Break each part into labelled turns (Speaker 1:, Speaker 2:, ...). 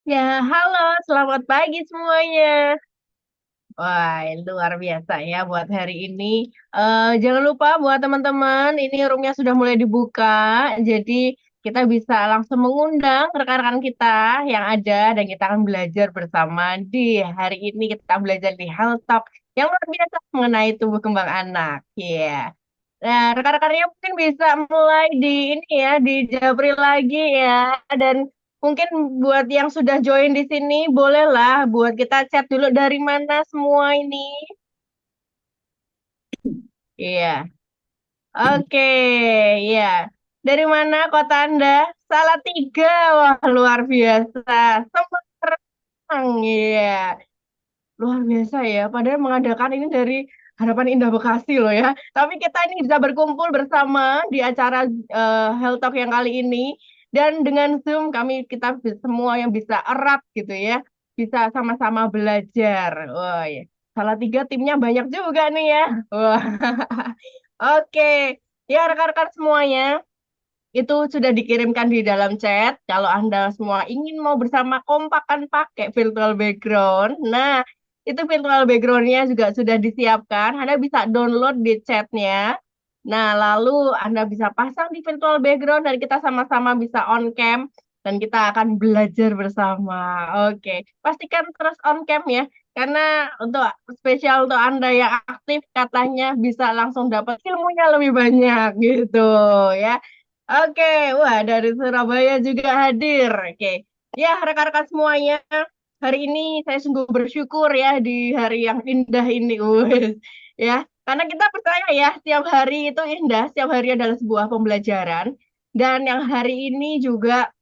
Speaker 1: Ya, halo, selamat pagi semuanya. Wah, luar biasa ya buat hari ini. Jangan lupa buat teman-teman, ini roomnya sudah mulai dibuka, jadi kita bisa langsung mengundang rekan-rekan kita yang ada dan kita akan belajar bersama di hari ini. Kita belajar di Health Talk yang luar biasa mengenai tumbuh kembang anak. Ya. Nah, rekan-rekannya mungkin bisa mulai di ini ya, di Japri lagi ya. Dan mungkin buat yang sudah join di sini, bolehlah buat kita chat dulu dari mana semua ini. Iya, oke, iya. Dari mana kota Anda? Salatiga, wah luar biasa. Semarang, iya. Luar biasa ya, padahal mengadakan ini dari Harapan Indah Bekasi loh ya. Tapi kita ini bisa berkumpul bersama di acara Health Talk yang kali ini. Dan dengan Zoom kita semua yang bisa erat gitu ya. Bisa sama-sama belajar. Wah ya. Salah tiga timnya banyak juga nih ya. Wah. Oke. Ya rekan-rekan semuanya. Itu sudah dikirimkan di dalam chat. Kalau Anda semua ingin mau bersama kompakan pakai virtual background. Nah, itu virtual backgroundnya juga sudah disiapkan. Anda bisa download di chatnya. Nah, lalu Anda bisa pasang di virtual background dan kita sama-sama bisa on cam. Dan kita akan belajar bersama. Oke, pastikan terus on cam ya. Karena untuk spesial untuk Anda yang aktif katanya bisa langsung dapat ilmunya lebih banyak gitu ya. Oke, wah dari Surabaya juga hadir. Oke, ya rekan-rekan semuanya, hari ini saya sungguh bersyukur ya di hari yang indah ini, wes. Ya, karena kita percaya ya setiap hari itu indah, setiap hari adalah sebuah pembelajaran, dan yang hari ini juga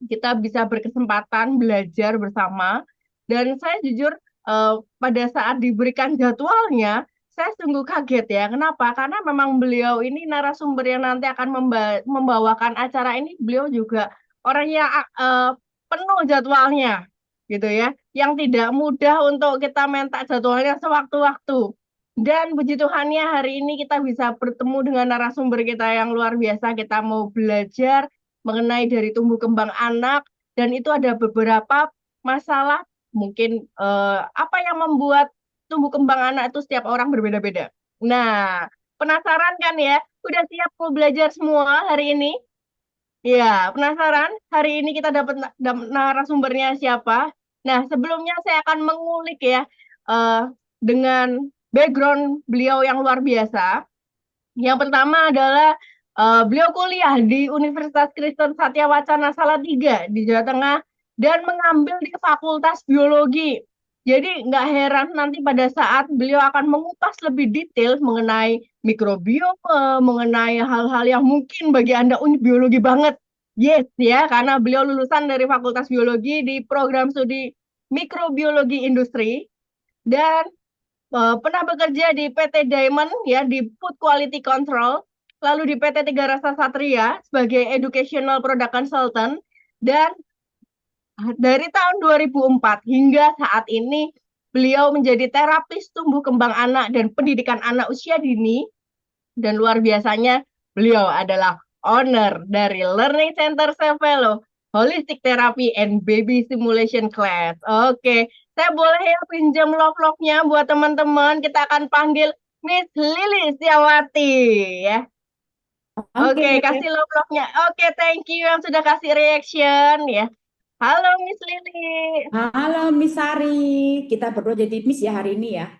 Speaker 1: kita bisa berkesempatan belajar bersama. Dan saya jujur eh, pada saat diberikan jadwalnya, saya sungguh kaget ya. Kenapa? Karena memang beliau ini narasumber yang nanti akan membawakan acara ini, beliau juga orang yang penuh jadwalnya, gitu ya. Yang tidak mudah untuk kita minta jadwalnya sewaktu-waktu. Dan puji Tuhannya hari ini kita bisa bertemu dengan narasumber kita yang luar biasa. Kita mau belajar mengenai dari tumbuh kembang anak dan itu ada beberapa masalah mungkin apa yang membuat tumbuh kembang anak itu setiap orang berbeda-beda. Nah, penasaran kan ya? Udah siap mau belajar semua hari ini? Ya, penasaran? Hari ini kita dapat narasumbernya siapa? Nah, sebelumnya saya akan mengulik ya eh, dengan background beliau yang luar biasa. Yang pertama adalah beliau kuliah di Universitas Kristen Satya Wacana Salatiga di Jawa Tengah dan mengambil di Fakultas Biologi. Jadi nggak heran nanti pada saat beliau akan mengupas lebih detail mengenai mikrobiome, mengenai hal-hal yang mungkin bagi Anda unik biologi banget. Yes ya, karena beliau lulusan dari Fakultas Biologi di program studi Mikrobiologi Industri dan pernah bekerja di PT Diamond ya di Food Quality Control, lalu di PT Tiga Rasa Satria sebagai Educational Product Consultant dan dari tahun 2004 hingga saat ini beliau menjadi terapis tumbuh kembang anak dan pendidikan anak usia dini dan luar biasanya beliau adalah owner dari Learning Center Sevelo Holistic Therapy and Baby Simulation Class. Oke, saya boleh ya pinjam log-lognya buat teman-teman. Kita akan panggil Miss Lili Setiawati ya.
Speaker 2: Oke,
Speaker 1: Oke, kasih log-lognya. Oke, thank you yang sudah kasih reaction ya. Halo Miss Lili.
Speaker 2: halo Miss Sari. Kita berdua jadi Miss ya hari ini ya.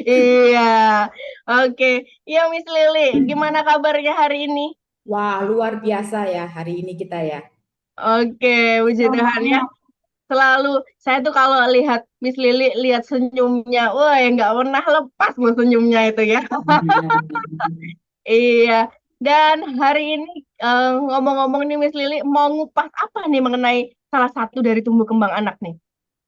Speaker 1: Iya. Oke. Iya Miss Lili, gimana kabarnya hari ini?
Speaker 2: Wah, luar biasa ya hari ini kita ya.
Speaker 1: Oke, puji Tuhan ya.
Speaker 2: Semuanya.
Speaker 1: Selalu saya tuh kalau lihat Miss Lili, lihat senyumnya, wah ya nggak pernah lepas mau senyumnya itu ya. Iya. Dan hari ini ngomong-ngomong nih Miss Lili, mau ngupas apa nih mengenai salah satu dari tumbuh kembang anak nih?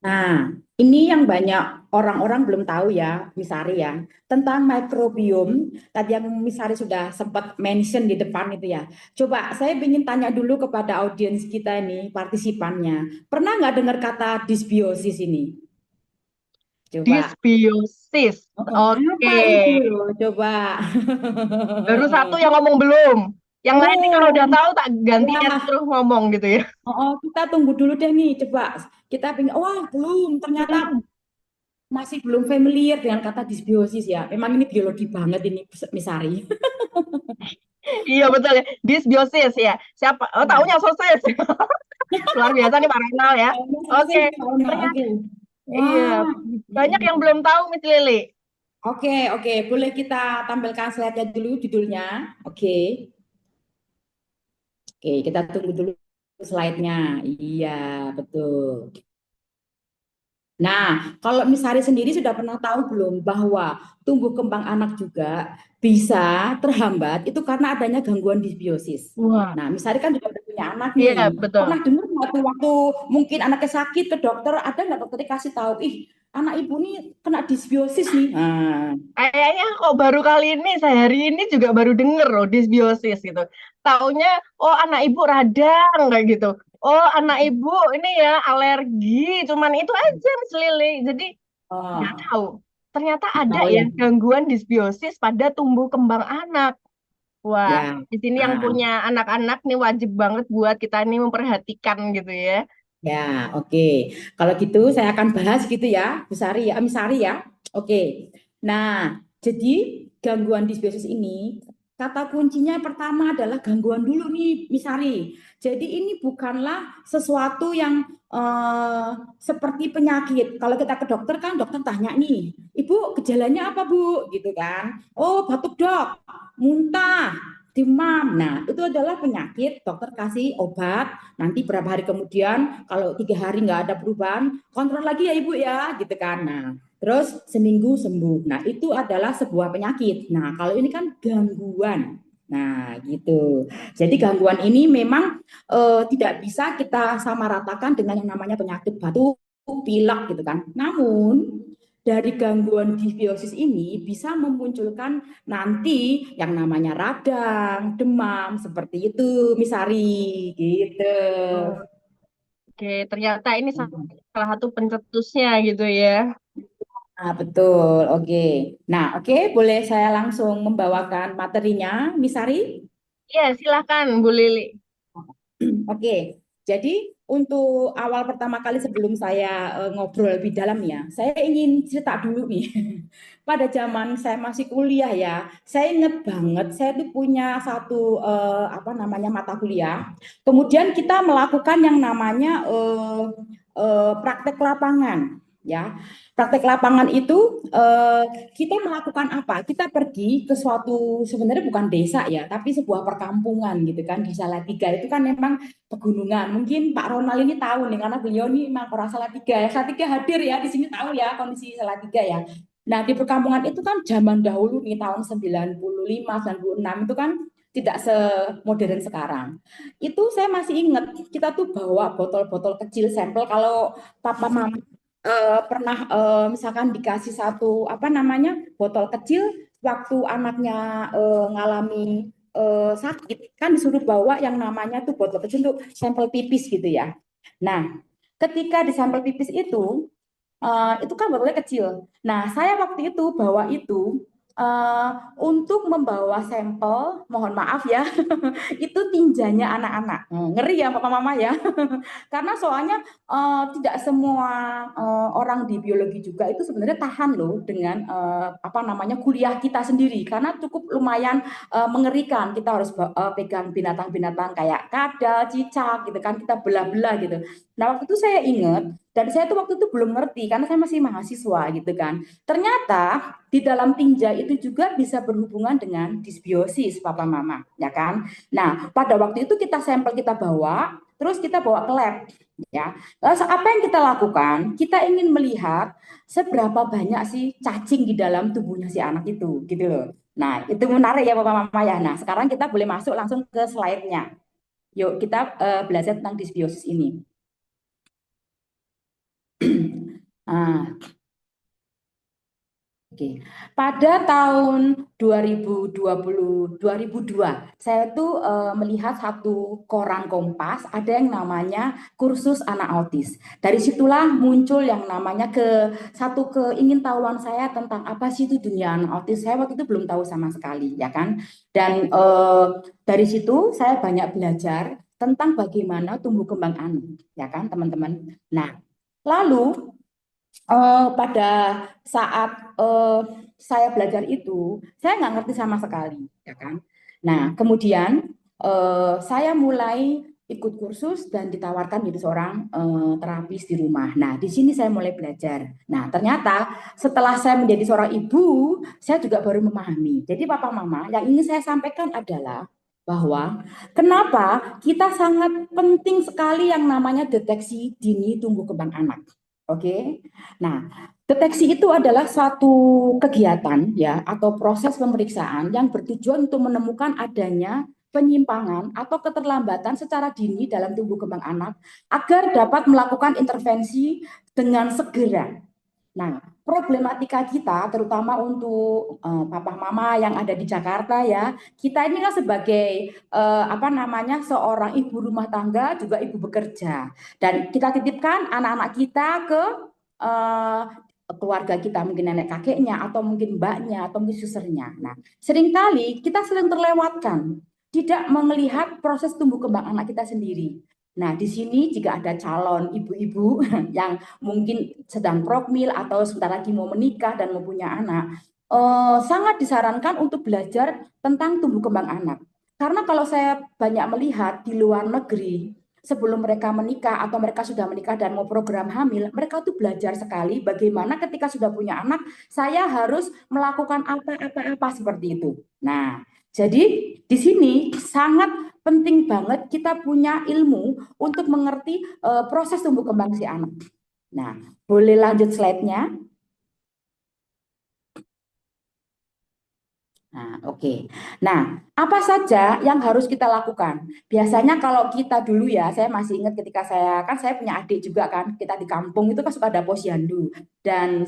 Speaker 2: Nah, ini yang banyak orang-orang belum tahu ya, Miss Sari ya, tentang microbiome. Tadi yang Miss Sari sudah sempat mention di depan itu ya. Coba saya ingin tanya dulu kepada audiens kita ini, partisipannya. Pernah nggak dengar kata dysbiosis ini? Coba.
Speaker 1: Disbiosis.
Speaker 2: Oh,
Speaker 1: Oke.
Speaker 2: apa itu loh? Coba.
Speaker 1: Baru satu yang ngomong belum. Yang lain nih kalau udah
Speaker 2: Oh,
Speaker 1: tahu tak gantian
Speaker 2: wah,
Speaker 1: terus ngomong gitu ya.
Speaker 2: kita tunggu dulu deh nih, coba kita pengen, wah belum, ternyata masih belum familiar dengan kata disbiosis ya. Memang ini biologi banget ini, Misari.
Speaker 1: Iya betul ya. Dysbiosis ya. Siapa? Oh,
Speaker 2: Ya,
Speaker 1: taunya sosis. Luar biasa nih Pak Renal ya.
Speaker 2: selesai
Speaker 1: Oke.
Speaker 2: nih fauna.
Speaker 1: Ternyata
Speaker 2: Oke.
Speaker 1: iya
Speaker 2: Wah.
Speaker 1: banyak yang
Speaker 2: Mm-mm.
Speaker 1: belum tahu Miss Lili.
Speaker 2: Oke, oke. Boleh kita tampilkan slide-nya dulu judulnya. Oke. Oke, kita tunggu dulu slide-nya. Iya, betul. Nah, kalau Misari sendiri sudah pernah tahu belum bahwa tumbuh kembang anak juga bisa terhambat itu karena adanya gangguan disbiosis.
Speaker 1: Wah,
Speaker 2: Nah, Misari kan juga udah punya anak
Speaker 1: iya
Speaker 2: nih.
Speaker 1: betul.
Speaker 2: Pernah dengar nggak tuh waktu mungkin anaknya sakit ke dokter, ada nggak dokter dikasih tahu, ih anak ibu nih kena disbiosis nih. Nah,
Speaker 1: Kayaknya kok baru kali ini, saya hari ini juga baru denger loh dysbiosis gitu. Taunya, oh anak ibu radang kayak gitu. Oh anak ibu ini ya alergi, cuman itu aja Miss Lili. Jadi nggak
Speaker 2: oh,
Speaker 1: tahu. Ternyata
Speaker 2: nggak
Speaker 1: ada
Speaker 2: tahu
Speaker 1: ya
Speaker 2: ya.
Speaker 1: gangguan dysbiosis pada tumbuh kembang anak. Wah,
Speaker 2: Ya.
Speaker 1: di sini yang
Speaker 2: Nah,
Speaker 1: punya anak-anak nih wajib banget buat kita nih memperhatikan gitu ya.
Speaker 2: ya, oke. Kalau gitu saya akan bahas gitu ya, Bu Sari ya, Misari ya. Oke. Nah, jadi gangguan disbiosis ini kata kuncinya pertama adalah gangguan dulu nih, Misari. Jadi ini bukanlah sesuatu yang seperti penyakit. Kalau kita ke dokter kan dokter tanya nih, Ibu gejalanya apa Bu? Gitu kan. Oh, batuk dok, muntah, demam. Nah, itu adalah penyakit, dokter kasih obat. Nanti berapa hari kemudian, kalau 3 hari nggak ada perubahan, kontrol lagi ya ibu ya, gitu kan. Nah, terus seminggu sembuh. Nah, itu adalah sebuah penyakit. Nah, kalau ini kan gangguan. Nah, gitu. Jadi gangguan ini memang tidak bisa kita samaratakan dengan yang namanya penyakit batuk, pilek gitu kan. Namun dari gangguan disbiosis ini bisa memunculkan nanti yang namanya radang, demam, seperti itu, Misari, gitu.
Speaker 1: Oke, ternyata ini salah satu pencetusnya gitu ya.
Speaker 2: Nah, betul. Oke. Nah, oke, boleh saya langsung membawakan materinya, Misari?
Speaker 1: Iya, silakan Bu Lili.
Speaker 2: Oke, jadi untuk awal pertama kali sebelum saya ngobrol lebih dalam ya, saya ingin cerita dulu nih. Pada zaman saya masih kuliah ya, saya inget banget saya tuh punya satu apa namanya mata kuliah. Kemudian kita melakukan yang namanya praktek lapangan, ya. Praktek lapangan itu kita melakukan apa? Kita pergi ke suatu sebenarnya bukan desa ya, tapi sebuah perkampungan gitu kan di Salatiga itu kan memang pegunungan. Mungkin Pak Ronald ini tahu nih karena beliau ini memang orang Salatiga ya. Salatiga hadir ya di sini tahu ya kondisi Salatiga ya. Nah, di perkampungan itu kan zaman dahulu nih tahun 95, 96 itu kan tidak semodern sekarang. Itu saya masih ingat kita tuh bawa botol-botol kecil sampel kalau papa mama pernah misalkan dikasih satu apa namanya botol kecil waktu anaknya ngalami sakit kan disuruh bawa yang namanya tuh botol kecil untuk sampel pipis gitu ya. Nah, ketika di sampel pipis itu kan botolnya kecil. Nah, saya waktu itu bawa itu eh, untuk membawa sampel, mohon maaf ya, itu tinjanya anak-anak. Ngeri ya papa mama ya. Karena soalnya tidak semua orang di biologi juga itu sebenarnya tahan loh dengan apa namanya kuliah kita sendiri karena cukup lumayan mengerikan. Kita harus pegang binatang-binatang kayak kadal, cicak gitu kan kita belah-belah gitu. Nah, waktu itu saya ingat dan saya tuh waktu itu belum ngerti karena saya masih mahasiswa gitu kan. Ternyata di dalam tinja itu juga bisa berhubungan dengan disbiosis papa mama, ya kan? Nah, pada waktu itu kita sampel kita bawa, terus kita bawa ke lab, ya. Lalu apa yang kita lakukan? Kita ingin melihat seberapa banyak sih cacing di dalam tubuhnya si anak itu, gitu loh. Nah, itu menarik ya Bapak Mama ya. Nah, sekarang kita boleh masuk langsung ke slide-nya. Yuk, kita belajar tentang disbiosis ini. Nah, Oke. Pada tahun 2020, 2002, saya tuh melihat satu koran Kompas, ada yang namanya kursus anak autis. Dari situlah muncul yang namanya satu keingintahuan saya tentang apa sih itu dunia anak autis. Saya waktu itu belum tahu sama sekali, ya kan? Dan dari situ saya banyak belajar tentang bagaimana tumbuh kembang anak, ya kan, teman-teman. Nah, lalu pada saat saya belajar itu, saya nggak ngerti sama sekali, ya kan? Nah, kemudian saya mulai ikut kursus dan ditawarkan jadi seorang terapis di rumah. Nah, di sini saya mulai belajar. Nah, ternyata setelah saya menjadi seorang ibu, saya juga baru memahami. Jadi, Papa Mama, yang ingin saya sampaikan adalah bahwa kenapa kita sangat penting sekali yang namanya deteksi dini tumbuh kembang anak. Oke. Nah, deteksi itu adalah suatu kegiatan ya atau proses pemeriksaan yang bertujuan untuk menemukan adanya penyimpangan atau keterlambatan secara dini dalam tumbuh kembang anak agar dapat melakukan intervensi dengan segera. Nah, problematika kita terutama untuk papa mama yang ada di Jakarta ya, kita ini kan sebagai apa namanya seorang ibu rumah tangga juga ibu bekerja dan kita titipkan anak-anak kita ke eh, keluarga kita, mungkin nenek kakeknya atau mungkin mbaknya atau mungkin susternya. Nah, seringkali kita sering terlewatkan tidak melihat proses tumbuh kembang anak kita sendiri. Nah, di sini jika ada calon ibu-ibu yang mungkin sedang prokmil atau sebentar lagi mau menikah dan mempunyai anak, sangat disarankan untuk belajar tentang tumbuh kembang anak. Karena kalau saya banyak melihat di luar negeri, sebelum mereka menikah atau mereka sudah menikah dan mau program hamil, mereka tuh belajar sekali bagaimana ketika sudah punya anak, saya harus melakukan apa-apa seperti itu. Nah, jadi di sini sangat penting banget kita punya ilmu untuk mengerti proses tumbuh kembang si anak. Nah, boleh lanjut slide-nya? Nah, oke. Nah, apa saja yang harus kita lakukan? Biasanya kalau kita dulu ya, saya masih ingat ketika saya punya adik juga kan, kita di kampung itu kan suka ada posyandu. Dan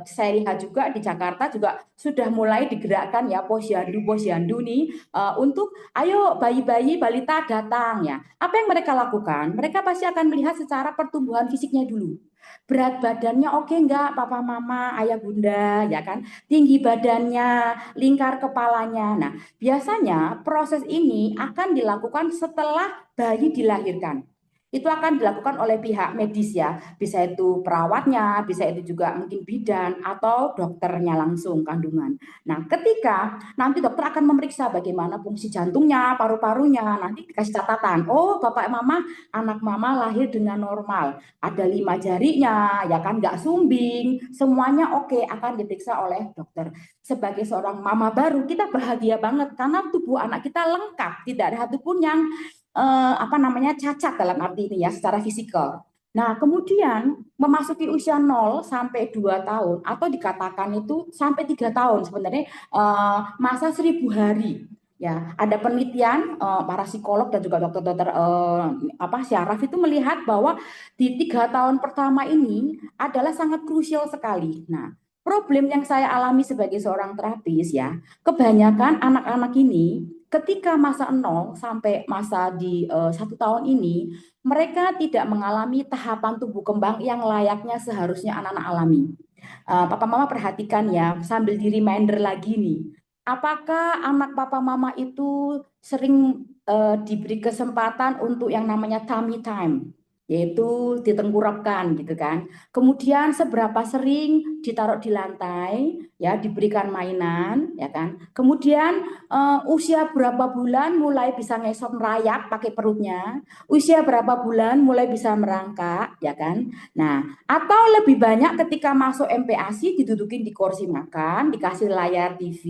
Speaker 2: saya lihat juga di Jakarta juga sudah mulai digerakkan ya posyandu nih untuk ayo bayi-bayi balita datang ya. Apa yang mereka lakukan? Mereka pasti akan melihat secara pertumbuhan fisiknya dulu. Berat badannya oke enggak, papa mama, ayah bunda, ya kan? Tinggi badannya, lingkar kepalanya. Nah, biasanya proses ini akan dilakukan setelah bayi dilahirkan. Itu akan dilakukan oleh pihak medis ya, bisa itu perawatnya, bisa itu juga mungkin bidan atau dokternya langsung kandungan. Nah, ketika nanti dokter akan memeriksa bagaimana fungsi jantungnya, paru-parunya, nanti dikasih catatan. Oh, bapak mama, anak mama lahir dengan normal, ada 5 jarinya, ya kan, nggak sumbing, semuanya oke, akan diperiksa oleh dokter. Sebagai seorang mama baru, kita bahagia banget karena tubuh anak kita lengkap, tidak ada satupun yang apa namanya cacat dalam arti ini ya secara fisikal. Nah, kemudian memasuki usia 0 sampai 2 tahun atau dikatakan itu sampai 3 tahun sebenarnya masa 1.000 hari. Ya, ada penelitian para psikolog dan juga dokter-dokter apa syaraf itu melihat bahwa di 3 tahun pertama ini adalah sangat krusial sekali. Nah, problem yang saya alami sebagai seorang terapis ya, kebanyakan anak-anak ini ketika masa 0 sampai masa di 1 tahun ini, mereka tidak mengalami tahapan tumbuh kembang yang layaknya seharusnya anak-anak alami. Papa Mama perhatikan ya, sambil di reminder lagi nih. Apakah anak Papa Mama itu sering diberi kesempatan untuk yang namanya tummy time? Yaitu ditengkurapkan gitu kan. Kemudian seberapa sering ditaruh di lantai, ya diberikan mainan, ya kan. Kemudian usia berapa bulan mulai bisa ngesot merayap pakai perutnya, usia berapa bulan mulai bisa merangkak, ya kan. Nah, atau lebih banyak ketika masuk MPASI didudukin di kursi makan, dikasih layar TV,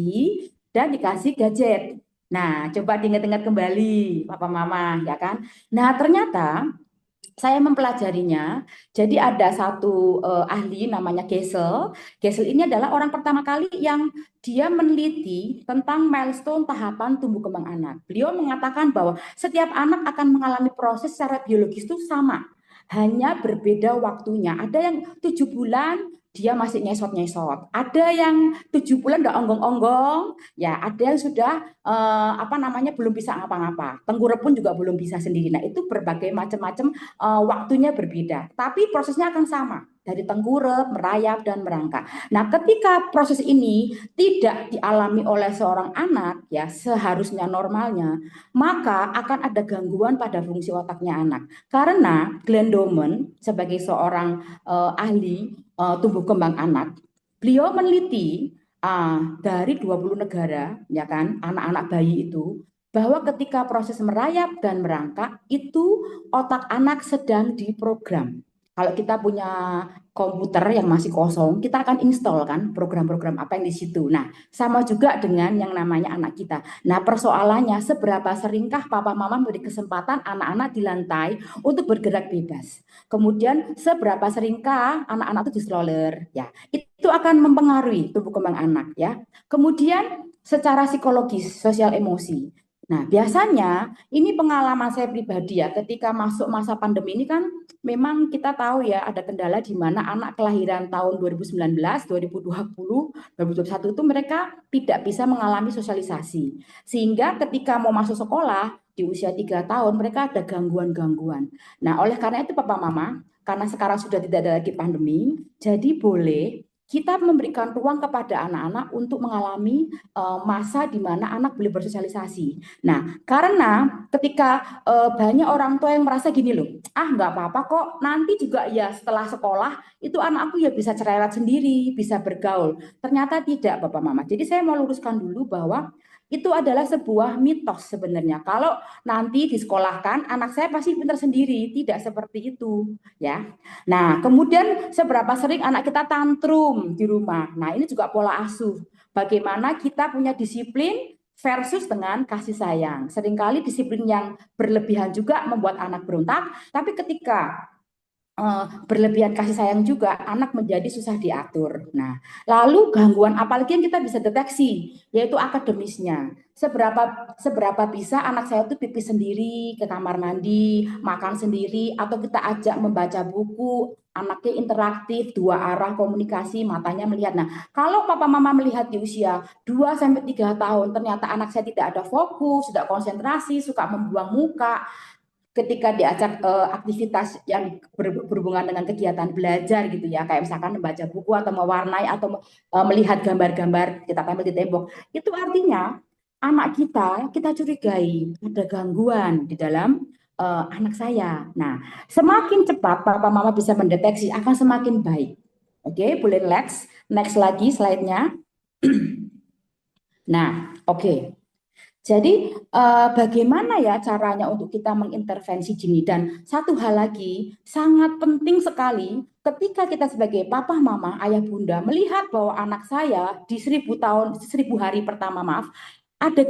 Speaker 2: dan dikasih gadget. Nah, coba diingat-ingat kembali, Papa Mama, ya kan. Nah, ternyata saya mempelajarinya. Jadi ada satu ahli namanya Gesel. Gesel ini adalah orang pertama kali yang dia meneliti tentang milestone tahapan tumbuh kembang anak. Beliau mengatakan bahwa setiap anak akan mengalami proses secara biologis itu sama, hanya berbeda waktunya. Ada yang 7 bulan dia masih nyesot-nyesot. Ada yang 7 bulan udah onggong-onggong, ya ada yang sudah apa namanya belum bisa ngapa-ngapa. Tengkurap pun juga belum bisa sendiri. Nah, itu berbagai macam-macam waktunya berbeda. Tapi prosesnya akan sama. Dari tengkurap, merayap, dan merangkak. Nah, ketika proses ini tidak dialami oleh seorang anak, ya seharusnya normalnya, maka akan ada gangguan pada fungsi otaknya anak. Karena Glenn Doman sebagai seorang ahli tumbuh kembang anak, beliau meneliti dari 20 negara, ya kan, anak-anak bayi itu, bahwa ketika proses merayap dan merangkak, itu otak anak sedang diprogram. Kalau kita punya komputer yang masih kosong, kita akan install kan program-program apa yang di situ. Nah, sama juga dengan yang namanya anak kita. Nah, persoalannya seberapa seringkah papa mama memberi kesempatan anak-anak di lantai untuk bergerak bebas. Kemudian seberapa seringkah anak-anak itu di stroller, ya. Itu akan mempengaruhi tumbuh kembang anak, ya. Kemudian secara psikologis, sosial emosi. Nah, biasanya ini pengalaman saya pribadi ya, ketika masuk masa pandemi ini kan memang kita tahu ya ada kendala di mana anak kelahiran tahun 2019, 2020, 2021 itu mereka tidak bisa mengalami sosialisasi. Sehingga ketika mau masuk sekolah di usia 3 tahun mereka ada gangguan-gangguan. Nah, oleh karena itu Papa Mama, karena sekarang sudah tidak ada lagi pandemi, jadi boleh kita memberikan ruang kepada anak-anak untuk mengalami masa di mana anak boleh bersosialisasi. Nah, karena ketika banyak orang tua yang merasa gini loh, ah nggak apa-apa kok, nanti juga ya setelah sekolah itu anakku ya bisa cerewet sendiri, bisa bergaul. Ternyata tidak, Bapak Mama. Jadi saya mau luruskan dulu bahwa itu adalah sebuah mitos sebenarnya. Kalau nanti disekolahkan, anak saya pasti pintar sendiri, tidak seperti itu, ya. Nah, kemudian seberapa sering anak kita tantrum di rumah. Nah, ini juga pola asuh. Bagaimana kita punya disiplin versus dengan kasih sayang. Seringkali disiplin yang berlebihan juga membuat anak berontak, tapi ketika berlebihan kasih sayang juga anak menjadi susah diatur. Nah, lalu gangguan apalagi yang kita bisa deteksi yaitu akademisnya. Seberapa seberapa bisa anak saya itu pipis sendiri ke kamar mandi, makan sendiri atau kita ajak membaca buku, anaknya interaktif, dua arah komunikasi, matanya melihat. Nah, kalau papa mama melihat di usia 2 sampai 3 tahun ternyata anak saya tidak ada fokus, tidak konsentrasi, suka membuang muka, ketika diajak aktivitas yang berhubungan dengan kegiatan belajar gitu ya, kayak misalkan membaca buku atau mewarnai atau melihat gambar-gambar kita tempel di tembok, itu artinya anak kita curigai ada gangguan di dalam anak saya. Nah, semakin cepat papa mama bisa mendeteksi akan semakin baik. Oke, boleh next lagi slide-nya. Nah, oke. Jadi bagaimana ya caranya untuk kita mengintervensi gini? Dan satu hal lagi, sangat penting sekali ketika kita sebagai papa, mama, ayah, bunda melihat bahwa anak saya di 1000 tahun, 1000 hari pertama, maaf, ada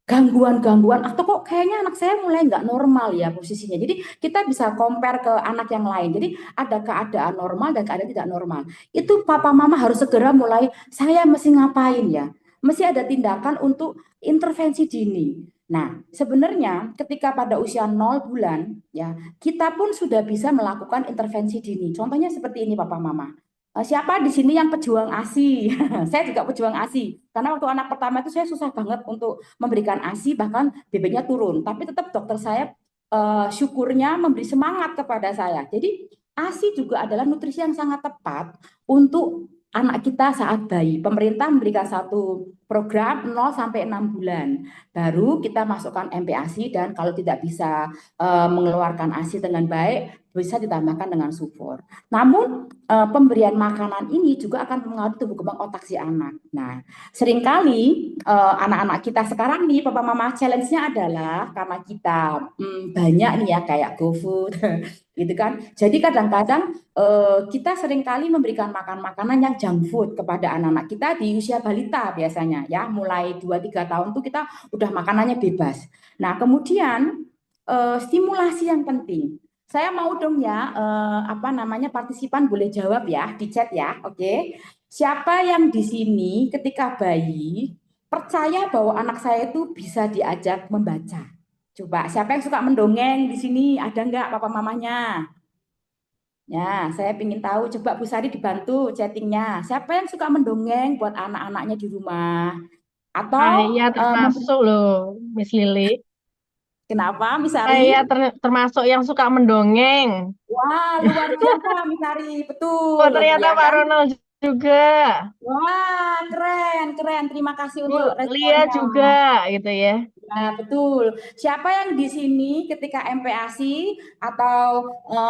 Speaker 2: gangguan-gangguan atau kok kayaknya anak saya mulai nggak normal ya posisinya. Jadi kita bisa compare ke anak yang lain. Jadi ada keadaan normal dan keadaan tidak normal. Itu papa mama harus segera mulai, saya mesti ngapain ya? Mesti ada tindakan untuk intervensi dini. Nah, sebenarnya ketika pada usia 0 bulan, ya, kita pun sudah bisa melakukan intervensi dini. Contohnya seperti ini, Papa Mama. Siapa di sini yang pejuang ASI? Saya juga pejuang ASI. Karena waktu anak pertama itu saya susah banget untuk memberikan ASI, bahkan bebeknya turun. Tapi tetap dokter saya syukurnya memberi semangat kepada saya. Jadi ASI juga adalah nutrisi yang sangat tepat untuk anak kita saat bayi. Pemerintah memberikan satu program 0 sampai 6 bulan. Baru kita masukkan MPASI dan kalau tidak bisa mengeluarkan ASI dengan baik, bisa ditambahkan dengan sufor. Namun pemberian makanan ini juga akan mengaruhi tumbuh kembang otak si anak. Nah, seringkali anak-anak kita sekarang nih, Papa Mama, challenge-nya adalah karena kita banyak nih ya kayak GoFood, gitu kan. Jadi kadang-kadang kita seringkali memberikan makan makanan yang junk food kepada anak-anak kita di usia balita biasanya ya, mulai 2-3 tahun tuh kita udah makanannya bebas. Nah, kemudian stimulasi yang penting. Saya mau dong ya, apa namanya, partisipan boleh jawab ya di chat ya, oke? Siapa yang di sini ketika bayi percaya bahwa anak saya itu bisa diajak membaca? Coba, siapa yang suka mendongeng di sini? Ada nggak papa mamanya? Ya, saya ingin tahu. Coba Bu Sari dibantu chattingnya. Siapa yang suka mendongeng buat anak-anaknya di rumah? Atau
Speaker 1: Saya termasuk loh, Miss Lili.
Speaker 2: kenapa, Miss Sari?
Speaker 1: Saya termasuk yang suka mendongeng.
Speaker 2: Wah, luar biasa, Miss Sari.
Speaker 1: Oh,
Speaker 2: Betul,
Speaker 1: ternyata
Speaker 2: ya
Speaker 1: Pak
Speaker 2: kan?
Speaker 1: Ronald juga.
Speaker 2: Wah, keren, keren. Terima kasih
Speaker 1: Bu
Speaker 2: untuk
Speaker 1: Lia
Speaker 2: responnya.
Speaker 1: juga gitu ya.
Speaker 2: Nah, betul. Siapa yang di sini ketika MPASI atau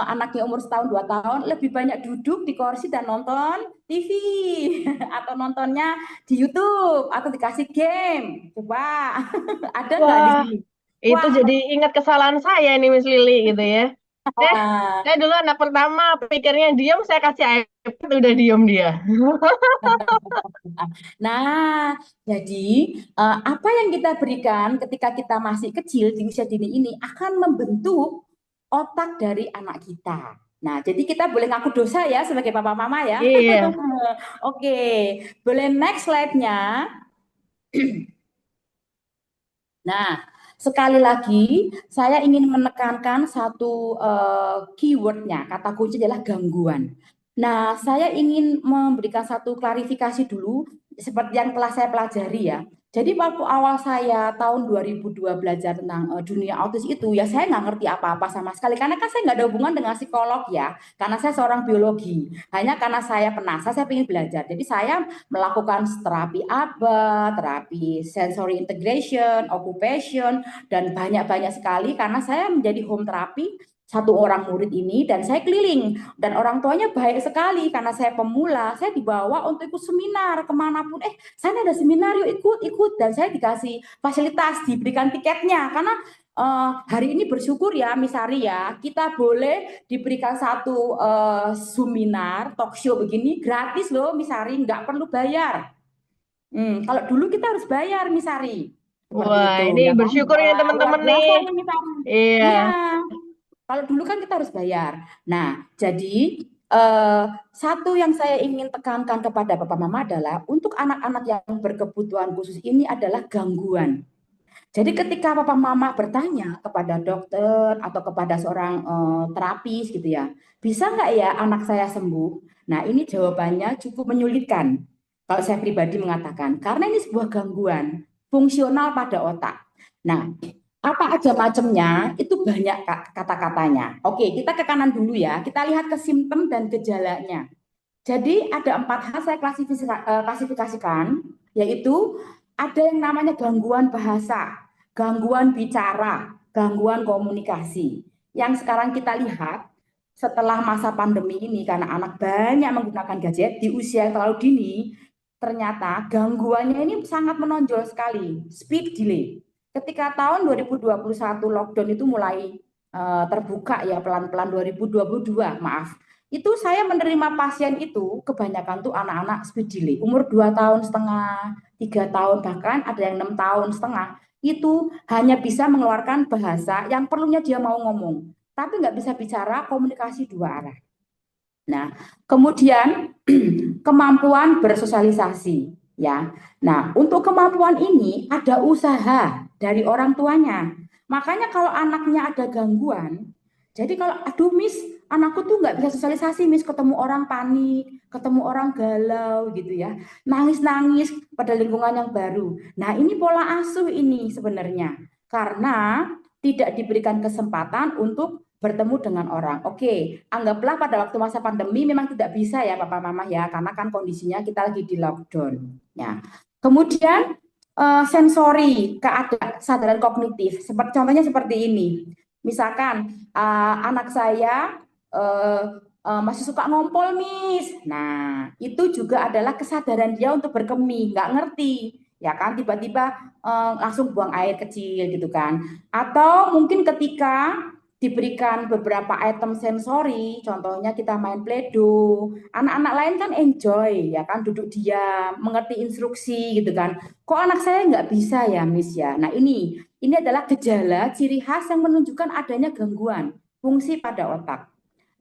Speaker 2: anaknya umur setahun 2 tahun lebih banyak duduk di kursi dan nonton TV atau nontonnya di YouTube atau dikasih game? Coba ada nggak di
Speaker 1: Wah,
Speaker 2: sini?
Speaker 1: itu
Speaker 2: Wah,
Speaker 1: jadi ingat kesalahan saya ini Miss Lili gitu ya. Eh,
Speaker 2: ah,
Speaker 1: saya dulu anak pertama pikirnya diam, saya kasih iPad udah diam dia.
Speaker 2: nah, jadi apa yang kita berikan ketika kita masih kecil di usia dini ini akan membentuk otak dari anak kita. Nah, jadi kita boleh ngaku dosa ya sebagai papa mama ya.
Speaker 1: Iya.
Speaker 2: Oke, boleh next slide-nya. Nah, sekali lagi saya ingin menekankan satu keywordnya, kata kunci adalah gangguan. Nah, saya ingin memberikan satu klarifikasi dulu, seperti yang telah saya pelajari ya. Jadi waktu awal saya tahun 2002 belajar tentang dunia autis itu, ya saya nggak ngerti apa-apa sama sekali. Karena kan saya nggak ada hubungan dengan psikolog ya, karena saya seorang biologi. Hanya karena saya penasaran, saya ingin belajar. Jadi saya melakukan terapi ABA, terapi sensory integration, occupation, dan banyak-banyak sekali karena saya menjadi home terapi satu orang murid ini dan saya keliling dan orang tuanya baik sekali karena saya pemula saya dibawa untuk ikut seminar kemanapun sana ada seminar yuk ikut dan saya dikasih fasilitas diberikan tiketnya karena hari ini bersyukur ya Misari ya kita boleh diberikan satu seminar talk show begini gratis loh Misari nggak perlu bayar. Kalau dulu kita harus bayar Misari seperti
Speaker 1: Wah,
Speaker 2: itu
Speaker 1: ini
Speaker 2: ya kan.
Speaker 1: bersyukur ya
Speaker 2: Wah, luar
Speaker 1: teman-teman nih.
Speaker 2: biasa nih Misari.
Speaker 1: Iya.
Speaker 2: Iya, kalau dulu kan kita harus bayar. Nah, jadi satu yang saya ingin tekankan kepada Bapak Mama adalah untuk anak-anak yang berkebutuhan khusus ini adalah gangguan. Jadi ketika Papa Mama bertanya kepada dokter atau kepada seorang terapis gitu ya, bisa nggak ya anak saya sembuh? Nah ini jawabannya cukup menyulitkan. Kalau saya pribadi mengatakan, karena ini sebuah gangguan fungsional pada otak. Nah, apa aja macamnya? Itu banyak kata-katanya. Oke, kita ke kanan dulu ya. Kita lihat ke simptom dan gejalanya. Jadi ada 4 hal saya klasifikasikan, yaitu ada yang namanya gangguan bahasa, gangguan bicara, gangguan komunikasi. Yang sekarang kita lihat setelah masa pandemi ini karena anak banyak menggunakan gadget di usia yang terlalu dini, ternyata gangguannya ini sangat menonjol sekali, speed delay. Ketika tahun 2021 lockdown itu mulai terbuka ya pelan-pelan 2022, maaf itu saya menerima pasien itu kebanyakan tuh anak-anak speed delay umur 2 tahun setengah 3 tahun bahkan ada yang 6 tahun setengah itu hanya bisa mengeluarkan bahasa yang perlunya dia mau ngomong tapi nggak bisa bicara komunikasi dua arah. Nah, kemudian kemampuan bersosialisasi ya. Nah, untuk kemampuan ini ada usaha dari orang tuanya. Makanya kalau anaknya ada gangguan, jadi kalau aduh Miss, anakku tuh nggak bisa sosialisasi Miss, ketemu orang panik, ketemu orang galau gitu ya, nangis-nangis pada lingkungan yang baru. Nah, ini pola asuh ini sebenarnya karena tidak diberikan kesempatan untuk bertemu dengan orang. Oke, anggaplah pada waktu masa pandemi memang tidak bisa ya Papa Mama ya, karena kan kondisinya kita lagi di lockdown. Ya. Kemudian sensori, kesadaran kognitif. Seperti contohnya seperti ini. Misalkan anak saya uh, masih suka ngompol, Miss. Nah, itu juga adalah kesadaran dia untuk berkemih, nggak ngerti. Ya kan, tiba-tiba langsung buang air kecil gitu kan. Atau mungkin ketika diberikan beberapa item sensori, contohnya kita main Play-Doh. Anak-anak lain kan enjoy, ya kan, duduk diam, mengerti instruksi gitu kan. Kok anak saya nggak bisa ya, Miss ya? Nah ini adalah gejala ciri khas yang menunjukkan adanya gangguan fungsi pada otak.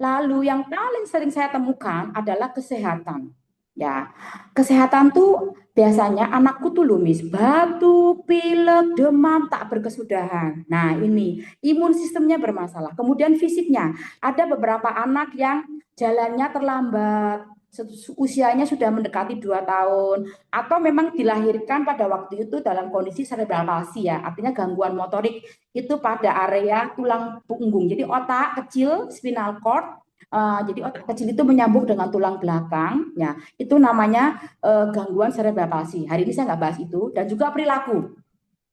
Speaker 2: Lalu yang paling sering saya temukan adalah kesehatan. Ya, kesehatan tuh biasanya anakku tuh lumis, batuk, pilek, demam tak berkesudahan. Nah, ini imun sistemnya bermasalah. Kemudian fisiknya, ada beberapa anak yang jalannya terlambat, usianya sudah mendekati 2 tahun, atau memang dilahirkan pada waktu itu dalam kondisi cerebral palsy ya, artinya gangguan motorik itu pada area tulang punggung. Jadi otak kecil, spinal cord, jadi otak kecil itu menyambung dengan tulang belakang, ya itu namanya gangguan cerebral palsy. Hari ini saya nggak bahas itu, dan juga perilaku.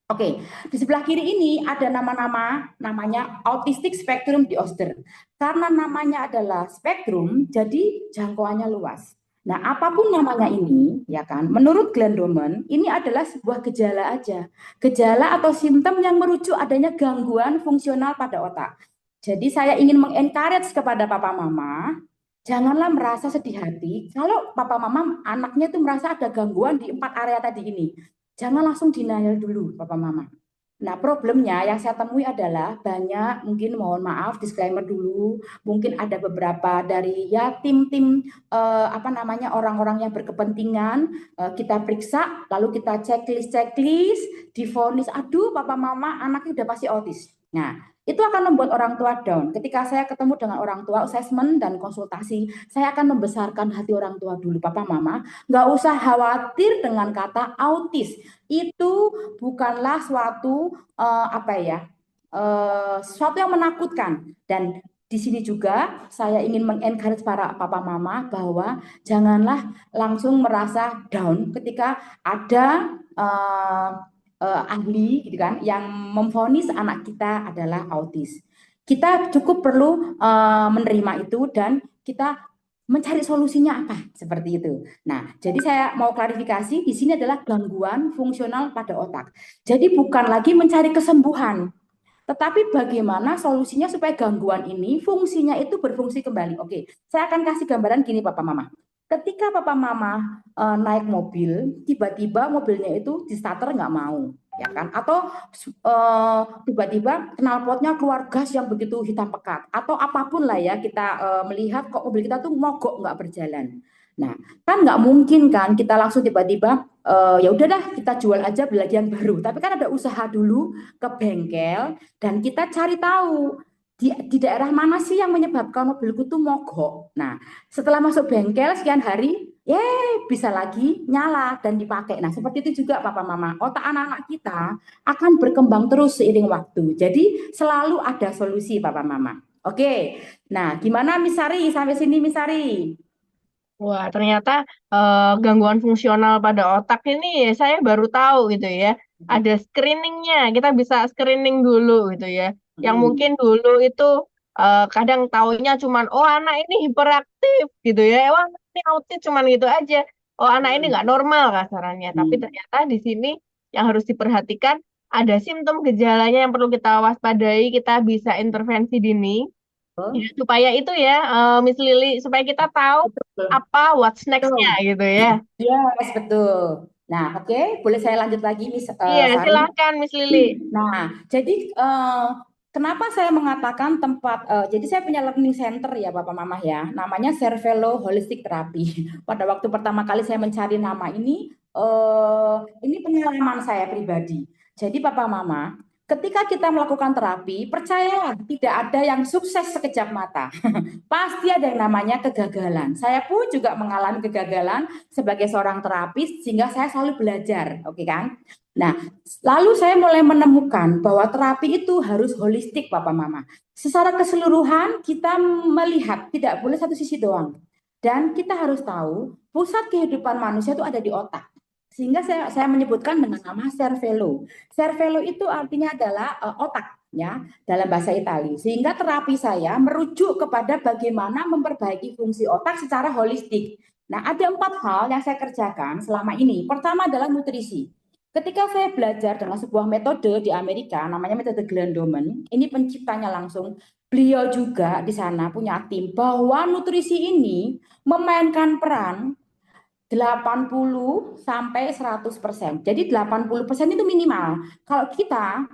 Speaker 2: Oke, di sebelah kiri ini ada nama-nama, namanya autistic spectrum disorder. Karena namanya adalah spektrum, jadi jangkauannya luas. Nah, apapun namanya ini, ya kan, menurut Glenn Doman, ini adalah sebuah gejala aja. Gejala atau simptom yang merujuk adanya gangguan fungsional pada otak. Jadi saya ingin mengencourage kepada papa mama, janganlah merasa sedih hati kalau papa mama anaknya itu merasa ada gangguan di 4 area tadi ini. Jangan langsung denial dulu, Papa Mama. Nah, problemnya yang saya temui adalah banyak, mungkin mohon maaf, disclaimer dulu, mungkin ada beberapa dari ya tim-tim apa namanya orang-orang yang berkepentingan kita periksa, lalu kita checklist, divonis, aduh Papa Mama anaknya udah pasti autis. Nah, itu akan membuat orang tua down. Ketika saya ketemu dengan orang tua, assessment dan konsultasi, saya akan membesarkan hati orang tua dulu, Papa Mama. Nggak usah khawatir dengan kata autis. Itu bukanlah suatu apa ya, sesuatu yang menakutkan. Dan di sini juga saya ingin mengencourage para papa mama bahwa janganlah langsung merasa down ketika ada ahli gitu kan yang memvonis anak kita adalah autis. Kita cukup perlu menerima itu dan kita mencari solusinya apa seperti itu. Nah, jadi saya mau klarifikasi di sini adalah gangguan fungsional pada otak. Jadi bukan lagi mencari kesembuhan, tetapi bagaimana solusinya supaya gangguan ini fungsinya itu berfungsi kembali. Oke, saya akan kasih gambaran gini Papa Mama. Ketika Papa Mama naik mobil, tiba-tiba mobilnya itu di starter nggak mau, ya kan? Atau tiba-tiba knalpotnya keluar gas yang begitu hitam pekat, atau apapun lah ya kita melihat kok mobil kita tuh mogok nggak berjalan. Nah, kan nggak mungkin kan kita langsung tiba-tiba ya udah dah kita jual aja beli lagi yang baru. Tapi kan ada usaha dulu ke bengkel dan kita cari tahu di daerah mana sih yang menyebabkan mobilku tuh mogok. Nah, setelah masuk bengkel sekian hari, bisa lagi nyala dan dipakai. Nah, seperti itu juga Papa Mama. Otak anak-anak kita akan berkembang terus seiring waktu. Jadi selalu ada solusi Papa Mama. Oke. Nah, gimana Misari? Sampai sini Misari.
Speaker 1: Wah, ternyata gangguan fungsional pada otak ini saya baru tahu gitu ya. Ada screeningnya, kita bisa screening dulu gitu ya. Yang mungkin dulu itu kadang taunya cuman, oh anak ini hiperaktif gitu ya. Oh anak ini autis cuman gitu aja. Oh anak ini nggak normal kasarannya. Tapi ternyata di sini yang harus diperhatikan ada simptom gejalanya yang perlu kita waspadai. Kita bisa intervensi dini. Ya, supaya itu ya, Miss Lily, supaya kita tahu
Speaker 2: Betul.
Speaker 1: apa what's next-nya
Speaker 2: Betul.
Speaker 1: gitu ya.
Speaker 2: Yes, betul. Nah, oke, boleh saya lanjut lagi, Miss
Speaker 1: Iya,
Speaker 2: Sari?
Speaker 1: silahkan Miss Lily.
Speaker 2: Nah, jadi kenapa saya mengatakan tempat, jadi saya punya learning center ya, Bapak Mama ya, namanya Cervelo Holistic Therapy. Pada waktu pertama kali saya mencari nama ini pengalaman saya pribadi. Jadi Papa Mama, ketika kita melakukan terapi, percayalah tidak ada yang sukses sekejap mata. Pasti ada yang namanya kegagalan. Saya pun juga mengalami kegagalan sebagai seorang terapis, sehingga saya selalu belajar, oke kan? Nah, lalu saya mulai menemukan bahwa terapi itu harus holistik, Bapak Mama. Secara keseluruhan kita melihat tidak boleh satu sisi doang. Dan kita harus tahu pusat kehidupan manusia itu ada di otak. Sehingga saya menyebutkan dengan nama cervello. Cervello itu artinya adalah otak ya dalam bahasa Italia. Sehingga terapi saya merujuk kepada bagaimana memperbaiki fungsi otak secara holistik. Nah, ada 4 hal yang saya kerjakan selama ini. Pertama adalah nutrisi. Ketika saya belajar dengan sebuah metode di Amerika, namanya metode Glenn Doman, ini penciptanya langsung, beliau juga di sana punya tim bahwa nutrisi ini memainkan peran 80 sampai 100%. Jadi 80% itu minimal. Kalau kita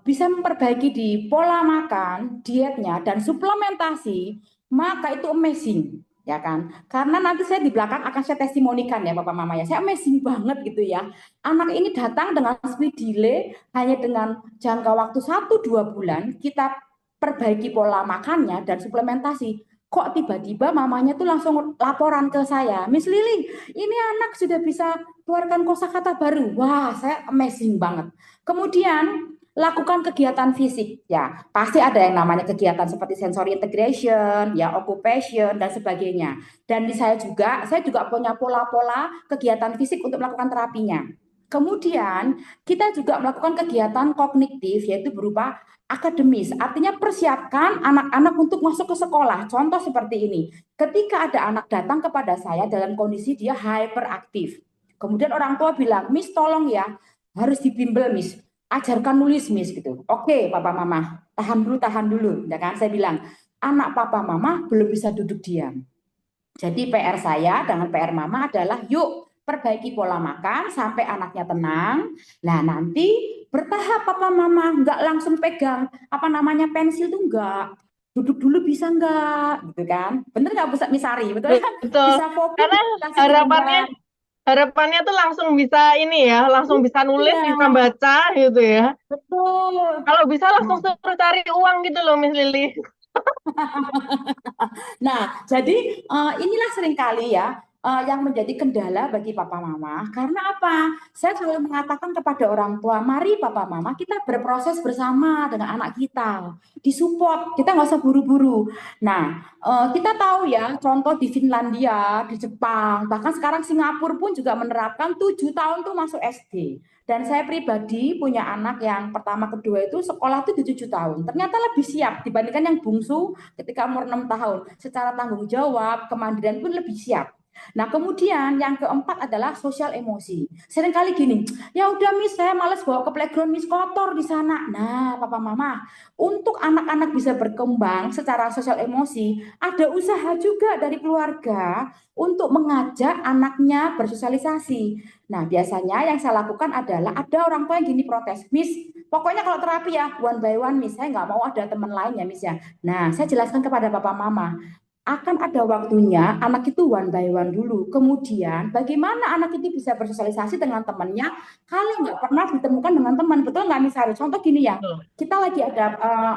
Speaker 2: bisa memperbaiki di pola makan, dietnya, dan suplementasi, maka itu amazing, ya kan? Karena nanti saya di belakang akan saya testimonikan ya Bapak Mama ya. Saya amazing banget gitu ya. Anak ini datang dengan speed delay hanya dengan jangka waktu 1-2 bulan kita perbaiki pola makannya dan suplementasi. kok tiba-tiba mamanya tuh langsung laporan ke saya, Miss Lily, ini anak sudah bisa keluarkan kosakata baru. Wah, saya amazing banget. Kemudian lakukan kegiatan fisik, ya pasti ada yang namanya kegiatan seperti sensory integration, ya occupation dan sebagainya. Dan di saya juga punya pola-pola kegiatan fisik untuk melakukan terapinya. Kemudian kita juga melakukan kegiatan kognitif yaitu berupa akademis, artinya persiapkan anak-anak untuk masuk ke sekolah. Contoh seperti ini, ketika ada anak datang kepada saya dalam kondisi dia hyperaktif, kemudian orang tua bilang, Miss tolong ya, harus dibimbel Miss, ajarkan nulis Miss gitu. Oke papa mama, tahan dulu, ya kan? Saya bilang, anak papa mama belum bisa duduk diam. Jadi PR saya dengan PR mama adalah yuk perbaiki pola makan sampai anaknya tenang. Nah nanti bertahap papa mama, nggak langsung pegang apa namanya pensil tuh nggak. Duduk dulu bisa nggak, gitu kan? Bener nggak bisa Misari, betul kan?
Speaker 1: Betul.
Speaker 2: Bisa fokus,
Speaker 1: Karena
Speaker 2: kasih
Speaker 1: harapannya
Speaker 2: gambar.
Speaker 1: harapannya tuh langsung bisa ini ya, langsung bisa nulis,
Speaker 2: Iya,
Speaker 1: bisa baca gitu ya.
Speaker 2: betul.
Speaker 1: Kalau bisa langsung
Speaker 2: Nah,
Speaker 1: suruh cari uang gitu loh, Miss Lili.
Speaker 2: Nah, jadi inilah seringkali ya yang menjadi kendala bagi papa mama. Karena apa? Saya selalu mengatakan kepada orang tua, mari papa mama kita berproses bersama dengan anak kita, disupport, kita nggak usah buru-buru. Nah, kita tahu ya, contoh di Finlandia, di Jepang, bahkan sekarang Singapura pun juga menerapkan 7 tahun tuh masuk SD. Dan saya pribadi punya anak yang pertama kedua itu sekolah tuh di 7 tahun. Ternyata lebih siap dibandingkan yang bungsu ketika umur 6 tahun. Secara tanggung jawab, kemandirian pun lebih siap. Nah, kemudian yang keempat adalah sosial emosi. Seringkali gini, ya udah Miss, saya males bawa ke playground Miss, kotor di sana. Nah, Papa Mama, untuk anak-anak bisa berkembang secara sosial emosi, ada usaha juga dari keluarga untuk mengajak anaknya bersosialisasi. Nah, biasanya yang saya lakukan adalah ada orang tua yang gini protes, Miss, pokoknya kalau terapi ya one by one Miss, saya nggak mau ada teman lain ya Miss ya. Nah, saya jelaskan kepada Papa Mama, akan ada waktunya anak itu one by one dulu. Kemudian bagaimana anak itu bisa bersosialisasi dengan temannya kalau nggak pernah ditemukan dengan teman. Betul nggak misalnya? Contoh gini ya,
Speaker 1: Betul.
Speaker 2: kita lagi ada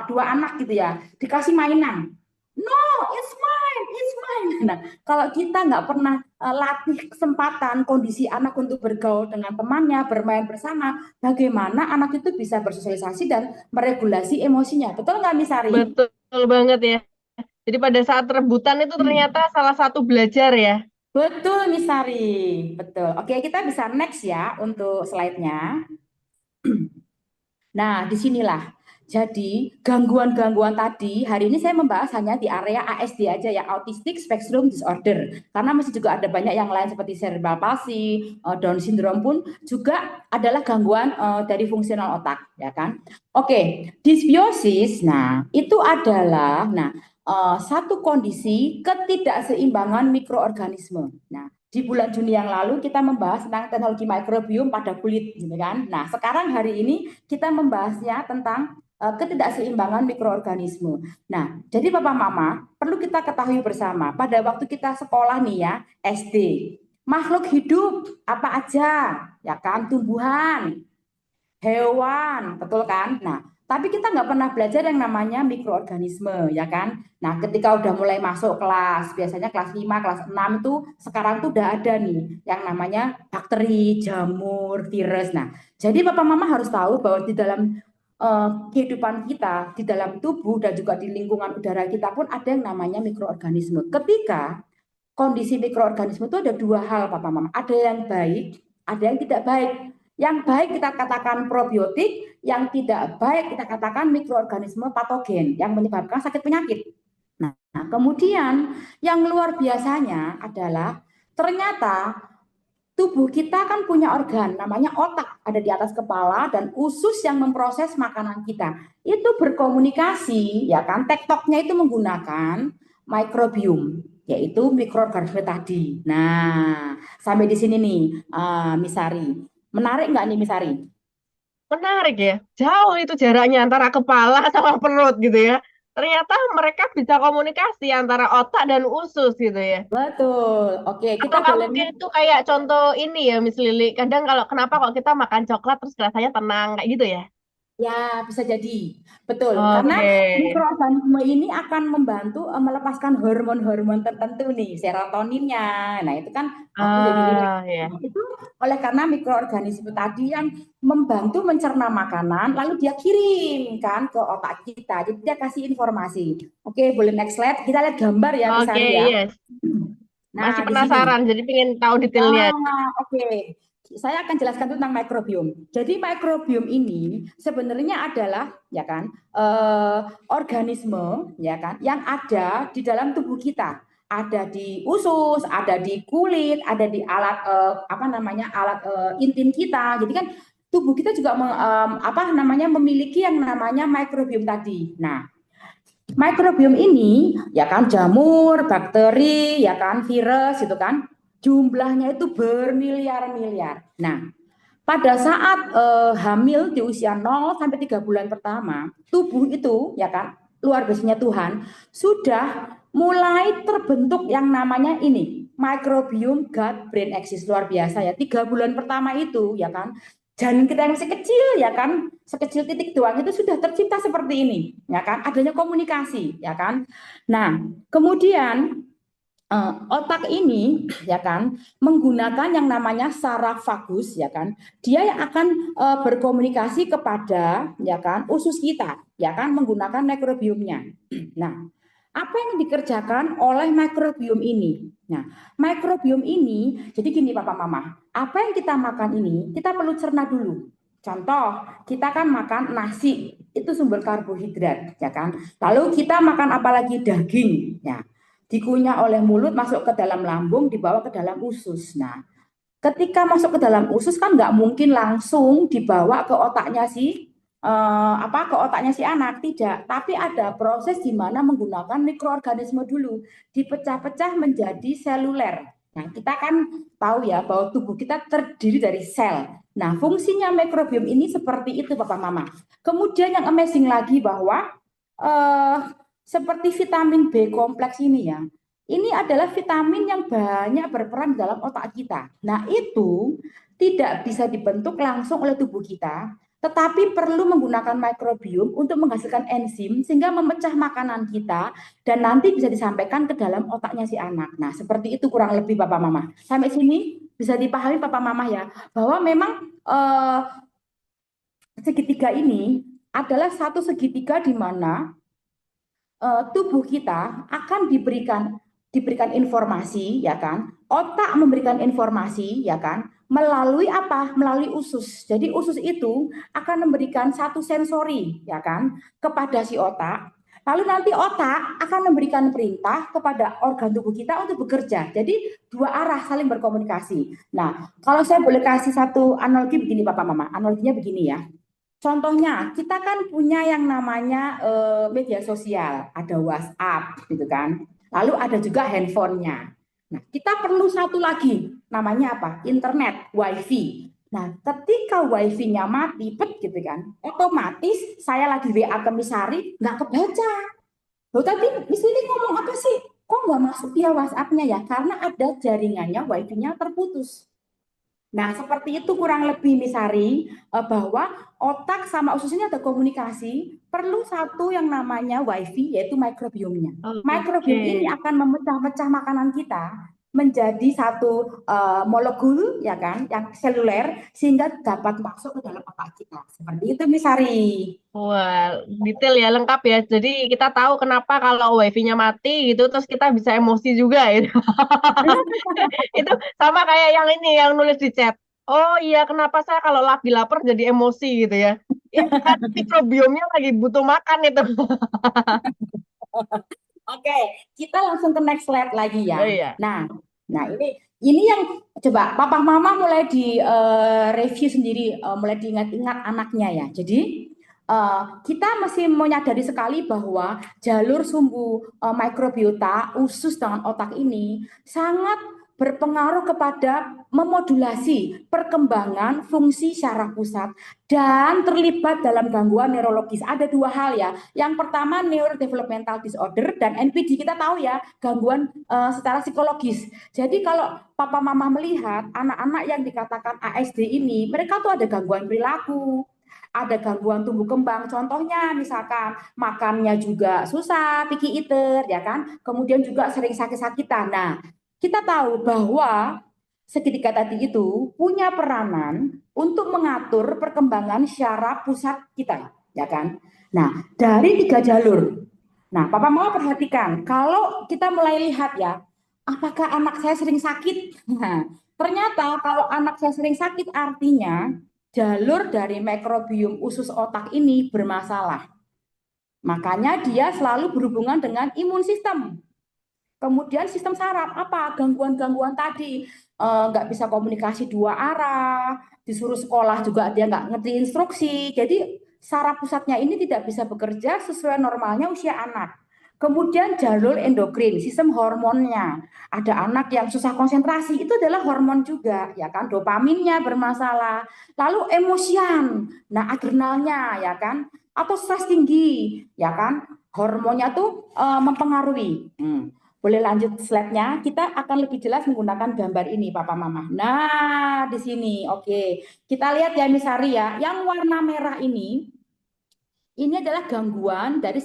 Speaker 2: dua anak gitu ya, dikasih mainan. No, it's mine, it's mine. Nah, kalau kita nggak pernah latih kesempatan kondisi anak untuk bergaul dengan temannya, bermain bersama, bagaimana anak itu bisa bersosialisasi dan meregulasi emosinya. Betul nggak, Misari?
Speaker 1: Betul banget ya. Jadi pada saat rebutan itu ternyata salah satu belajar ya.
Speaker 2: Betul, Misari. Betul. Oke, kita bisa next ya untuk slide-nya. Nah, disinilah. Jadi, gangguan-gangguan tadi, hari ini saya membahas hanya di area ASD aja ya, Autistic Spectrum Disorder. Karena masih juga ada banyak yang lain seperti cerebral palsy, Down syndrome pun juga adalah gangguan dari fungsional otak, ya kan? Oke, dysbiosis, nah itu adalah, satu kondisi ketidakseimbangan mikroorganisme. Nah, di bulan Juni yang lalu kita membahas tentang teknologi mikrobiom pada kulit, gitu kan? Nah, sekarang hari ini kita membahasnya tentang ketidakseimbangan mikroorganisme. Nah, jadi Papa Mama perlu kita ketahui bersama pada waktu kita sekolah nih ya, SD, makhluk hidup apa aja, ya kan? Tumbuhan, hewan, betul kan? Nah, tapi kita nggak pernah belajar yang namanya mikroorganisme, ya kan? Nah, ketika udah mulai masuk kelas, biasanya kelas 5, kelas 6 itu sekarang tuh udah ada nih yang namanya bakteri, jamur, virus. Nah, jadi Papa Mama harus tahu bahwa di dalam kehidupan kita, di dalam tubuh dan juga di lingkungan udara kita pun ada yang namanya mikroorganisme. Ketika kondisi mikroorganisme itu ada dua hal, Papa Mama. Ada yang baik, ada yang tidak baik. Yang baik kita katakan probiotik, yang tidak baik kita katakan mikroorganisme patogen yang menyebabkan sakit penyakit. Nah, kemudian yang luar biasanya adalah ternyata tubuh kita kan punya organ namanya otak ada di atas kepala dan usus yang memproses makanan kita. Itu berkomunikasi ya kan tektoknya itu menggunakan mikrobiom yaitu mikroorganisme tadi. Nah, sampai di sini nih Misari. Menarik nggak nih Misari?
Speaker 1: Menarik ya. Jauh itu jaraknya antara kepala sama perut gitu ya. Ternyata mereka bisa komunikasi antara otak dan usus gitu ya.
Speaker 2: Betul. Oke, kita
Speaker 1: Apakah
Speaker 2: boleh
Speaker 1: mungkin itu kayak contoh ini ya, Miss Lili? Kadang kalau kenapa kok kita makan coklat terus rasanya tenang kayak gitu ya?
Speaker 2: Ya, bisa jadi. Betul. Karena
Speaker 1: Oke.
Speaker 2: mikroorganisme ini akan membantu melepaskan hormon-hormon tertentu nih, serotoninnya. Nah, itu kan aku jadi rileks.
Speaker 1: Ah, ya.
Speaker 2: Nah, itu oleh karena mikroorganisme tadi yang membantu mencerna makanan, lalu dia kirim kan ke otak kita. Jadi dia kasih informasi. Oke, boleh next slide. Kita lihat gambar ya,
Speaker 1: Oke,
Speaker 2: Misari ya.
Speaker 1: yes. Masih
Speaker 2: Nah, di sini.
Speaker 1: penasaran, jadi pengen tahu detailnya.
Speaker 2: Oke. Saya akan jelaskan tentang mikrobiom. Jadi mikrobiom ini sebenarnya adalah ya kan eh, organisme ya kan yang ada di dalam tubuh kita. Ada di usus, ada di kulit, ada di alat apa namanya alat intim kita. Jadi kan tubuh kita juga apa namanya memiliki yang namanya mikrobiom tadi. Nah, mikrobiom ini ya kan jamur, bakteri, ya kan virus itu kan jumlahnya itu bermiliar-miliar. Nah, pada saat hamil di usia 0 sampai 3 bulan pertama, tubuh itu ya kan luar biasanya Tuhan sudah mulai terbentuk yang namanya ini microbiome gut brain axis luar biasa ya. 3 bulan pertama itu ya kan janin kita yang masih kecil ya kan sekecil titik doang itu sudah tercipta seperti ini ya kan adanya komunikasi ya kan. Nah, kemudian otak ini ya kan menggunakan yang namanya saraf vagus ya kan dia yang akan berkomunikasi kepada ya kan usus kita ya kan menggunakan mikrobiomnya. Nah, apa yang dikerjakan oleh mikrobiom ini? Nah, mikrobiom ini jadi gini Papa Mama, apa yang kita makan ini kita perlu cerna dulu. Contoh, kita kan makan nasi, itu sumber karbohidrat, ya kan? Lalu kita makan apalagi daging, ya dikunyah oleh mulut masuk ke dalam lambung dibawa ke dalam usus. Nah, ketika masuk ke dalam usus kan nggak mungkin langsung dibawa ke otaknya si apa ke otaknya si anak tidak, tapi ada proses di mana menggunakan mikroorganisme dulu dipecah-pecah menjadi seluler. Nah, kita kan tahu ya bahwa tubuh kita terdiri dari sel. Nah, fungsinya mikrobiom ini seperti itu Bapak Mama. Kemudian yang amazing lagi bahwa eh, seperti vitamin B kompleks ini ya. Ini adalah vitamin yang banyak berperan dalam otak kita. Nah, itu tidak bisa dibentuk langsung oleh tubuh kita, tetapi perlu menggunakan mikrobiom untuk menghasilkan enzim sehingga memecah makanan kita dan nanti bisa disampaikan ke dalam otaknya si anak. Nah, seperti itu kurang lebih Bapak Mama. Sampai sini bisa dipahami Bapak Mama ya, bahwa memang segitiga ini adalah satu segitiga di mana tubuh kita akan diberikan informasi ya kan otak memberikan informasi ya kan melalui apa melalui usus. Jadi usus itu akan memberikan satu sensori ya kan kepada si otak, lalu nanti otak akan memberikan perintah kepada organ tubuh kita untuk bekerja. Jadi dua arah saling berkomunikasi. Nah, kalau saya boleh kasih satu analogi begini Bapak Mama, analoginya begini ya. Contohnya, kita kan punya yang namanya media sosial, ada WhatsApp, gitu kan. Lalu ada juga handphonenya. Nah, kita perlu satu lagi, namanya apa? Internet, WiFi. Nah, ketika WiFi-nya mati, pet gitu kan, otomatis saya lagi WA ke Misari, nggak kebaca. Loh, tapi di sini ngomong apa sih? Kok nggak masuk via WhatsApp-nya ya? Karena ada jaringannya, WiFi-nya terputus. Nah, seperti itu kurang lebih Misari, bahwa otak sama usus ini ada komunikasi, perlu satu yang namanya WiFi, yaitu mikrobiomnya.
Speaker 1: Oke.
Speaker 2: Mikrobiom ini akan memecah-mecah makanan kita menjadi satu molekul, ya kan, yang seluler, sehingga dapat masuk ke dalam otak kita. Seperti itu, Misari.
Speaker 1: Wah, detail ya, lengkap ya. Jadi kita tahu kenapa kalau wifi-nya mati gitu, terus kita bisa emosi juga gitu. Itu sama kayak yang ini, yang nulis di chat. Oh iya, kenapa saya kalau lagi lapar jadi emosi gitu ya. Itu kan mikrobiomnya lagi butuh makan itu.
Speaker 2: Oke, kita langsung ke next slide lagi
Speaker 1: Oh
Speaker 2: ya.
Speaker 1: iya.
Speaker 2: Nah, nah ini yang coba Papa Mama mulai di review sendiri, mulai diingat-ingat anaknya ya. Jadi kita masih menyadari sekali bahwa jalur sumbu mikrobiota usus dengan otak ini sangat berpengaruh kepada memodulasi perkembangan fungsi syaraf pusat dan terlibat dalam gangguan neurologis. Ada dua hal ya. Yang pertama neurodevelopmental disorder dan NPD kita tahu ya gangguan secara psikologis. Jadi kalau papa mama melihat anak-anak yang dikatakan ASD ini, mereka tuh ada gangguan perilaku, ada gangguan tumbuh kembang. Contohnya misalkan makannya juga susah, picky eater, ya kan? Kemudian juga sering sakit-sakitan. Nah, kita tahu bahwa segitiga tadi itu punya peranan untuk mengatur perkembangan syaraf pusat kita, ya kan? Nah, dari 3 jalur. Nah, Papa mau perhatikan, kalau kita mulai lihat ya, apakah anak saya sering sakit? Nah, ternyata kalau anak saya sering sakit artinya jalur dari mikrobiom usus otak ini bermasalah. Makanya dia selalu berhubungan dengan imun sistem. Kemudian sistem saraf, apa? Gangguan-gangguan tadi. Nggak bisa komunikasi 2 arah, disuruh sekolah juga dia nggak ngerti instruksi. Jadi saraf pusatnya ini tidak bisa bekerja sesuai normalnya usia anak. Kemudian jalur endokrin, sistem hormonnya. Ada anak yang susah konsentrasi, itu adalah hormon juga, ya kan? Dopaminnya bermasalah. Lalu emosian, nah adrenalnya, ya kan? Atau stres tinggi, ya kan? Hormonnya tuh mempengaruhi. Boleh lanjut slide-nya? Kita akan lebih jelas menggunakan gambar ini, Papa Mama. Nah, di sini. Oke. Kita lihat ya, Misari ya. Yang warna merah ini adalah gangguan dari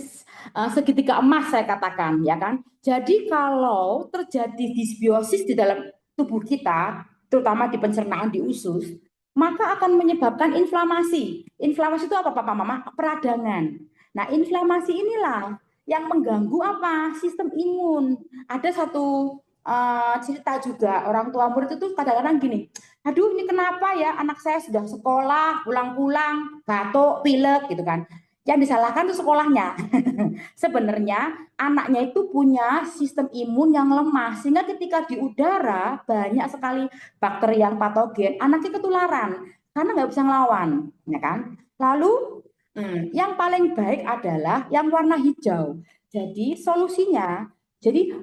Speaker 2: segitiga emas saya katakan, ya kan? Jadi kalau terjadi disbiosis di dalam tubuh kita, terutama di pencernaan di usus, maka akan menyebabkan inflamasi. Inflamasi itu apa, Papa Mama? Peradangan. Nah, inflamasi inilah yang mengganggu apa? Sistem imun. Ada satu cerita juga orang tua murid itu kadang-kadang gini, aduh ini kenapa ya anak saya sudah sekolah pulang-pulang batuk pilek gitu kan, yang disalahkan itu sekolahnya. Sebenarnya anaknya itu punya sistem imun yang lemah sehingga ketika di udara banyak sekali bakteri yang patogen, anaknya ketularan karena nggak bisa ngelawan, ya kan? Lalu yang paling baik adalah yang warna hijau. Jadi solusinya, jadi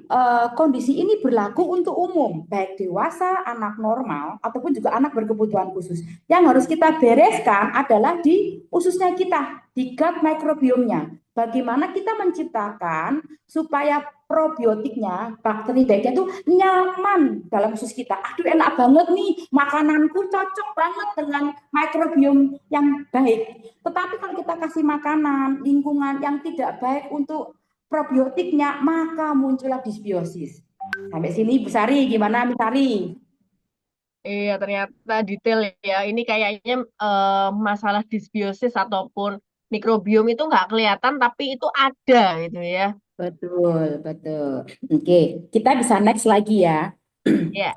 Speaker 2: kondisi ini berlaku untuk umum, baik dewasa, anak normal, ataupun juga anak berkebutuhan khusus. Yang harus kita bereskan adalah di ususnya kita, di gut microbiomnya. Bagaimana kita menciptakan supaya probiotiknya, bakteri baiknya itu nyaman dalam usus kita. Aduh enak banget nih, makananku cocok banget dengan mikrobiom yang baik. Tetapi kalau kita kasih makanan, lingkungan yang tidak baik untuk probiotiknya, maka muncullah disbiosis. Sampai sini Bu Sari, gimana Bu Sari?
Speaker 1: Iya, ternyata detail ya. Ini kayaknya masalah disbiosis ataupun mikrobiom itu nggak kelihatan, tapi itu ada gitu ya.
Speaker 2: Betul, betul. Oke, kita bisa next lagi ya.
Speaker 1: Ya,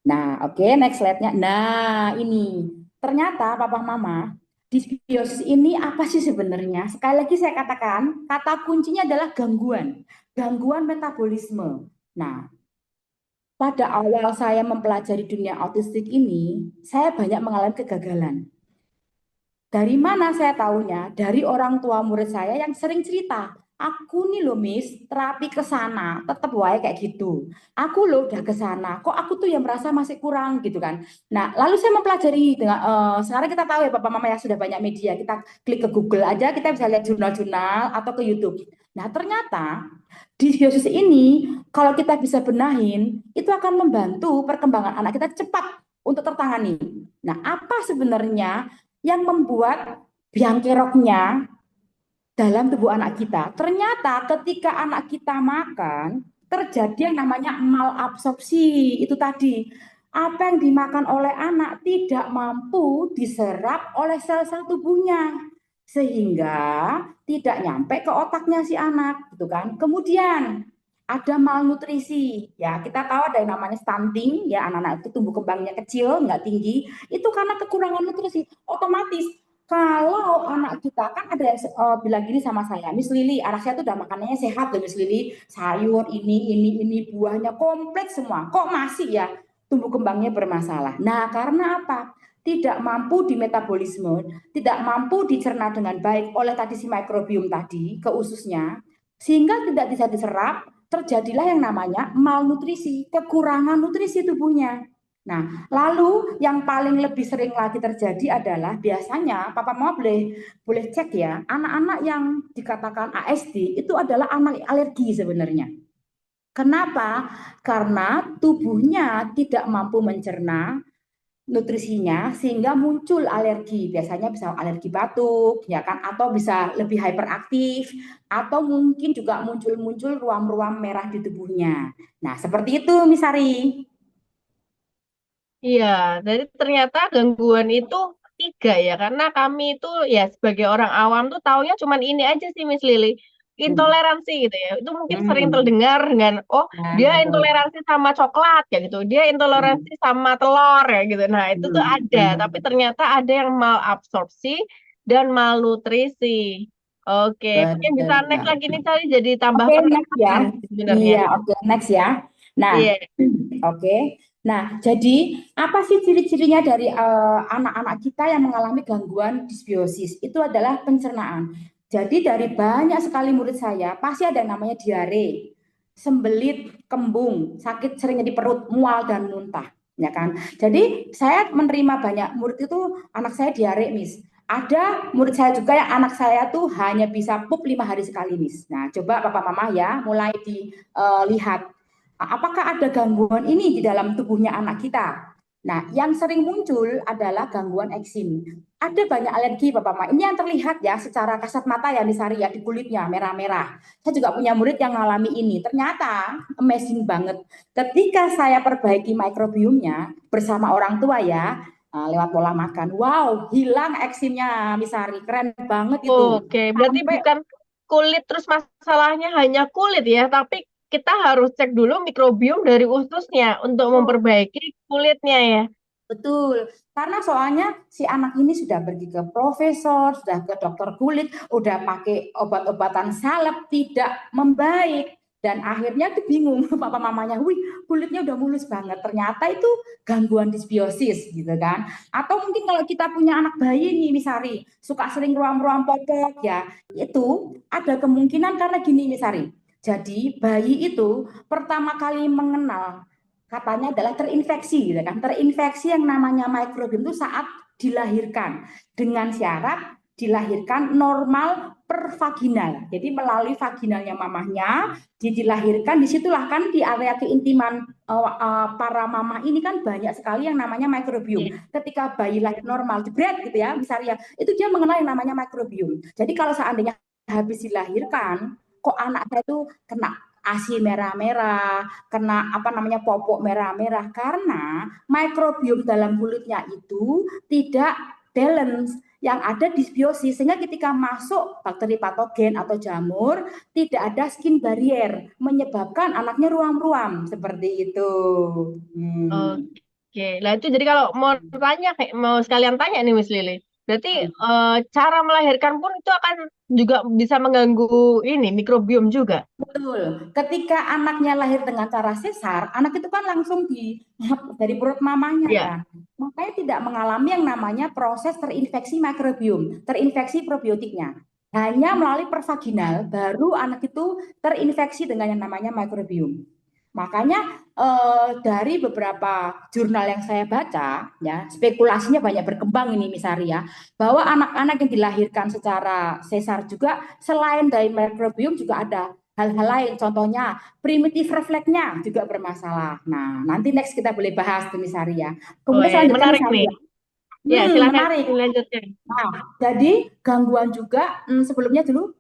Speaker 2: Nah, oke, next slide-nya. Nah, ini ternyata Papa Mama, disbiosis ini apa sih sebenarnya? Sekali lagi saya katakan, kata kuncinya adalah gangguan, gangguan metabolisme. Nah, pada awal saya mempelajari dunia autistik ini, saya banyak mengalami kegagalan. Dari mana saya tahunya? Dari orang tua murid saya yang sering cerita. Aku nih loh Miss, terapi ke sana, tetap wae kayak gitu. Aku loh udah ke sana, kok aku tuh yang merasa masih kurang gitu kan. Nah, lalu saya mempelajari dengan sekarang kita tahu ya Bapak Mama ya sudah banyak media. Kita klik ke Google aja, kita bisa lihat jurnal-jurnal atau ke YouTube. Nah, ternyata disbiosis ini kalau kita bisa benahin, itu akan membantu perkembangan anak kita cepat untuk tertangani. Nah, apa sebenarnya yang membuat biang keroknya dalam tubuh anak kita? Ternyata ketika anak kita makan, terjadi yang namanya malabsorpsi. Itu tadi, apa yang dimakan oleh anak tidak mampu diserap oleh sel-sel tubuhnya. Sehingga tidak nyampe ke otaknya si anak, gitu kan. Kemudian ada malnutrisi, ya kita tahu ada yang namanya stunting, ya anak-anak itu tumbuh kembangnya kecil, nggak tinggi, itu karena kekurangan nutrisi. Otomatis kalau anak kita kan ada yang bilang gini sama saya, Miss Lili, anak saya tuh udah makanannya sehat loh Miss Lili, sayur ini buahnya komplit semua, kok masih ya tumbuh kembangnya bermasalah. Nah karena apa? Tidak mampu di metabolisme, tidak mampu dicerna dengan baik oleh tadi si mikrobiom tadi ke ususnya, sehingga tidak bisa diserap, terjadilah yang namanya malnutrisi, kekurangan nutrisi tubuhnya. Nah, lalu yang paling lebih sering lagi terjadi adalah biasanya Papa Mama boleh boleh cek ya, anak-anak yang dikatakan ASD itu adalah anak alergi sebenarnya. Kenapa? Karena tubuhnya tidak mampu mencerna nutrisinya sehingga muncul alergi. Biasanya bisa alergi batuk, ya kan, atau bisa lebih hyperaktif, atau mungkin juga muncul-muncul ruam-ruam merah di tubuhnya. Nah, seperti itu, Misari.
Speaker 1: Iya, jadi ternyata gangguan itu tiga ya, karena kami itu ya sebagai orang awam tuh taunya cuman ini aja sih Miss Lily,
Speaker 2: Hmm.
Speaker 1: intoleransi gitu ya. Itu mungkin sering
Speaker 2: Hmm.
Speaker 1: terdengar dengan, oh
Speaker 2: Nah,
Speaker 1: dia
Speaker 2: betul.
Speaker 1: intoleransi sama coklat ya gitu, dia intoleransi
Speaker 2: Hmm.
Speaker 1: sama telur ya gitu. Nah itu tuh
Speaker 2: Hmm.
Speaker 1: ada, tapi
Speaker 2: Hmm.
Speaker 1: ternyata ada yang malabsorpsi dan malnutrisi. Oke, mungkin bisa
Speaker 2: Betul.
Speaker 1: next lagi nih cari jadi tambah
Speaker 2: Oke, next ya.
Speaker 1: penasaran sebenarnya.
Speaker 2: Iya, oke, next ya. Nah,
Speaker 1: Iya.
Speaker 2: oke. Nah, jadi apa sih ciri-cirinya dari anak-anak kita yang mengalami gangguan disbiosis? Itu adalah pencernaan. Jadi dari banyak sekali murid saya, pasti ada yang namanya diare, sembelit, kembung, sakit seringnya di perut, mual dan muntah, ya kan? Jadi saya menerima banyak murid itu anak saya diare, Miss. Ada murid saya juga yang anak saya tuh hanya bisa pup 5 hari sekali, Miss. Nah, coba Papa Mama ya mulai dilihat apakah ada gangguan ini di dalam tubuhnya anak kita. Nah, yang sering muncul adalah gangguan eksim. Ada banyak alergi, Bapak Mama. Ini yang terlihat ya secara kasat mata ya, Nisari ya, di kulitnya merah-merah. Saya juga punya murid yang mengalami ini. Ternyata amazing banget. Ketika saya perbaiki mikrobiomnya bersama orang tua ya, lewat pola makan. Wow, hilang eksimnya, Misari. Keren banget itu.
Speaker 1: Oke, berarti
Speaker 2: Sampai
Speaker 1: bukan kulit terus masalahnya hanya kulit ya, tapi kita harus cek dulu mikrobiom dari ususnya untuk memperbaiki kulitnya ya.
Speaker 2: betul, karena soalnya si anak ini sudah pergi ke profesor, sudah ke dokter kulit, udah pakai obat-obatan salep, tidak membaik. Dan akhirnya tuh bingung papa mamanya, wih kulitnya udah mulus banget. Ternyata itu gangguan disbiosis gitu kan. Atau mungkin kalau kita punya anak bayi nih Misari, suka sering ruam-ruam popok ya, itu ada kemungkinan karena gini Misari. Jadi bayi itu pertama kali mengenal katanya adalah terinfeksi, gitu kan? Terinfeksi yang namanya mikrobiom itu saat dilahirkan dengan syarat dilahirkan normal per vaginal. Jadi melalui vaginalnya mamahnya, dilahirkan disitulah kan di area keintiman para mama ini kan banyak sekali yang namanya mikrobiom.
Speaker 1: Iya.
Speaker 2: Ketika bayi lahir normal, jebret gitu ya, misalnya, itu dia mengenal yang namanya mikrobiom. Jadi kalau seandainya habis dilahirkan, kok anak saya itu kena ASI merah-merah, kena apa namanya popok merah-merah karena mikrobiom dalam kulitnya itu tidak balance, yang ada disbiosis sehingga ketika masuk bakteri patogen atau jamur tidak ada skin barrier menyebabkan anaknya ruam-ruam seperti itu. Hmm.
Speaker 1: Oke, nah itu jadi kalau mau tanya, mau sekalian tanya nih Miss Lily, berarti cara melahirkan pun itu akan juga bisa mengganggu ini mikrobiom juga.
Speaker 2: Betul. Ketika anaknya lahir dengan cara sesar, anak itu kan langsung dari perut mamanya
Speaker 1: Ya.
Speaker 2: kan. Makanya tidak mengalami yang namanya proses terinfeksi mikrobiom, terinfeksi probiotiknya. Hanya melalui pervaginal baru anak itu terinfeksi dengan yang namanya mikrobiom. Makanya dari beberapa jurnal yang saya baca, ya spekulasinya banyak berkembang ini Misari ya, bahwa anak-anak yang dilahirkan secara sesar juga selain dari mikrobiom juga ada hal-hal lain, contohnya primitif refleksnya juga bermasalah. Nah, nanti next kita boleh bahas tuh Misari ya.
Speaker 1: Oh
Speaker 2: Kemudian
Speaker 1: ya,
Speaker 2: selanjutnya
Speaker 1: menarik
Speaker 2: Misari
Speaker 1: nih.
Speaker 2: ya.
Speaker 1: Ya, silakan
Speaker 2: Menarik.
Speaker 1: dilanjutkan.
Speaker 2: Nah, jadi gangguan juga sebelumnya dulu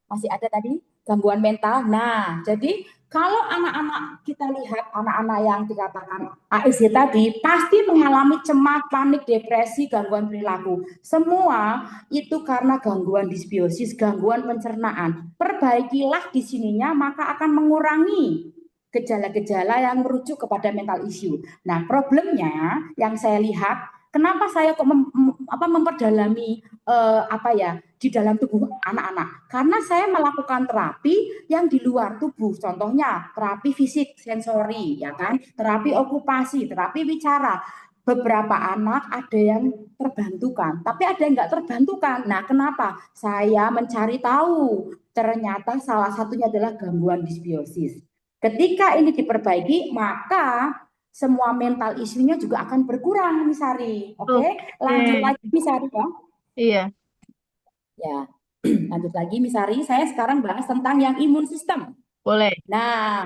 Speaker 2: masih ada tadi gangguan mental. Nah, jadi kalau anak-anak kita lihat anak-anak yang dikatakan ASD tadi pasti mengalami cemas, panik, depresi, gangguan perilaku. Semua itu karena gangguan disbiosis, gangguan pencernaan. Perbaikilah di sininya maka akan mengurangi gejala-gejala yang merujuk kepada mental issue. Nah, problemnya yang saya lihat, kenapa saya kok memperdalami apa ya di dalam tubuh anak-anak? Karena saya melakukan terapi yang di luar tubuh, contohnya terapi fisik sensori, ya kan, terapi okupasi, terapi bicara. Beberapa anak ada yang terbantukan, tapi ada yang nggak terbantukan. Nah, kenapa? Saya mencari tahu. Ternyata salah satunya adalah gangguan disbiosis. Ketika ini diperbaiki, maka semua mental isunya juga akan berkurang, Misari. Oke, lanjut
Speaker 1: Oke.
Speaker 2: lagi, Misari ya.
Speaker 1: Iya,
Speaker 2: Ya, lanjut lagi, Misari. Saya sekarang bahas tentang yang imun sistem.
Speaker 1: boleh.
Speaker 2: Nah,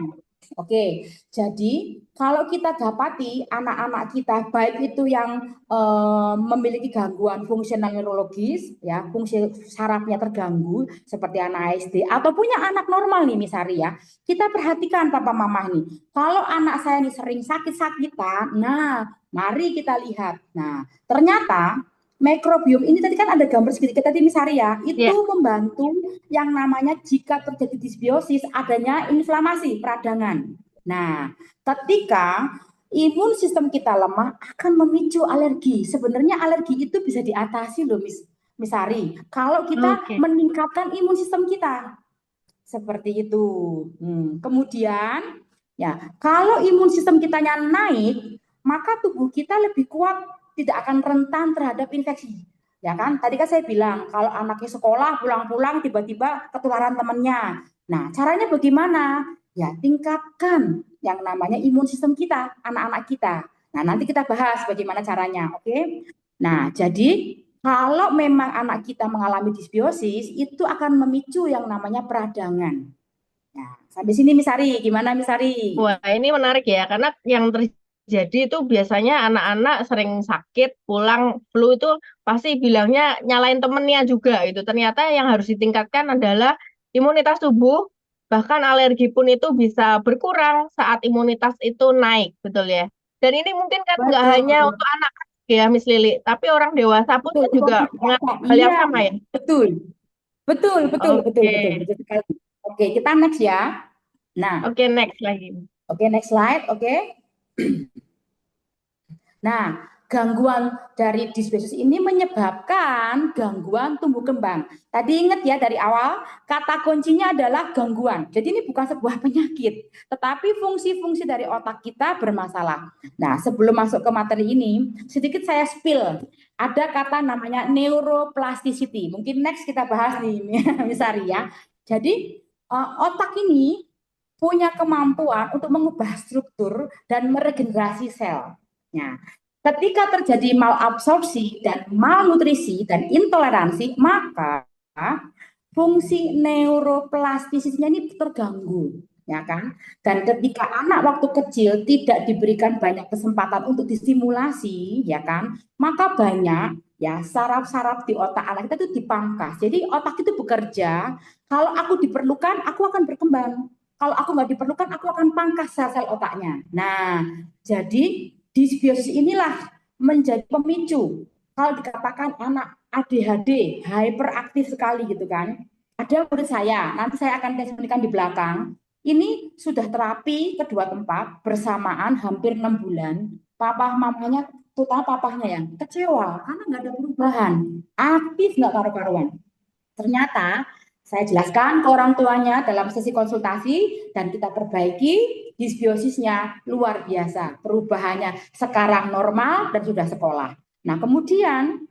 Speaker 2: Oke, jadi kalau kita dapati anak-anak kita baik itu yang memiliki gangguan fungsional neurologis, ya fungsi sarafnya terganggu seperti anak ASD atau punya anak normal nih misalnya ya, kita perhatikan papa mama nih. Kalau anak saya nih sering sakit-sakitan, nah mari kita lihat. Nah ternyata mikrobiom ini tadi kan ada gambar sedikit tadi misalnya ya, itu
Speaker 1: Ya,
Speaker 2: membantu yang namanya jika terjadi disbiosis adanya inflamasi peradangan. Nah, ketika imun sistem kita lemah akan memicu alergi. Sebenarnya alergi itu bisa diatasi loh, Miss Ari. Kalau kita
Speaker 1: oke.
Speaker 2: meningkatkan imun sistem kita. Seperti itu. Kemudian, ya, kalau imun sistem kitanya naik, maka tubuh kita lebih kuat, tidak akan rentan terhadap infeksi. Ya kan? Tadi kan saya bilang, kalau anaknya sekolah pulang-pulang tiba-tiba ketularan temannya. Nah, caranya bagaimana? Ya, tingkatkan yang namanya imun sistem kita, anak-anak kita. Nah, nanti kita bahas bagaimana caranya, oke? Nah, jadi kalau memang anak kita mengalami disbiosis, itu akan memicu yang namanya peradangan. Nah, sampai sini Misari, gimana Misari?
Speaker 1: Wah, ini menarik ya, karena yang terjadi itu biasanya anak-anak sering sakit, pulang flu itu pasti bilangnya nyalain temennya juga itu. Ternyata yang harus ditingkatkan adalah imunitas tubuh, bahkan alergi pun itu bisa berkurang saat imunitas itu naik, betul ya. Dan ini mungkin kan nggak hanya
Speaker 2: Betul,
Speaker 1: untuk anak ya, Miss Lili, tapi orang dewasa pun
Speaker 2: betul.
Speaker 1: kan juga
Speaker 2: Covid biasa.
Speaker 1: mengalami hal yang
Speaker 2: Iya,
Speaker 1: sama ya.
Speaker 2: betul. Betul, betul, betul,
Speaker 1: Oke,
Speaker 2: betul, betul sekali. Oke, kita next ya. Nah,
Speaker 1: oke next lagi.
Speaker 2: oke next slide, oke. Nah, gangguan dari disbiosis ini menyebabkan gangguan tumbuh kembang. Tadi ingat ya dari awal, kata kuncinya adalah gangguan. Jadi ini bukan sebuah penyakit, tetapi fungsi-fungsi dari otak kita bermasalah. Nah, sebelum masuk ke materi ini, sedikit saya spill. Ada kata namanya neuroplasticity. Mungkin next kita bahas nih, Miss Ari ya. Jadi, otak ini punya kemampuan untuk mengubah struktur dan meregenerasi sel. Nah, ketika terjadi malabsorpsi dan malnutrisi dan intoleransi, maka fungsi neuroplastisisnya ini terganggu, ya kan? Dan ketika anak waktu kecil tidak diberikan banyak kesempatan untuk distimulasi, ya kan? Maka banyak ya saraf-saraf di otak anak kita itu dipangkas. Jadi otak itu bekerja, kalau aku diperlukan, aku akan berkembang. Kalau aku nggak diperlukan, aku akan pangkas sel-sel otaknya. Nah, jadi disbiosis inilah menjadi pemicu. Kalau dikatakan anak ADHD, hyperaktif sekali gitu kan. Ada murid saya, nanti saya akan testimonikan di belakang. Ini sudah terapi kedua tempat bersamaan hampir 6 bulan. Papa mamanya, terutama papahnya yang kecewa karena nggak ada perubahan. Aktif nggak karu-karuan. Ternyata saya jelaskan ke orang tuanya dalam sesi konsultasi dan kita perbaiki disbiosisnya luar biasa. Perubahannya sekarang normal dan sudah sekolah. Nah, kemudian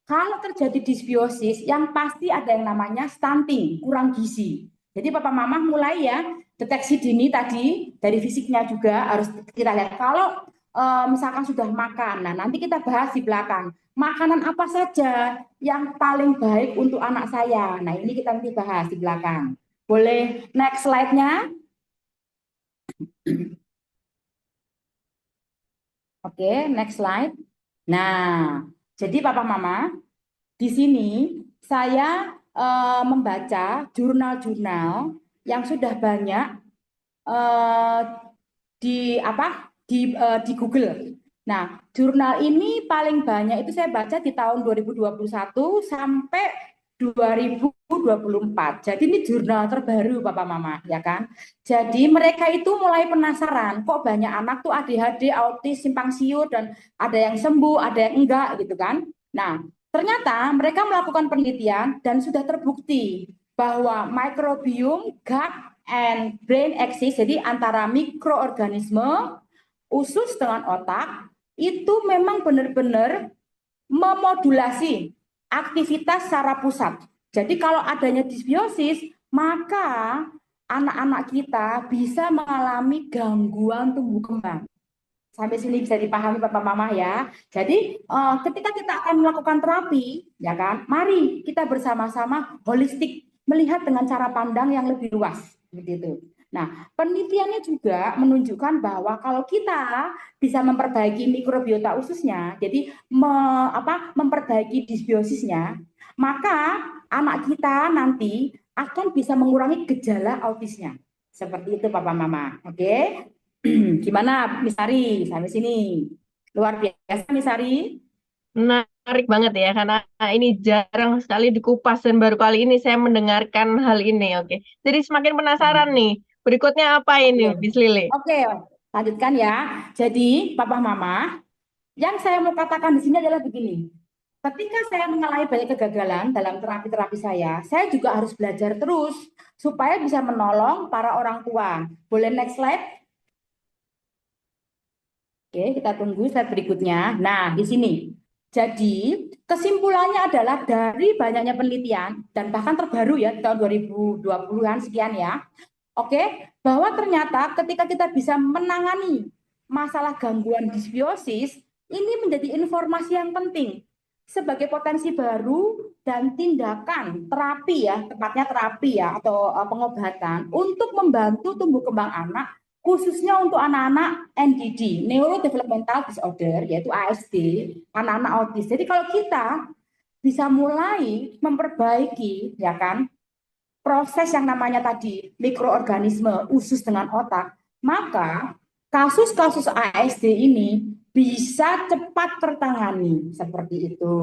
Speaker 2: kalau terjadi disbiosis yang pasti ada yang namanya stunting, kurang gizi. Jadi papa mama mulai ya deteksi dini tadi dari fisiknya juga harus kita lihat. Kalau misalkan sudah makan, nah nanti kita bahas di belakang. Makanan apa saja yang paling baik untuk anak saya? Nah ini kita nanti bahas di belakang. Boleh next slide-nya? Oke, next slide. Nah, jadi papa mama, di sini saya membaca jurnal-jurnal yang sudah banyak eh, di apa di Google. Nah, jurnal ini paling banyak itu saya baca di tahun 2021 sampai 2024. Jadi ini jurnal terbaru Bapak Mama, ya kan? Jadi mereka itu mulai penasaran, kok banyak anak tuh ADHD, autis, simpang siur dan ada yang sembuh, ada yang enggak gitu kan. Nah, ternyata mereka melakukan penelitian dan sudah terbukti bahwa microbiome gut and brain axis, jadi antara mikroorganisme usus dengan otak, itu memang benar-benar memodulasi aktivitas secara pusat. Jadi kalau adanya disbiosis, maka anak-anak kita bisa mengalami gangguan tumbuh kembang. Sampai sini bisa dipahami Bapak Mama ya. Jadi ketika kita akan melakukan terapi, ya kan, mari kita bersama-sama holistik melihat dengan cara pandang yang lebih luas, seperti itu. Nah, penelitiannya juga menunjukkan bahwa kalau kita bisa memperbaiki mikrobiota ususnya, jadi memperbaiki disbiosisnya, maka anak kita nanti akan bisa mengurangi gejala autisnya. Seperti itu Papa Mama. Oke? Gimana Misari sampai sini? Luar biasa Misari.
Speaker 1: Menarik banget ya, karena ini jarang sekali dikupas dan baru kali ini saya mendengarkan hal ini. Oke, jadi semakin penasaran nih. Berikutnya apa ini,
Speaker 2: Oke.
Speaker 1: Bis Lili?
Speaker 2: Oke, lanjutkan ya. Jadi, Papa Mama, yang saya mau katakan di sini adalah begini. Ketika saya mengalami banyak kegagalan dalam terapi-terapi saya juga harus belajar terus supaya bisa menolong para orang tua. Boleh next slide? Oke, kita tunggu slide berikutnya. Nah, di sini. Jadi, kesimpulannya adalah dari banyaknya penelitian dan bahkan terbaru ya di tahun 2020-an sekian ya. Oke, bahwa ternyata ketika kita bisa menangani masalah gangguan disbiosis, ini menjadi informasi yang penting sebagai potensi baru dan tindakan terapi ya, tepatnya terapi ya atau pengobatan untuk membantu tumbuh kembang anak khususnya untuk anak-anak NDD, Neurodevelopmental Disorder, yaitu ASD, anak-anak autis. Jadi kalau kita bisa mulai memperbaiki ya kan proses yang namanya tadi mikroorganisme usus dengan otak, maka kasus-kasus ASD ini bisa cepat tertangani seperti itu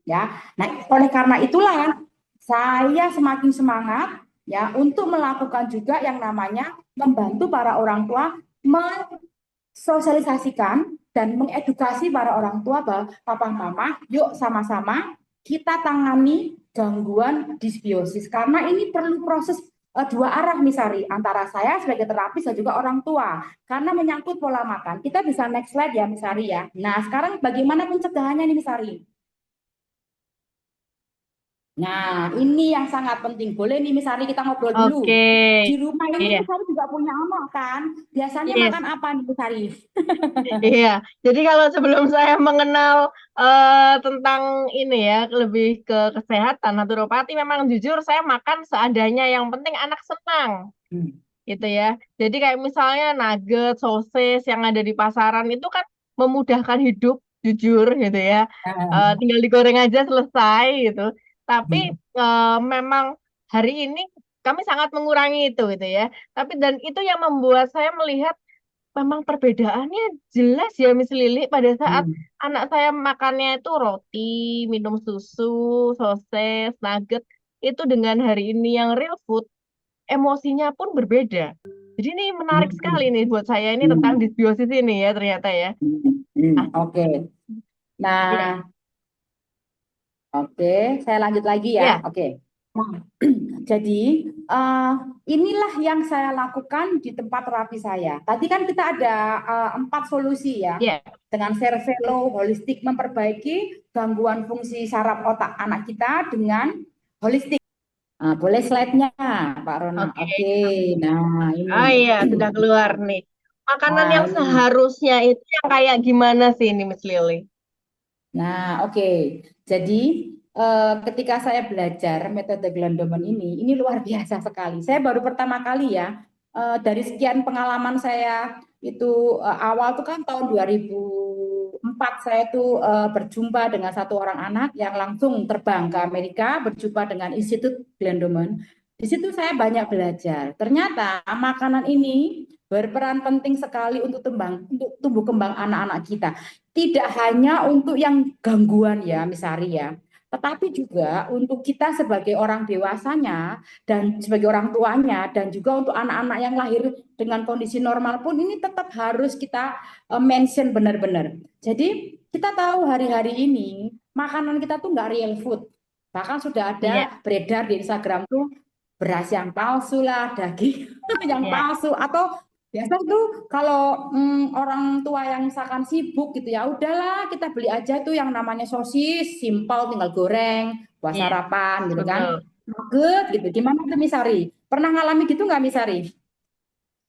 Speaker 2: ya. Nah, oleh karena itulah saya semakin semangat ya untuk melakukan juga yang namanya membantu para orang tua mensosialisasikan dan mengedukasi para orang tua bahwa papa mama yuk sama-sama kita tangani gangguan disbiosis karena ini perlu proses dua arah Misari antara saya sebagai terapis dan juga orang tua karena menyangkut pola makan. Kita bisa next slide ya Misari ya. Nah sekarang bagaimana pencegahannya nih Misari? Nah, ini yang sangat penting. Boleh nih, misalnya kita ngobrol
Speaker 1: Oke,
Speaker 2: dulu. Di rumah ini
Speaker 1: iya,
Speaker 2: misalnya juga punya anak kan? Biasanya
Speaker 1: yes,
Speaker 2: makan apa nih, Misari?
Speaker 1: iya. Jadi kalau sebelum saya mengenal tentang ini ya, lebih ke kesehatan naturopati, memang jujur saya makan seadanya. Yang penting anak senang.
Speaker 2: Hmm.
Speaker 1: Gitu ya. Jadi kayak misalnya nugget, sosis yang ada di pasaran itu kan memudahkan hidup, jujur gitu ya. Tinggal digoreng aja selesai gitu. Tapi memang hari ini kami sangat mengurangi itu gitu ya. Tapi dan itu yang membuat saya melihat memang perbedaannya jelas ya Miss Lili pada saat
Speaker 2: Hmm.
Speaker 1: anak saya makannya itu roti, minum susu, sosis, nugget itu dengan hari ini yang real food emosinya pun berbeda. Jadi ini menarik sekali nih buat saya ini tentang
Speaker 2: Hmm.
Speaker 1: disbiosis ini ya ternyata ya. Ah,
Speaker 2: Oke.
Speaker 1: ya,
Speaker 2: Nah, oke, saya lanjut lagi ya.
Speaker 1: ya,
Speaker 2: Oke. Nah, jadi eh, inilah yang saya lakukan di tempat terapi saya. Tadi kan kita ada 4 solusi ya.
Speaker 1: ya.
Speaker 2: Dengan Cervelo holistik memperbaiki gangguan fungsi saraf otak anak kita dengan holistik. Nah, boleh slide-nya, Pak Rona.
Speaker 1: Oke.
Speaker 2: Oke, nah ini.
Speaker 1: Ah iya, sudah keluar nih. Makanan
Speaker 2: Nah,
Speaker 1: yang
Speaker 2: ini.
Speaker 1: seharusnya itu yang kayak gimana sih ini Miss Lily?
Speaker 2: Nah, oke. Jadi, ketika saya belajar metode Glandoman ini luar biasa sekali. Saya baru pertama kali ya, dari sekian pengalaman saya itu awal tuh kan tahun 2004 saya tuh berjumpa dengan satu orang anak yang langsung terbang ke Amerika berjumpa dengan Institut Glandoman. Di situ saya banyak belajar. Ternyata makanan ini berperan penting sekali untuk tumbuh kembang anak-anak kita tidak hanya untuk yang gangguan ya, Misari ya, tetapi juga untuk kita sebagai orang dewasanya dan sebagai orang tuanya dan juga untuk anak-anak yang lahir dengan kondisi normal pun ini tetap harus kita mention benar-benar. Jadi kita tahu hari-hari ini makanan kita tuh nggak real food. Bahkan sudah
Speaker 1: Iya,
Speaker 2: ada beredar di Instagram tuh beras yang palsu lah, daging yang
Speaker 1: iya,
Speaker 2: palsu atau biasa tuh kalau orang tua yang misalkan sibuk gitu ya, udahlah kita beli aja tuh yang namanya sosis, simpel tinggal goreng, buat
Speaker 1: iya,
Speaker 2: sarapan gitu kan.
Speaker 1: betul.
Speaker 2: Nugget gitu. Gimana tuh Misari? Pernah ngalami gitu nggak Misari?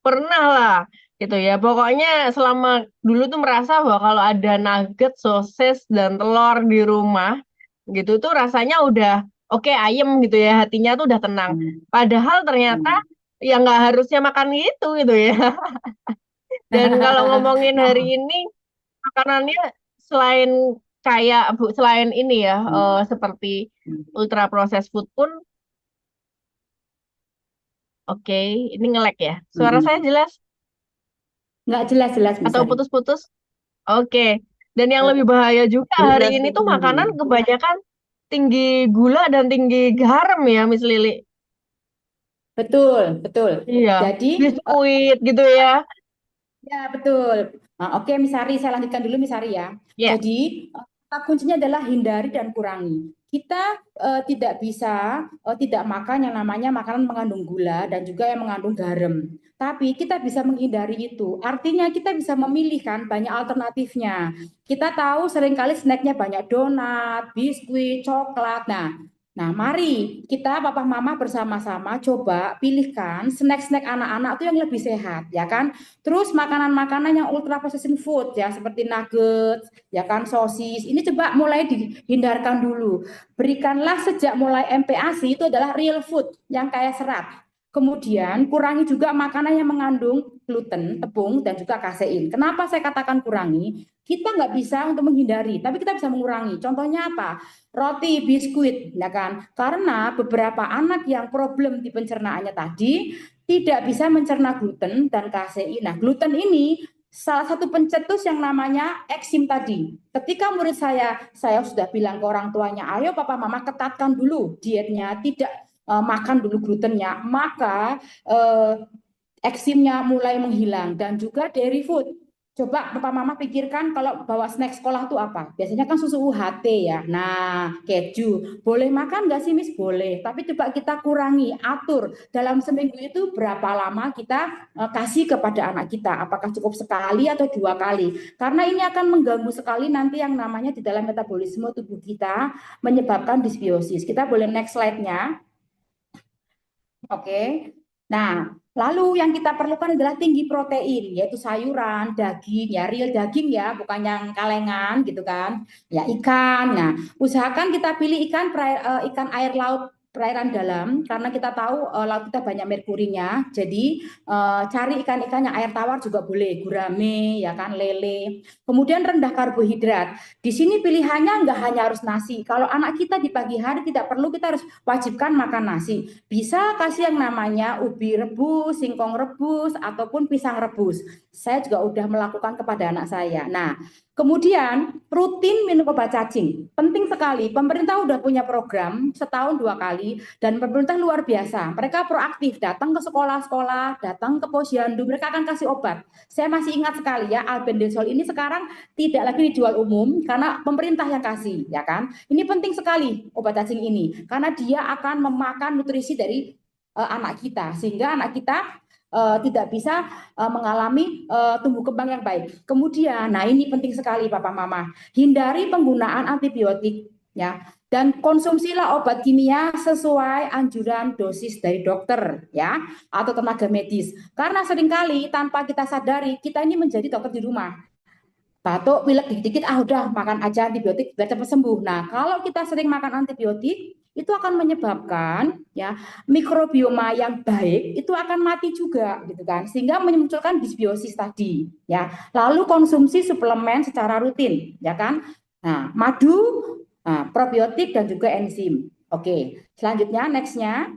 Speaker 1: Pernah lah gitu ya. Pokoknya selama dulu tuh merasa bahwa kalau ada nugget, sosis, dan telur di rumah gitu tuh rasanya udah oke ayem gitu ya. Hatinya tuh udah tenang.
Speaker 2: Hmm.
Speaker 1: Padahal ternyata
Speaker 2: Hmm.
Speaker 1: ya nggak harusnya makan gitu ya. Dan kalau ngomongin hari
Speaker 2: Nah,
Speaker 1: ini, makanannya selain kayak Bu, selain ini ya, seperti ultra processed food pun, oke, ini ngelek ya. Suara saya jelas
Speaker 2: nggak jelas-jelas
Speaker 1: atau
Speaker 2: Misari.
Speaker 1: putus-putus? Oke. Dan yang
Speaker 2: Eh,
Speaker 1: lebih bahaya juga hari
Speaker 2: jelas
Speaker 1: ini tuh makanan
Speaker 2: sekali.
Speaker 1: kebanyakan tinggi gula dan tinggi garam ya, Miss Lili.
Speaker 2: Betul, betul.
Speaker 1: Iya,
Speaker 2: Jadi,
Speaker 1: biskuit gitu ya.
Speaker 2: ya, betul. Nah, oke, Misari, saya lanjutkan dulu, Misari ya.
Speaker 1: Ya,
Speaker 2: Jadi, kata kuncinya adalah hindari dan kurangi. Kita tidak bisa tidak makan yang namanya makanan mengandung gula dan juga yang mengandung garam. Tapi kita bisa menghindari itu. Artinya kita bisa memilih kan banyak alternatifnya. Kita tahu seringkali snacknya banyak donat, biskuit, coklat. Nah, mari kita papa mama bersama-sama coba pilihkan snack-snack anak-anak itu yang lebih sehat, ya kan? Terus makanan-makanan yang ultra processed food ya seperti nuggets, ya kan sosis. Ini coba mulai dihindarkan dulu. Berikanlah sejak mulai MPASI itu adalah real food yang kaya serat. Kemudian kurangi juga makanan yang mengandung gluten, tepung, dan juga kasein. Kenapa saya katakan kurangi? Kita nggak bisa untuk menghindari, tapi kita bisa mengurangi. Contohnya apa? Roti, biskuit, ya kan? Karena beberapa anak yang problem di pencernaannya tadi tidak bisa mencerna gluten dan kasein. Nah, gluten ini salah satu pencetus yang namanya eksim tadi. Ketika murid saya sudah bilang ke orang tuanya, ayo papa mama ketatkan dulu dietnya, tidak makan dulu glutennya, maka eksimnya mulai menghilang dan juga dairy food. Coba Papa Mama pikirkan kalau bawa snack sekolah tuh apa? Biasanya kan susu UHT ya. Nah, keju. Boleh makan nggak sih, Miss? Boleh. Tapi coba kita kurangi, atur. Dalam seminggu itu berapa lama kita kasih kepada anak kita? Apakah cukup sekali atau 2 kali? Karena ini akan mengganggu sekali nanti yang namanya di dalam metabolisme tubuh kita menyebabkan disbiosis. Kita boleh next slide-nya. Oke. Nah, lalu yang kita perlukan adalah tinggi protein, yaitu sayuran, daging, ya real daging ya, bukan yang kalengan gitu kan. Ya ikan. Nah, usahakan kita pilih ikan air laut perairan dalam karena kita tahu laut kita banyak merkurinya. Jadi cari ikan-ikan yang air tawar juga boleh, gurame ya kan, lele. Kemudian rendah karbohidrat. Di sini pilihannya nggak hanya harus nasi. Kalau anak kita di pagi hari tidak perlu kita harus wajibkan makan nasi. Bisa kasih yang namanya ubi rebus, singkong rebus, ataupun pisang rebus. Saya juga udah melakukan kepada anak saya. Nah, kemudian rutin minum obat cacing. Penting sekali. Pemerintah udah punya program setahun 2 kali dan pemerintah luar biasa. Mereka proaktif datang ke sekolah-sekolah, datang ke posyandu, mereka akan kasih obat. Saya masih ingat sekali ya, albendazole ini sekarang tidak lagi dijual umum karena pemerintah yang kasih, ya kan? Ini penting sekali obat cacing ini karena dia akan memakan nutrisi dari anak kita sehingga anak kita tidak bisa mengalami tumbuh kembang yang baik. Kemudian, nah ini penting sekali Papa Mama, hindari penggunaan antibiotik ya dan konsumsilah obat kimia sesuai anjuran dosis dari dokter ya atau tenaga medis. Karena seringkali tanpa kita sadari kita ini menjadi dokter di rumah, batuk, pilek dikit-dikit, ah udah makan aja antibiotik biar cepat sembuh. Nah, kalau kita sering makan antibiotik, itu akan menyebabkan ya mikrobioma yang baik itu akan mati juga gitu kan, sehingga memunculkan disbiosis tadi ya. Lalu konsumsi suplemen secara rutin ya kan. Nah, madu, nah, probiotik dan juga enzim. Oke, selanjutnya nextnya.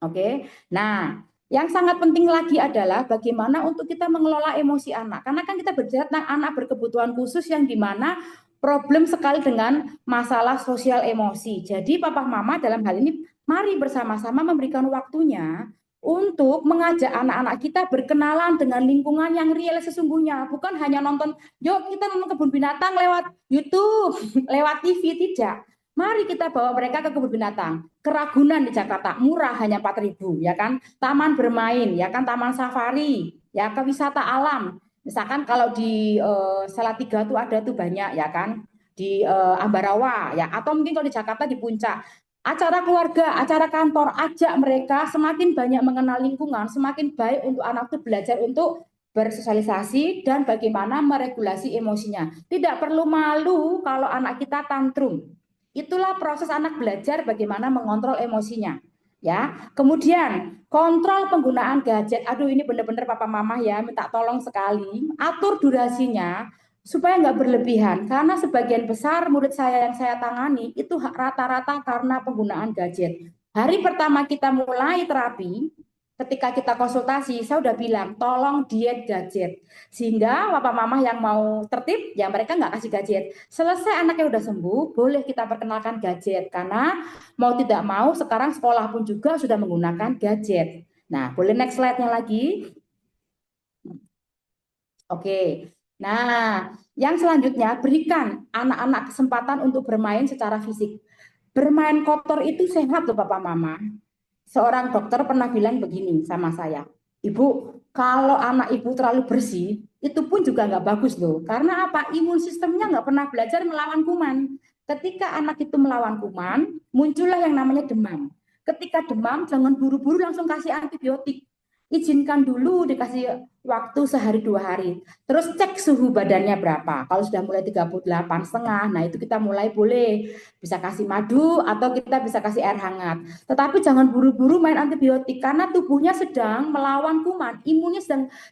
Speaker 2: Oke. Nah, yang sangat penting lagi adalah bagaimana untuk kita mengelola emosi anak. Karena kan kita berbicara tentang anak berkebutuhan khusus yang dimana problem sekali dengan masalah sosial emosi. Jadi papa mama dalam hal ini mari bersama-sama memberikan waktunya untuk mengajak anak-anak kita berkenalan dengan lingkungan yang real sesungguhnya. Bukan hanya nonton, yuk kita nonton kebun binatang lewat YouTube, lewat TV, tidak. Mari kita bawa mereka ke kebun binatang. Keragunan di Jakarta murah hanya 4.000 ya kan. Taman bermain ya kan, taman safari, ya ke wisata alam. Misalkan kalau di Salatiga tuh ada tuh banyak ya kan, di Ambarawa ya atau mungkin kalau di Jakarta di Puncak. Acara keluarga, acara kantor, ajak mereka semakin banyak mengenal lingkungan, semakin baik untuk anak itu belajar untuk bersosialisasi dan bagaimana meregulasi emosinya. Tidak perlu malu kalau anak kita tantrum. Itulah proses anak belajar bagaimana mengontrol emosinya. ya. Kemudian kontrol penggunaan gadget. Aduh, ini benar-benar papa mama ya, minta tolong sekali. Atur durasinya supaya nggak berlebihan. Karena sebagian besar murid saya yang saya tangani itu rata-rata karena penggunaan gadget. Hari pertama kita mulai terapi, ketika kita konsultasi, saya udah bilang, tolong diet gadget. Sehingga papa mama yang mau tertib, ya mereka nggak kasih gadget. Selesai anaknya udah sembuh, boleh kita perkenalkan gadget. Karena mau tidak mau sekarang sekolah pun juga sudah menggunakan gadget. Nah, boleh next slide-nya lagi. Oke. Nah, yang selanjutnya berikan anak-anak kesempatan untuk bermain secara fisik. Bermain kotor itu sehat loh Bapak Mama. Seorang dokter pernah bilang begini sama saya, Ibu, kalau anak ibu terlalu bersih, itu pun juga nggak bagus loh. Karena apa? Imun sistemnya nggak pernah belajar melawan kuman. Ketika anak itu melawan kuman, muncullah yang namanya demam. Ketika demam, jangan buru-buru langsung kasih antibiotik. Izinkan dulu dikasih waktu sehari 2 hari. Terus cek suhu badannya berapa. Kalau sudah mulai 38,5, nah itu kita mulai boleh bisa kasih madu atau kita bisa kasih air hangat. Tetapi jangan buru-buru main antibiotik karena tubuhnya sedang melawan kuman, imunnya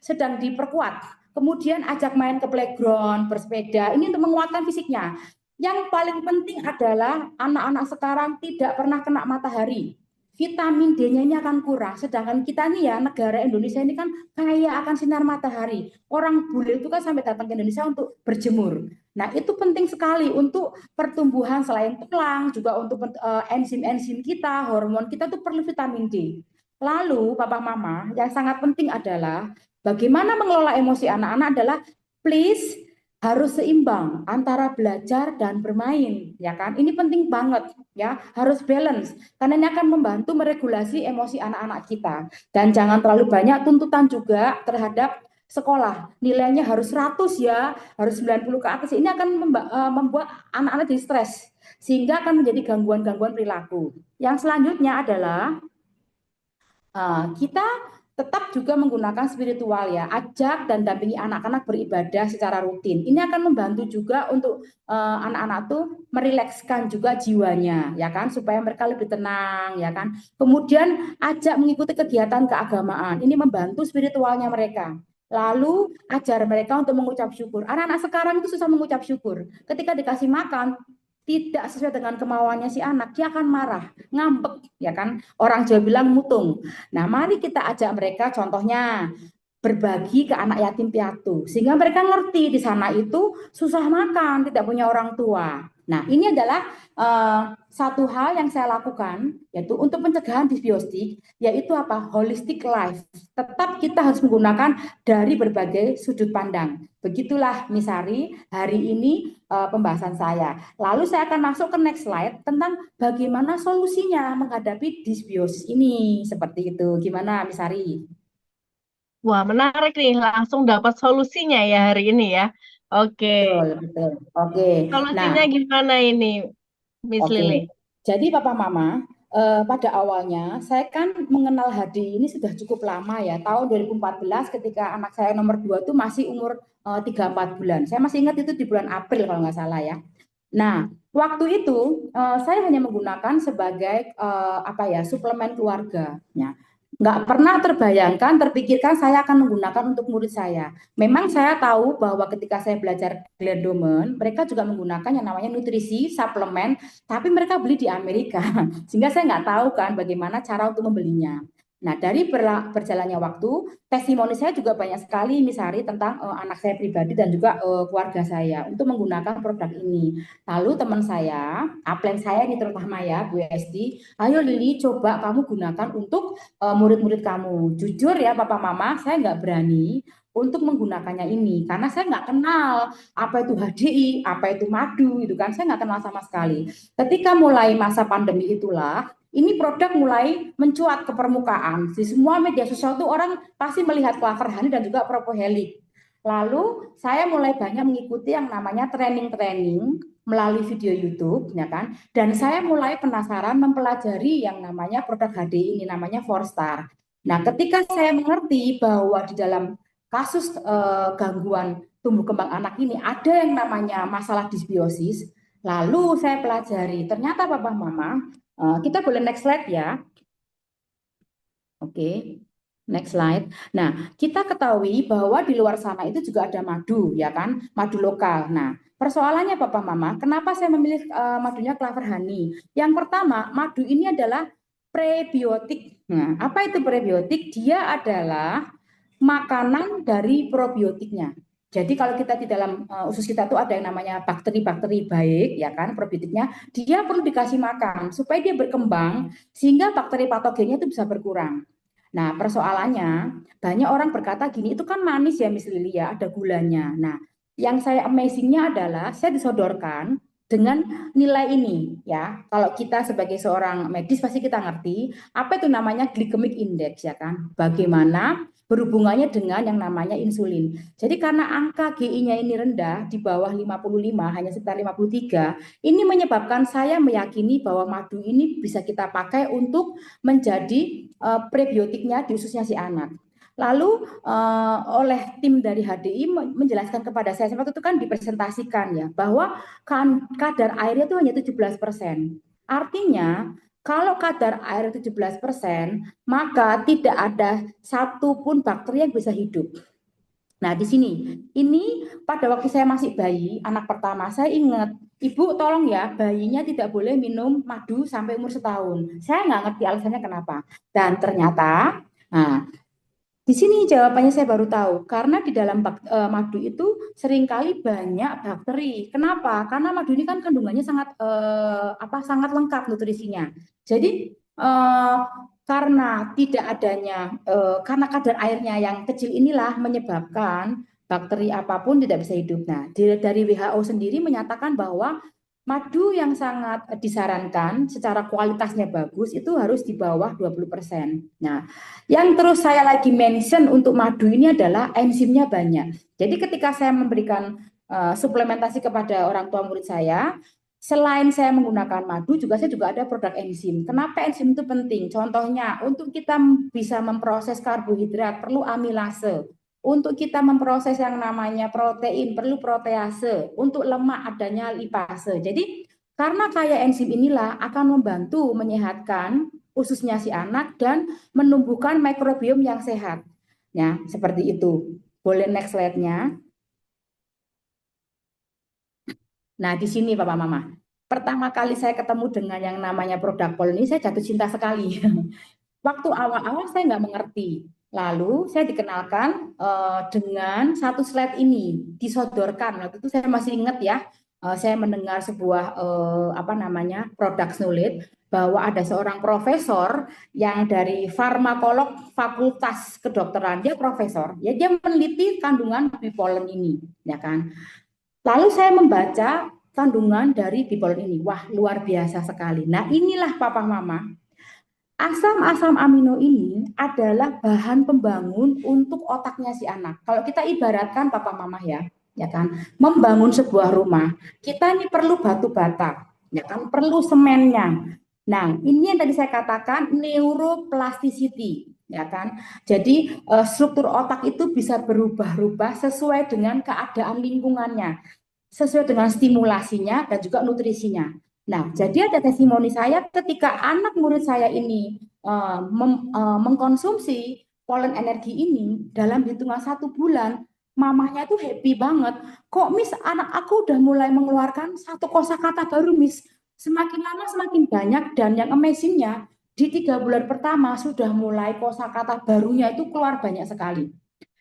Speaker 2: sedang diperkuat. Kemudian ajak main ke playground, bersepeda. Ini untuk menguatkan fisiknya. Yang paling penting adalah anak-anak sekarang tidak pernah kena matahari. Vitamin D-nya ini akan kurang. Sedangkan kita nih ya, negara Indonesia ini kan kaya akan sinar matahari. Orang bule itu kan sampai datang ke Indonesia untuk berjemur. Nah, itu penting sekali untuk pertumbuhan selain tulang, juga untuk enzim-enzim kita, hormon kita tuh perlu vitamin D. Lalu, Papa Mama, yang sangat penting adalah bagaimana mengelola emosi anak-anak adalah please harus seimbang antara belajar dan bermain, ya kan? Ini penting banget, ya, harus balance karena ini akan membantu meregulasi emosi anak-anak kita. Dan jangan terlalu banyak tuntutan juga terhadap sekolah. Nilainya harus 100 ya, harus 90 ke atas. Ini akan membuat anak-anak jadi stres sehingga akan menjadi gangguan-gangguan perilaku. Yang selanjutnya adalah kita tetap juga menggunakan spiritual ya, ajak dan dampingi anak-anak beribadah secara rutin. Ini akan membantu juga untuk anak-anak tuh merilekskan juga jiwanya, ya kan, supaya mereka lebih tenang, ya kan. Kemudian ajak mengikuti kegiatan keagamaan. Ini membantu spiritualnya mereka. Lalu ajar mereka untuk mengucap syukur. Anak-anak sekarang itu susah mengucap syukur. Ketika dikasih makan tidak sesuai dengan kemauannya si anak, dia akan marah, ngambek, ya kan. Orang Jawa bilang mutung. Nah, mari kita ajak mereka contohnya berbagi ke anak yatim piatu sehingga mereka ngerti di sana itu susah makan, tidak punya orang tua. Nah, ini adalah satu hal yang saya lakukan yaitu untuk pencegahan disbiostik, yaitu apa? Holistic life. Tetap kita harus menggunakan dari berbagai sudut pandang. Begitulah Misari hari ini pembahasan saya. Lalu saya akan masuk ke next slide tentang bagaimana solusinya menghadapi disbiosis ini. Seperti itu. Gimana Misari?
Speaker 1: Wah, menarik nih. Langsung dapat solusinya ya hari ini ya. Oke.
Speaker 2: Betul, betul. Oke. Nah,
Speaker 1: Solusinya gimana ini, Miss
Speaker 2: oke.
Speaker 1: Lily?
Speaker 2: Jadi Papa Mama, pada awalnya saya kan mengenal HD ini sudah cukup lama ya. Tahun 2014 ketika anak saya nomor 2 itu masih umur 3-4 bulan. Saya masih ingat itu di bulan April kalau nggak salah ya. Nah, waktu itu saya hanya menggunakan sebagai apa ya, suplemen keluarga. Ya. Nggak pernah terbayangkan, terpikirkan saya akan menggunakan untuk murid saya. Memang saya tahu bahwa ketika saya belajar Glendomen, mereka juga menggunakan yang namanya nutrisi, suplemen, tapi mereka beli di Amerika. Sehingga saya nggak tahu kan bagaimana cara untuk membelinya. Nah, dari berjalannya waktu, testimoni saya juga banyak sekali misalnya tentang anak saya pribadi dan juga keluarga saya untuk menggunakan produk ini. Lalu teman saya, upline saya ini terutama ya, Bu Esti, ayo Lili coba kamu gunakan untuk murid-murid kamu. Jujur ya Papa Mama, saya nggak berani untuk menggunakannya ini karena saya nggak kenal apa itu HDI, apa itu madu, itu kan saya nggak kenal sama sekali. Ketika mulai masa pandemi itulah, ini produk mulai mencuat ke permukaan. Di semua media sosial itu orang pasti melihat Clover Honey dan juga Propohelik. Lalu saya mulai banyak mengikuti yang namanya training-training melalui video YouTube, ya kan? Dan saya mulai penasaran mempelajari yang namanya produk HDI ini, namanya Forstar. Nah, ketika saya mengerti bahwa di dalam kasus gangguan tumbuh kembang anak ini ada yang namanya masalah disbiosis, lalu saya pelajari. Ternyata Papa Mama, kita boleh next slide ya. Oke, next slide. Nah, kita ketahui bahwa di luar sana itu juga ada madu, ya kan? Madu lokal. Nah, persoalannya Papa Mama, kenapa saya memilih madunya Clover Honey? Yang pertama, madu ini adalah prebiotik. Nah, apa itu prebiotik? Dia adalah makanan dari probiotiknya. Jadi kalau kita di dalam usus kita tuh ada yang namanya bakteri-bakteri baik, ya kan, probiotiknya, dia perlu dikasih makan supaya dia berkembang sehingga bakteri patogennya itu bisa berkurang. Nah, persoalannya banyak orang berkata gini, itu kan manis ya Miss Lily ya, ada gulanya. Nah, yang saya amazingnya adalah saya disodorkan dengan nilai ini ya. Kalau kita sebagai seorang medis pasti kita ngerti apa itu namanya glycemic index ya kan. Bagaimana berhubungannya dengan yang namanya insulin. Jadi karena angka GI-nya ini rendah di bawah 55, hanya sekitar 53, ini menyebabkan saya meyakini bahwa madu ini bisa kita pakai untuk menjadi prebiotiknya di ususnya si anak. Lalu oleh tim dari HDI menjelaskan kepada saya, waktu itu kan dipresentasikan ya, bahwa kadar airnya itu hanya 17%. Artinya, kalau kadar air 17%, maka tidak ada satupun bakteri yang bisa hidup. Nah, di sini, ini pada waktu saya masih bayi, anak pertama, saya ingat, Ibu tolong ya, bayinya tidak boleh minum madu sampai umur setahun. Saya nggak ngerti alasannya kenapa. Dan ternyata, nah, di sini jawabannya saya baru tahu, karena di dalam madu itu seringkali banyak bakteri. Kenapa? Karena madu ini kan kandungannya sangat sangat lengkap nutrisinya. Jadi karena tidak adanya karena kadar airnya yang kecil inilah menyebabkan bakteri apapun tidak bisa hidup. Nah, dari WHO sendiri menyatakan bahwa madu yang sangat disarankan secara kualitasnya bagus itu harus di bawah 20%. Nah, yang terus saya lagi mention untuk madu ini adalah enzimnya banyak. Jadi ketika saya memberikan suplementasi kepada orang tua murid saya, selain saya menggunakan madu, saya juga ada produk enzim. Kenapa enzim itu penting? Contohnya, untuk kita bisa memproses karbohidrat perlu amilase. Untuk kita memproses yang namanya protein perlu protease. Untuk lemak adanya lipase. Jadi karena kaya enzim inilah akan membantu menyehatkan ususnya si anak dan menumbuhkan mikrobiom yang sehat. Ya, seperti itu. Boleh next slide-nya. Nah, di sini Bapak Mama. Pertama kali saya ketemu dengan yang namanya produk pol ini, saya jatuh cinta sekali. Waktu awal-awal saya nggak mengerti. Lalu saya dikenalkan dengan satu slide ini, disodorkan. Waktu itu saya masih ingat ya, saya mendengar sebuah produk knowledge bahwa ada seorang profesor yang dari farmakolog fakultas kedokteran, dia profesor, ya dia meneliti kandungan bipolen ini, ya kan. Lalu saya membaca kandungan dari bipolen ini. Wah, luar biasa sekali. Nah, inilah Papa Mama. Asam-asam amino ini adalah bahan pembangun untuk otaknya si anak. Kalau kita ibaratkan Papa Mama ya kan, membangun sebuah rumah, kita ini perlu batu bata, ya kan, perlu semennya. Nah, ini yang tadi saya katakan neuroplasticity, ya kan. Jadi struktur otak itu bisa berubah-ubah sesuai dengan keadaan lingkungannya, sesuai dengan stimulasinya dan juga nutrisinya. Nah, jadi ada testimoni saya ketika anak murid saya ini mengkonsumsi polen energi ini dalam hitungan 1 bulan, mamahnya itu happy banget. Kok Miss, anak aku udah mulai mengeluarkan satu kosakata baru Miss. Semakin lama semakin banyak dan yang amazingnya di 3 bulan pertama sudah mulai kosakata barunya itu keluar banyak sekali.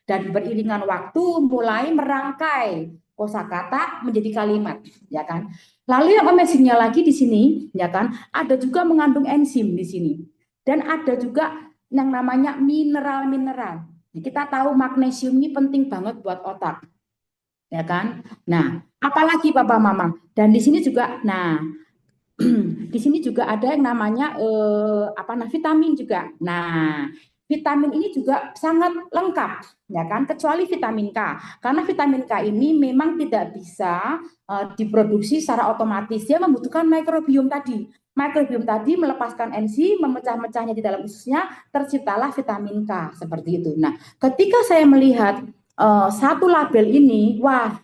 Speaker 2: Dan beriringan waktu mulai merangkai kosakata menjadi kalimat, ya kan. Lalu yang amazingnya lagi di sini, ya kan, ada juga mengandung enzim di sini. Dan ada juga yang namanya mineral-mineral. Kita tahu magnesium ini penting banget buat otak, ya kan. Nah, apalagi Papa Mama. Dan di sini juga, nah, di sini juga ada yang namanya vitamin juga. Nah, vitamin ini juga sangat lengkap, ya kan? Kecuali vitamin K, karena vitamin K ini memang tidak bisa diproduksi secara otomatis. Dia membutuhkan mikrobiom tadi. Mikrobiom tadi melepaskan enzim, memecah-mecahnya di dalam ususnya, terciptalah vitamin K seperti itu. Nah, ketika saya melihat satu label ini, wah,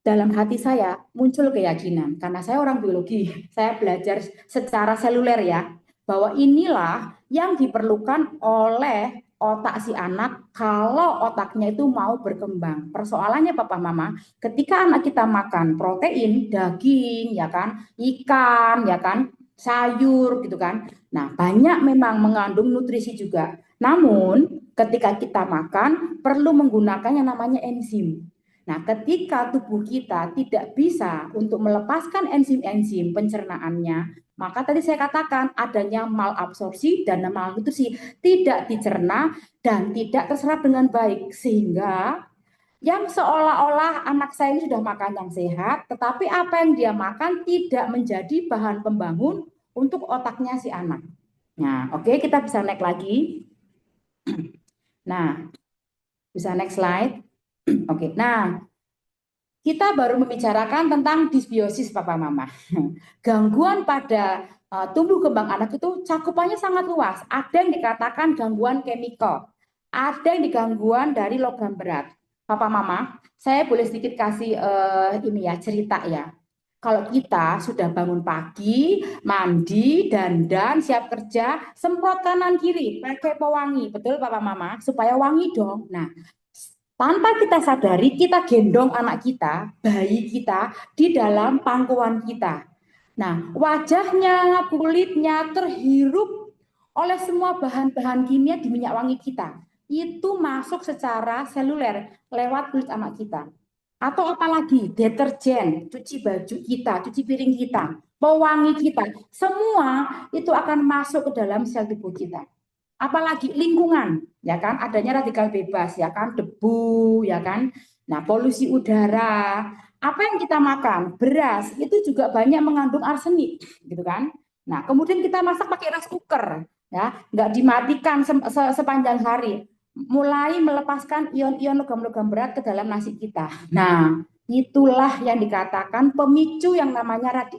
Speaker 2: dalam hati saya muncul keyakinan karena saya orang biologi, saya belajar secara seluler ya. bahwa inilah yang diperlukan oleh otak si anak kalau otaknya itu mau berkembang. Persoalannya Papa Mama, ketika anak kita makan protein, daging, ya kan, ikan, ya kan, sayur gitu kan. Nah, banyak memang mengandung nutrisi juga. Namun, ketika kita makan perlu menggunakan yang namanya enzim. Nah, ketika tubuh kita tidak bisa untuk melepaskan enzim-enzim pencernaannya, maka tadi saya katakan adanya malabsorpsi dan malnutrisi, tidak dicerna dan tidak terserap dengan baik, sehingga yang seolah-olah anak saya ini sudah makan yang sehat, tetapi apa yang dia makan tidak menjadi bahan pembangun untuk otaknya si anak. Nah, oke, kita bisa naik lagi. Nah, bisa next slide. Oke, nah kita baru membicarakan tentang disbiosis Papa Mama. Gangguan pada tumbuh kembang anak itu cakupannya sangat luas. Ada yang dikatakan gangguan kemikal, ada yang gangguan dari logam berat. Papa Mama, saya boleh sedikit kasih ini ya cerita ya. Kalau kita sudah bangun pagi, mandi, dandan, siap kerja, semprot kanan kiri, pakai pewangi, betul Papa Mama, supaya wangi dong. Nah, tanpa kita sadari, kita gendong anak kita, bayi kita, di dalam pangkuan kita. Nah, wajahnya, kulitnya terhirup oleh semua bahan-bahan kimia di minyak wangi kita. Itu masuk secara seluler lewat kulit anak kita. Atau apalagi deterjen, cuci baju kita, cuci piring kita, pewangi kita, semua itu akan masuk ke dalam sel tubuh kita. Apalagi lingkungan, ya kan, adanya radikal bebas, ya kan, debu, ya kan. Nah, polusi udara, apa yang kita makan, beras itu juga banyak mengandung arsenik, gitu kan. Nah, kemudian kita masak pakai rice cooker, ya, nggak dimatikan sepanjang hari, mulai melepaskan ion-ion logam-logam berat ke dalam nasi kita. Nah, itulah yang dikatakan pemicu yang namanya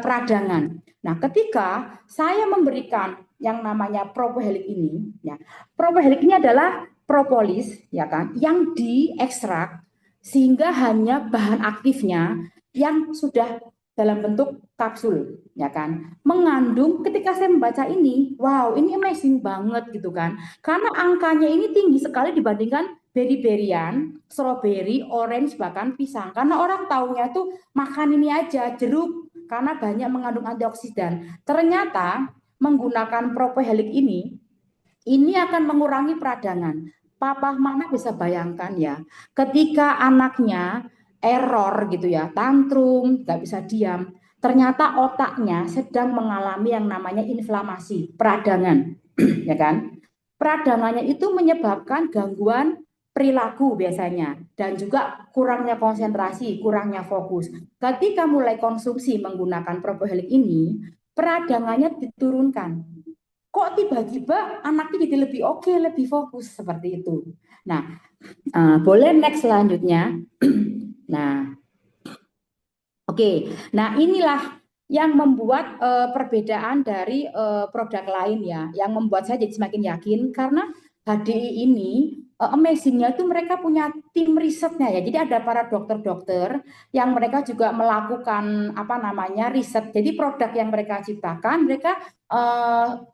Speaker 2: peradangan. Nah, ketika saya memberikan yang namanya propohelik ini, ya, propohelik ini adalah propolis, ya kan, yang diekstrak sehingga hanya bahan aktifnya yang sudah dalam bentuk kapsul, ya kan, mengandung. Ketika saya membaca ini, wow, ini amazing banget gitu kan, karena angkanya ini tinggi sekali dibandingkan beri-berian, strawberry, orange, bahkan pisang. Karena orang taunya tuh makan ini aja, jeruk, karena banyak mengandung antioksidan. Ternyata menggunakan propohelik ini akan mengurangi peradangan. Papa Mama bisa bayangkan ya, ketika anaknya error gitu ya, tantrum, nggak bisa diam, ternyata otaknya sedang mengalami yang namanya inflamasi, peradangan, ya kan? Peradangannya itu menyebabkan gangguan perilaku biasanya dan juga kurangnya konsentrasi, kurangnya fokus. Ketika mulai konsumsi menggunakan propohelik ini, peradangannya diturunkan. Kok tiba-tiba anaknya jadi lebih oke, lebih fokus seperti itu. Nah, boleh next selanjutnya. Nah, oke. Nah, inilah yang membuat perbedaan dari produk lain ya, yang membuat saya jadi semakin yakin karena HDI ini amazingnya itu mereka punya tim risetnya ya. Jadi ada para dokter-dokter yang mereka juga melakukan apa namanya riset. Jadi produk yang mereka ciptakan, mereka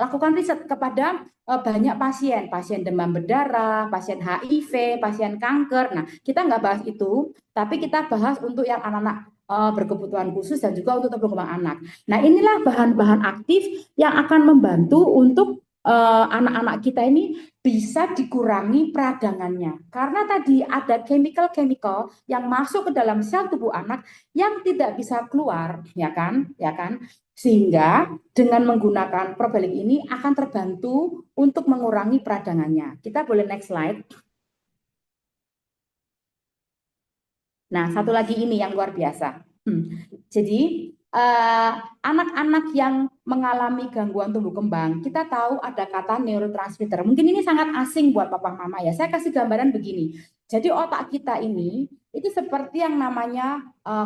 Speaker 2: lakukan riset kepada banyak pasien, pasien demam berdarah, pasien HIV, pasien kanker. Nah, kita nggak bahas itu, tapi kita bahas untuk yang anak-anak berkebutuhan khusus dan juga untuk tumbuh kembang anak. Nah, inilah bahan-bahan aktif yang akan membantu untuk anak-anak kita ini bisa dikurangi peradangannya. Karena tadi ada chemical-chemical yang masuk ke dalam sel tubuh anak yang tidak bisa keluar, ya kan? Ya kan? Sehingga dengan menggunakan probiotik ini akan terbantu untuk mengurangi peradangannya. Kita boleh next slide. Nah, satu lagi ini yang luar biasa. Jadi, anak-anak yang mengalami gangguan tumbuh kembang, kita tahu ada kata neurotransmitter. Mungkin ini sangat asing buat papa mama ya. Saya kasih gambaran begini. Jadi otak kita ini itu seperti yang namanya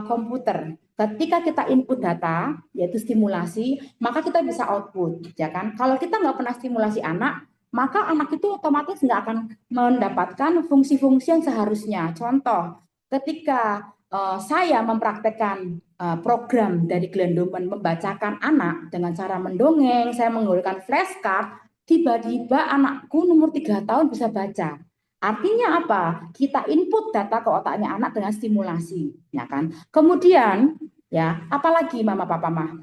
Speaker 2: komputer. Ketika kita input data, yaitu stimulasi, maka kita bisa output, ya kan? Kalau kita nggak pernah stimulasi anak, maka anak itu otomatis nggak akan mendapatkan fungsi-fungsi yang seharusnya. Contoh, ketika saya mempraktekkan program dari Glendoman membacakan anak dengan cara mendongeng, saya menggunakan flashcard, tiba-tiba anakku nomor 3 tahun bisa baca. Artinya apa? Kita input data ke otaknya anak dengan stimulasi, ya kan? Kemudian, ya, apalagi Mama Papa Mah?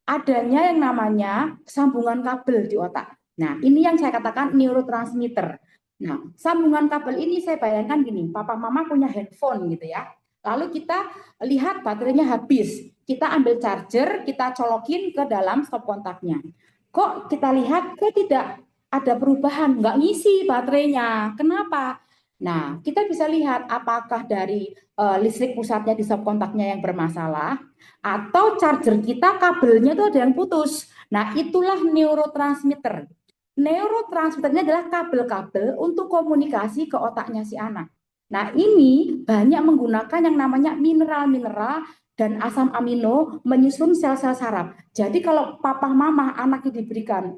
Speaker 2: Adanya yang namanya sambungan kabel di otak. Nah, ini yang saya katakan neurotransmitter. Nah, sambungan kabel ini saya bayangkan gini, papa mama punya handphone gitu ya. Lalu kita lihat baterainya habis. Kita ambil charger, kita colokin ke dalam stop kontaknya. Kok kita lihat kok tidak ada perubahan, nggak ngisi baterainya. Kenapa? Nah, kita bisa lihat apakah dari listrik pusatnya di stop kontaknya yang bermasalah atau charger kita kabelnya itu ada yang putus. Nah, itulah neurotransmitter. Neurotransmitternya adalah kabel-kabel untuk komunikasi ke otaknya si anak. Nah, ini banyak menggunakan yang namanya mineral-mineral dan asam amino menyusun sel-sel saraf. Jadi kalau papa mama anaknya diberikan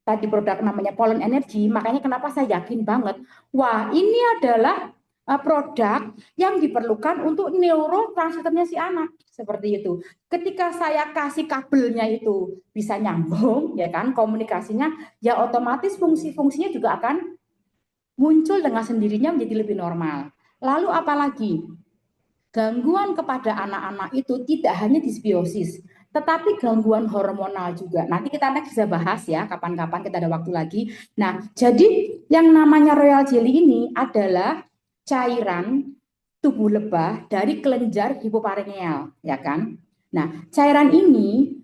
Speaker 2: tadi produk namanya pollen energy, makanya kenapa saya yakin banget, wah ini adalah produk yang diperlukan untuk neurotransmitternya si anak seperti itu. Ketika saya kasih kabelnya itu bisa nyambung, ya kan, komunikasinya, ya otomatis fungsi-fungsinya juga akan muncul dengan sendirinya menjadi lebih normal. Lalu apalagi gangguan kepada anak-anak itu tidak hanya disbiosis, tetapi gangguan hormonal juga. Nanti kita next bisa bahas ya, kapan-kapan kita ada waktu lagi. Nah, jadi yang namanya royal jelly ini adalah cairan tubuh lebah dari kelenjar hipoparengeal, ya kan? Nah, cairan ini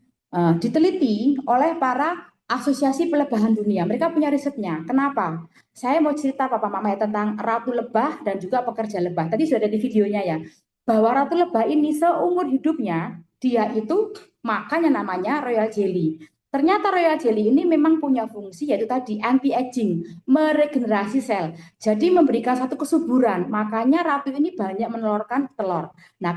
Speaker 2: diteliti oleh para asosiasi pelebahan dunia. Mereka punya risetnya. Kenapa? Saya mau cerita Papa Mama ya tentang ratu lebah dan juga pekerja lebah. Tadi sudah ada di videonya ya bahwa ratu lebah ini seumur hidupnya dia itu makan yang namanya royal jelly. Ternyata royal jelly ini memang punya fungsi yaitu tadi anti aging, meregenerasi sel. Jadi memberikan satu kesuburan. Makanya ratu ini banyak menelurkan telur. Nah,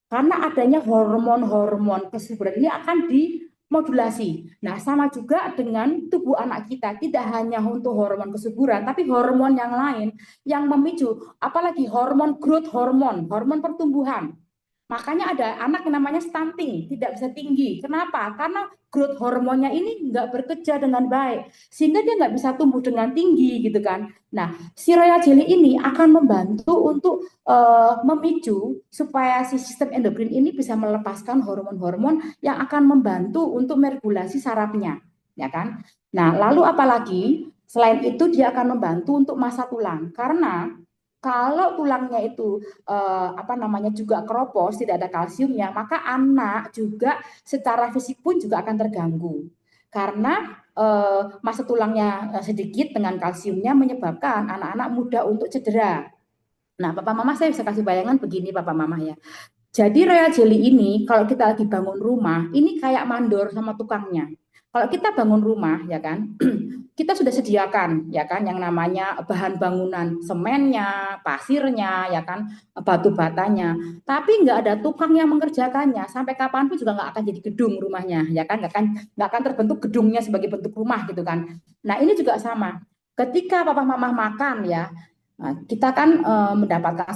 Speaker 2: karena adanya hormon-hormon kesuburan ini akan dimodulasi. Nah, sama juga dengan tubuh anak kita, tidak hanya untuk hormon kesuburan, tapi hormon yang lain yang memicu, apalagi hormon growth hormon, hormon pertumbuhan. Makanya ada anak yang namanya stunting, tidak bisa tinggi. Kenapa? Karena growth hormonnya ini nggak bekerja dengan baik, sehingga dia nggak bisa tumbuh dengan tinggi gitu kan. Nah, si royal jelly ini akan membantu untuk memicu supaya si sistem endokrin ini bisa melepaskan hormon-hormon yang akan membantu untuk meregulasi sarafnya, ya kan? Nah, lalu apalagi selain itu dia akan membantu untuk masa tulang karena kalau tulangnya itu apa namanya juga keropos, tidak ada kalsiumnya, maka anak juga secara fisik pun juga akan terganggu. Karena masa tulangnya sedikit dengan kalsiumnya menyebabkan anak-anak mudah untuk cedera. Nah, Papa Mama saya bisa kasih bayangan begini Papa Mama ya. Jadi royal jelly ini kalau kita lagi bangun rumah, ini kayak mandor sama tukangnya. Kalau kita bangun rumah ya kan, kita sudah sediakan ya kan yang namanya bahan bangunan, semennya, pasirnya ya kan, batu batanya. Tapi nggak ada tukang yang mengerjakannya. Sampai kapanpun juga nggak akan jadi gedung rumahnya ya kan, nggak akan terbentuk gedungnya sebagai bentuk rumah gitu kan. Nah, ini juga sama. Ketika papa mama makan ya, nah, kita kan mendapatkan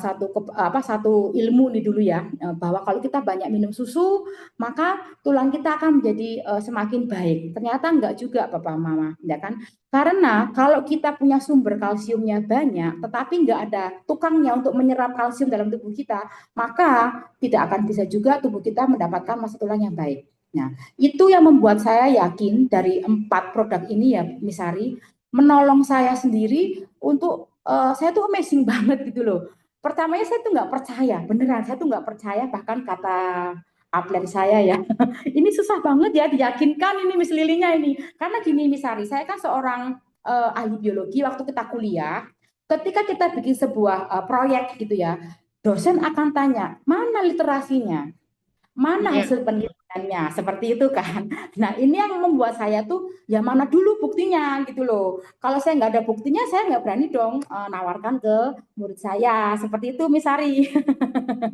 Speaker 2: satu ilmu nih dulu ya bahwa kalau kita banyak minum susu maka tulang kita akan menjadi semakin baik. Ternyata enggak juga Papa Mama, ya kan? Karena kalau kita punya sumber kalsiumnya banyak, tetapi enggak ada tukangnya untuk menyerap kalsium dalam tubuh kita, maka tidak akan bisa juga tubuh kita mendapatkan massa tulang yang baik. Nah, itu yang membuat saya yakin dari 4 produk ini ya, Misari, menolong saya sendiri untuk saya tuh amazing banget gitu loh. Pertamanya saya tuh nggak percaya, beneran saya tuh nggak percaya bahkan kata upline saya ya, ini susah banget ya diyakinkan ini Miss Lilinya ini. Karena gini Miss Sari, saya kan seorang ahli biologi waktu kita kuliah, ketika kita bikin sebuah proyek gitu ya, dosen akan tanya, mana literasinya? Mana
Speaker 1: Iya.
Speaker 2: hasil penelitiannya seperti itu kan. Nah, ini yang membuat saya tuh ya mana dulu buktinya gitu loh. Kalau saya nggak ada buktinya saya nggak berani dong nawarkan ke murid saya seperti itu Misari.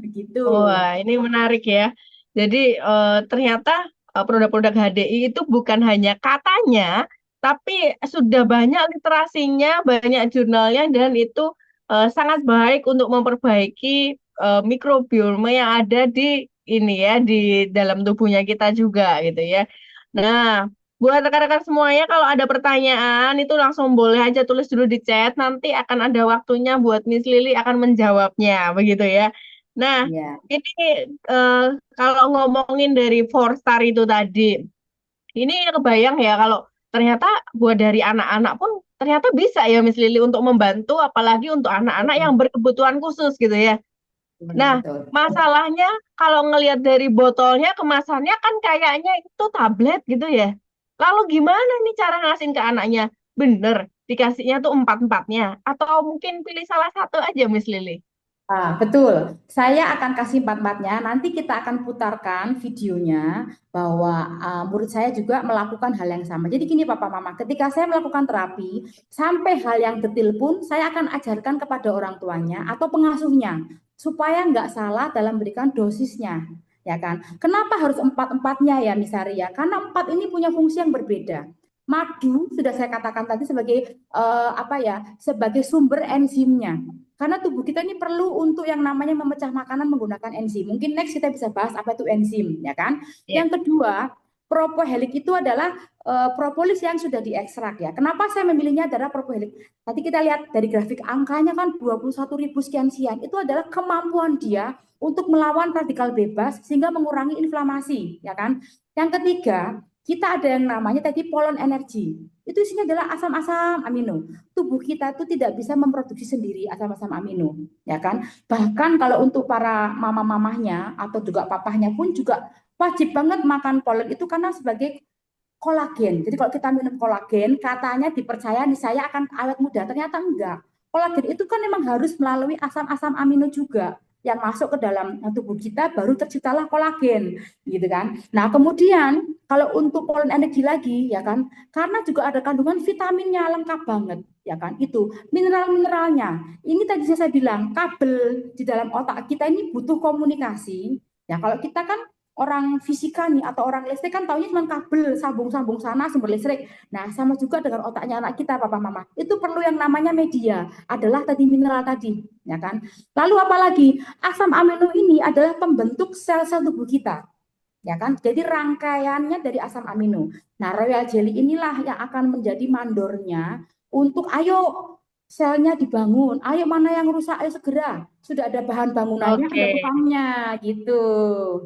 Speaker 2: Gitu.
Speaker 1: Wah, ini menarik ya. Jadi ternyata produk-produk HDI itu bukan hanya katanya, tapi sudah banyak literasinya, banyak jurnalnya, dan itu sangat baik untuk memperbaiki mikrobiome yang ada di ini ya, di dalam tubuhnya kita juga gitu ya. Nah, buat rekan-rekan semuanya kalau ada pertanyaan itu langsung boleh aja tulis dulu di chat, nanti akan ada waktunya buat Miss Lily akan menjawabnya, begitu ya. Nah,
Speaker 2: Ya.
Speaker 1: ini eh, kalau ngomongin dari four star itu tadi, ini kebayang ya kalau ternyata buat dari anak-anak pun ternyata bisa ya Miss Lily untuk membantu, apalagi untuk anak-anak yang berkebutuhan khusus gitu ya.
Speaker 2: Benar
Speaker 1: Nah,
Speaker 2: betul.
Speaker 1: masalahnya kalau ngelihat dari botolnya, kemasannya kan kayaknya itu tablet gitu ya. Lalu gimana nih cara ngasihin ke anaknya? Bener, dikasihnya tuh empat-empatnya. Atau mungkin pilih salah satu aja, Miss Lily.
Speaker 2: Ah, betul. Saya akan kasih empat-empatnya. Nanti kita akan putarkan videonya bahwa murid saya juga melakukan hal yang sama. Jadi gini Papa Mama, ketika saya melakukan terapi, sampai hal yang detil pun saya akan ajarkan kepada orang tuanya atau pengasuhnya supaya nggak salah dalam memberikan dosisnya. Ya kan? Kenapa harus empat-empatnya ya Misari ya? Karena empat ini punya fungsi yang berbeda. Madu sudah saya katakan tadi sebagai apa ya? Sebagai sumber enzimnya. Karena tubuh kita ini perlu untuk yang namanya memecah makanan menggunakan enzim. Mungkin next kita bisa bahas apa itu enzim, ya kan?
Speaker 1: Ya.
Speaker 2: Yang kedua, propohelik itu adalah propolis yang sudah diekstrak ya. Kenapa saya memilihnya adalah propohelik? Tadi kita lihat dari grafik angkanya kan 21.000 sekian-sekian. Itu adalah kemampuan dia untuk melawan radikal bebas sehingga mengurangi inflamasi, ya kan? Yang ketiga, kita ada yang namanya tadi polon energi. Itu isinya adalah asam-asam amino. Tubuh kita itu tidak bisa memproduksi sendiri asam-asam amino, ya kan? Bahkan kalau untuk para mama-mamahnya atau juga papahnya pun juga wajib banget makan polen itu karena sebagai kolagen. Jadi kalau kita minum kolagen, katanya dipercaya nih saya akan awet muda. Ternyata enggak. Kolagen itu kan memang harus melalui asam-asam amino juga yang masuk ke dalam tubuh kita baru terciptalah kolagen gitu kan. Nah, kemudian kalau untuk polen energi lagi ya kan, karena juga ada kandungan vitaminnya lengkap banget ya kan. Itu mineral-mineralnya. Ini tadi saya bilang kabel di dalam otak kita ini butuh komunikasi. Ya kalau kita kan orang fisika nih atau orang listrik kan taunya cuma kabel sambung-sambung sana sumber listrik. Nah, sama juga dengan otaknya anak kita, papa mama. Itu perlu yang namanya media, adalah tadi mineral tadi, ya kan? Lalu apalagi asam amino ini adalah pembentuk sel-sel tubuh kita, ya kan? Jadi rangkaiannya dari asam amino. Nah, royal jelly inilah yang akan menjadi mandornya untuk ayo selnya dibangun, ayo mana yang rusak, ayo segera. Sudah ada bahan bangunannya, ada
Speaker 1: Oke.
Speaker 2: tukangnya, gitu.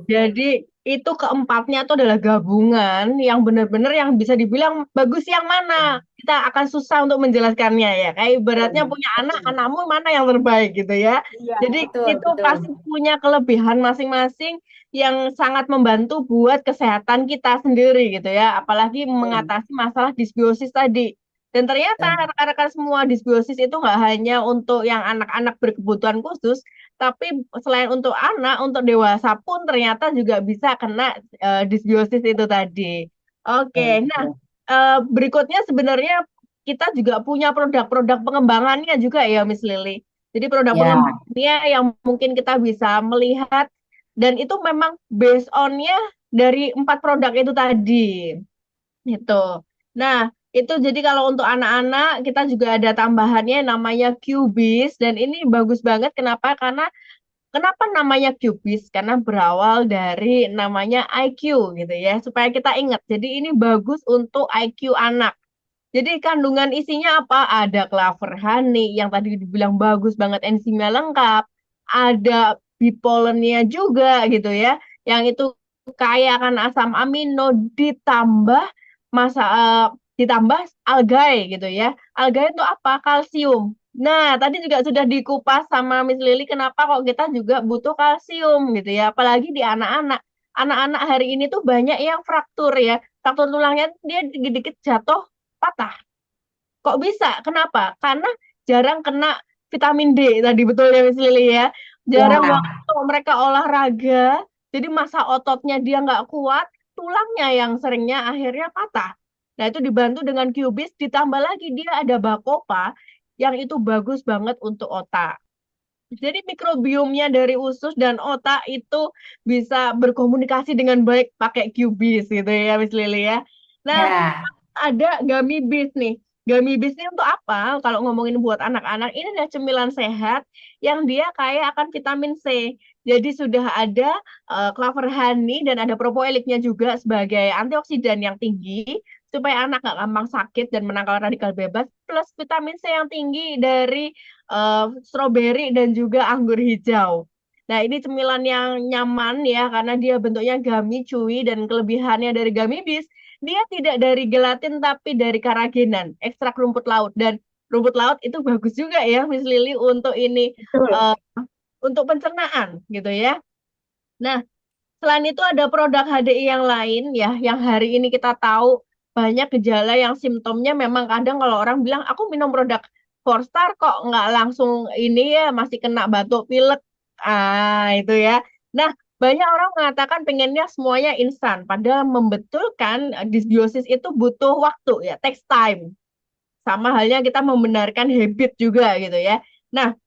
Speaker 1: Jadi itu keempatnya itu adalah gabungan yang benar-benar yang bisa dibilang bagus yang mana. Kita akan susah untuk menjelaskannya ya. Kayak ibaratnya
Speaker 2: Betul,
Speaker 1: punya anak,
Speaker 2: betul.
Speaker 1: anakmu mana yang terbaik gitu ya.
Speaker 2: Iya,
Speaker 1: Jadi
Speaker 2: betul,
Speaker 1: itu
Speaker 2: betul.
Speaker 1: pasti punya kelebihan masing-masing yang sangat membantu buat kesehatan kita sendiri gitu ya. Apalagi
Speaker 2: Betul,
Speaker 1: mengatasi masalah disbiosis tadi. Dan ternyata
Speaker 2: betul.
Speaker 1: rekan-rekan semua disbiosis itu nggak hanya untuk yang anak-anak berkebutuhan khusus, tapi selain untuk anak, untuk dewasa pun ternyata juga bisa kena disbiosis itu tadi. Oke,
Speaker 2: Betul,
Speaker 1: nah
Speaker 2: betul.
Speaker 1: berikutnya sebenarnya kita juga punya produk-produk pengembangannya juga ya, Miss Lily. Jadi produk
Speaker 2: Ya,
Speaker 1: pengembangannya yang mungkin kita bisa melihat dan itu memang based on-nya dari empat produk itu tadi. Itu. Nah, itu jadi kalau untuk anak-anak kita juga ada tambahannya namanya Qbis dan ini bagus banget kenapa? Kenapa namanya Qbis? Karena berawal dari namanya IQ gitu ya, supaya kita ingat. Jadi ini bagus untuk IQ anak. Jadi kandungan isinya apa? Ada claver honey yang tadi dibilang bagus banget enzimnya lengkap. Ada bipolennya juga gitu ya. Yang itu kaya akan asam amino ditambah masa ditambah algae gitu ya. Algae itu apa? Kalsium. Nah, tadi juga sudah dikupas sama Miss Lily kenapa kok kita juga butuh kalsium gitu ya. Apalagi di anak-anak. Anak-anak hari ini tuh banyak yang fraktur ya. Fraktur tulangnya dia dikit-dikit jatuh patah. Kok bisa? Kenapa? Karena jarang kena vitamin D tadi betul ya Miss Lily ya. Jarang banget
Speaker 2: ya,
Speaker 1: tuh mereka olahraga. Jadi masa ototnya dia nggak kuat, tulangnya yang seringnya akhirnya patah. Nah itu dibantu dengan Cubis, ditambah lagi dia ada Bacopa yang itu bagus banget untuk otak. Jadi mikrobiomnya dari usus dan otak itu bisa berkomunikasi dengan baik pakai Cubis gitu ya Miss Lily ya. Nah
Speaker 2: ya.
Speaker 1: ada gummy bees nih. Gummy Bears ini untuk apa? Kalau ngomongin buat anak-anak, ini adalah cemilan sehat yang dia kaya akan vitamin C. Jadi sudah ada clover honey dan ada propoiliknya juga sebagai antioksidan yang tinggi supaya anak nggak gampang sakit dan menangkal radikal bebas. Plus vitamin C yang tinggi dari stroberi dan juga anggur hijau. Nah, ini cemilan yang nyaman ya karena dia bentuknya gummy, chewy, dan kelebihannya dari Gummy Bears dia tidak dari gelatin tapi dari karagenan, ekstrak rumput laut dan rumput laut itu bagus juga ya Miss Lily untuk ini
Speaker 2: Betul.
Speaker 1: eh, untuk pencernaan gitu ya. Nah, selain itu ada produk HDI yang lain ya yang hari ini kita tahu banyak gejala yang simptomnya memang kadang kalau orang bilang aku minum produk Four Star kok nggak langsung ini ya masih kena batuk pilek. Itu ya. Nah, banyak orang mengatakan pengennya semuanya instan, padahal membetulkan dysbiosis itu butuh waktu ya, takes time. Sama halnya kita membenarkan habit juga gitu ya. Nah,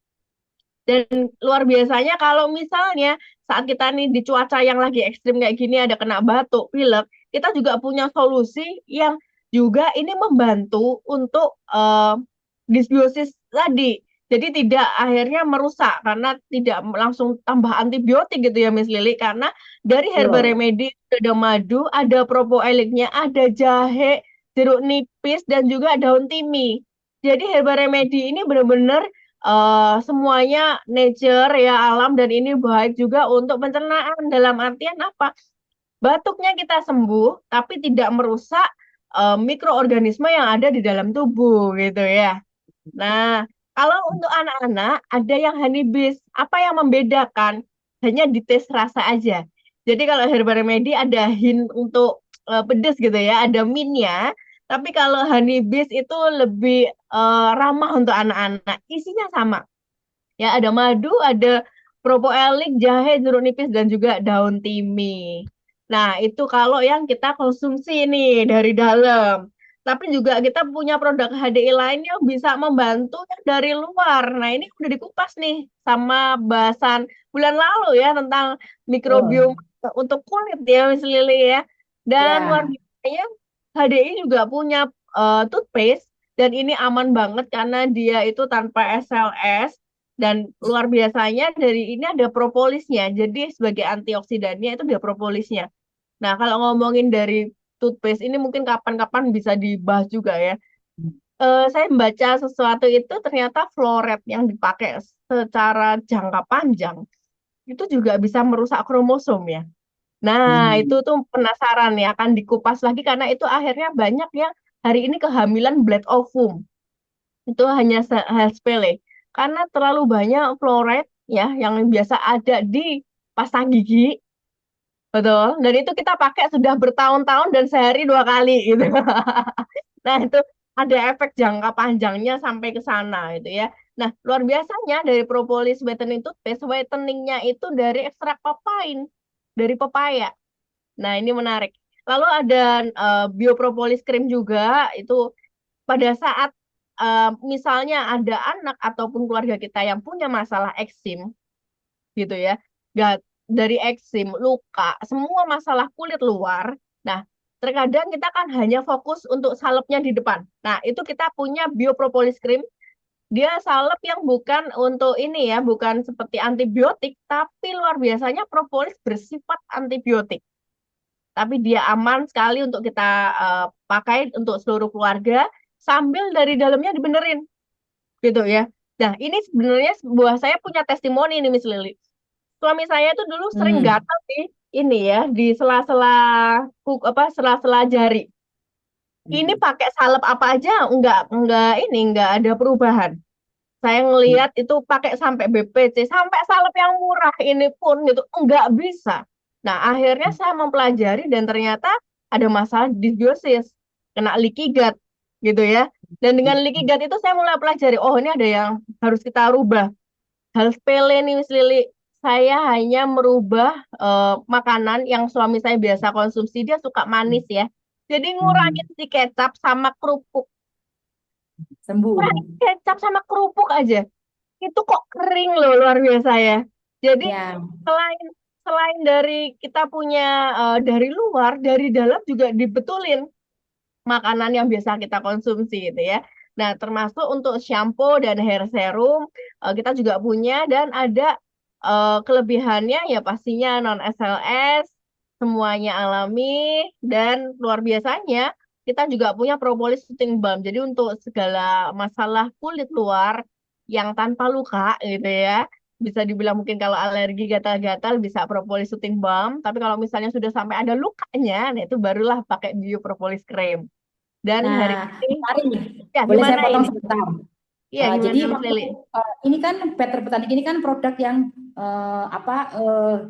Speaker 1: dan luar biasanya kalau misalnya saat kita nih di cuaca yang lagi ekstrim kayak gini ada kena batuk, pilek, kita juga punya solusi yang juga ini membantu untuk dysbiosis tadi. Jadi tidak akhirnya merusak karena tidak langsung tambah antibiotik gitu ya Miss Lili karena dari Herba
Speaker 2: Betul.
Speaker 1: Remedy ada madu, ada propoiliknya, ada jahe, jeruk nipis dan juga daun timi. Jadi Herba Remedy ini benar-benar semuanya nature ya alam dan ini baik juga untuk pencernaan dalam artian apa? Batuknya kita sembuh tapi tidak merusak mikroorganisme yang ada di dalam tubuh gitu ya. Nah, kalau untuk anak-anak ada yang honeybees, apa yang membedakan? Hanya di tes rasa aja. Jadi kalau Herba Remedy ada hint untuk pedas gitu ya, ada mintnya. Tapi kalau honeybees itu lebih ramah untuk anak-anak. Isinya sama. Ya, ada madu, ada propoelik, jahe, jeruk nipis, dan juga daun timi. Nah, itu kalau yang kita konsumsi nih dari dalam. Tapi juga kita punya produk HDI lain yang bisa membantu yang dari luar. Nah, ini udah dikupas nih sama bahasan bulan lalu ya tentang mikrobiom
Speaker 2: Betul.
Speaker 1: untuk kulit ya, Miss Lily ya. Dan luar
Speaker 2: Ya.
Speaker 1: biasanya HDI juga punya toothpaste dan ini aman banget karena dia itu tanpa SLS dan luar biasanya dari ini ada propolisnya. Jadi sebagai antioksidannya itu ada propolisnya. Nah, kalau ngomongin dari toothpaste ini mungkin kapan-kapan bisa dibahas juga ya. Saya membaca sesuatu itu ternyata fluoride yang dipakai secara jangka panjang itu juga bisa merusak kromosom ya. Nah, itu
Speaker 2: Hmm.
Speaker 1: tuh penasaran ya akan dikupas lagi karena itu akhirnya banyak yang hari ini kehamilan blood ovum. Itu hanya hal sepele. Karena terlalu banyak fluoride ya yang biasa ada di pasta gigi, betul. Dan itu kita pakai sudah bertahun-tahun dan sehari 2 kali gitu. Nah, itu ada efek jangka panjangnya sampai ke sana gitu ya. Nah, luar biasanya dari propolis whitening toothpaste, whiteningnya itu dari ekstrak papain, dari pepaya. Nah, ini menarik. Lalu ada biopropolis krim juga, itu pada saat misalnya ada anak ataupun keluarga kita yang punya masalah eksim gitu ya, dari eksim, luka, semua masalah kulit luar. Nah, terkadang kita kan hanya fokus untuk salepnya di depan. Nah, itu kita punya biopropolis cream. Dia salep yang bukan untuk ini ya, bukan seperti antibiotik, tapi luar biasanya propolis bersifat antibiotik. Tapi dia aman sekali untuk kita pakai untuk seluruh keluarga sambil dari dalamnya dibenerin gitu ya. Nah, ini sebenarnya sebuah saya punya testimoni nih Miss Lily. Suami saya itu dulu sering
Speaker 2: Hmm.
Speaker 1: gatal di ini ya, di sela-sela sela-sela jari. Ini
Speaker 2: Hmm.
Speaker 1: pakai salep apa aja enggak ada perubahan. Saya ngelihat itu pakai sampai BPC, sampai salep yang murah ini pun gitu enggak bisa. Nah, akhirnya saya mempelajari dan ternyata ada masalah disbiosis, kena leaky gut gitu ya. Dan dengan leaky gut itu saya mulai pelajari, oh ini ada yang harus kita rubah. Hal sepele nih Miss Lili, saya hanya merubah makanan yang suami saya biasa konsumsi, dia suka manis ya. Jadi ngurangin
Speaker 2: Hmm.
Speaker 1: si kecap sama kerupuk. Ngurangin
Speaker 2: Sembuh.
Speaker 1: kecap sama kerupuk aja. Itu kok kering loh luar biasa ya. Jadi
Speaker 2: Ya.
Speaker 1: selain selain dari kita punya dari luar, dari dalam juga dibetulin. makanan yang biasa kita konsumsi gitu ya. Nah, termasuk untuk shampoo dan hair serum kita juga punya dan ada kelebihannya ya pastinya non SLS, semuanya alami dan luar biasanya kita juga punya propolis soothing balm. Jadi untuk segala masalah kulit luar yang tanpa luka gitu ya. Bisa dibilang mungkin kalau alergi gatal-gatal bisa propolis soothing balm, tapi kalau misalnya sudah sampai ada lukanya, nah itu barulah pakai bio propolis cream. Dan hari
Speaker 2: Nah,
Speaker 1: ini,
Speaker 2: Mari nih,
Speaker 1: ya
Speaker 2: boleh saya
Speaker 1: gimana
Speaker 2: potong
Speaker 1: ini?
Speaker 2: sebentar.
Speaker 1: Iya,
Speaker 2: Jadi
Speaker 1: gimana Mas
Speaker 2: waktu
Speaker 1: Lili?
Speaker 2: ini kan Better Botanic ini kan produk yang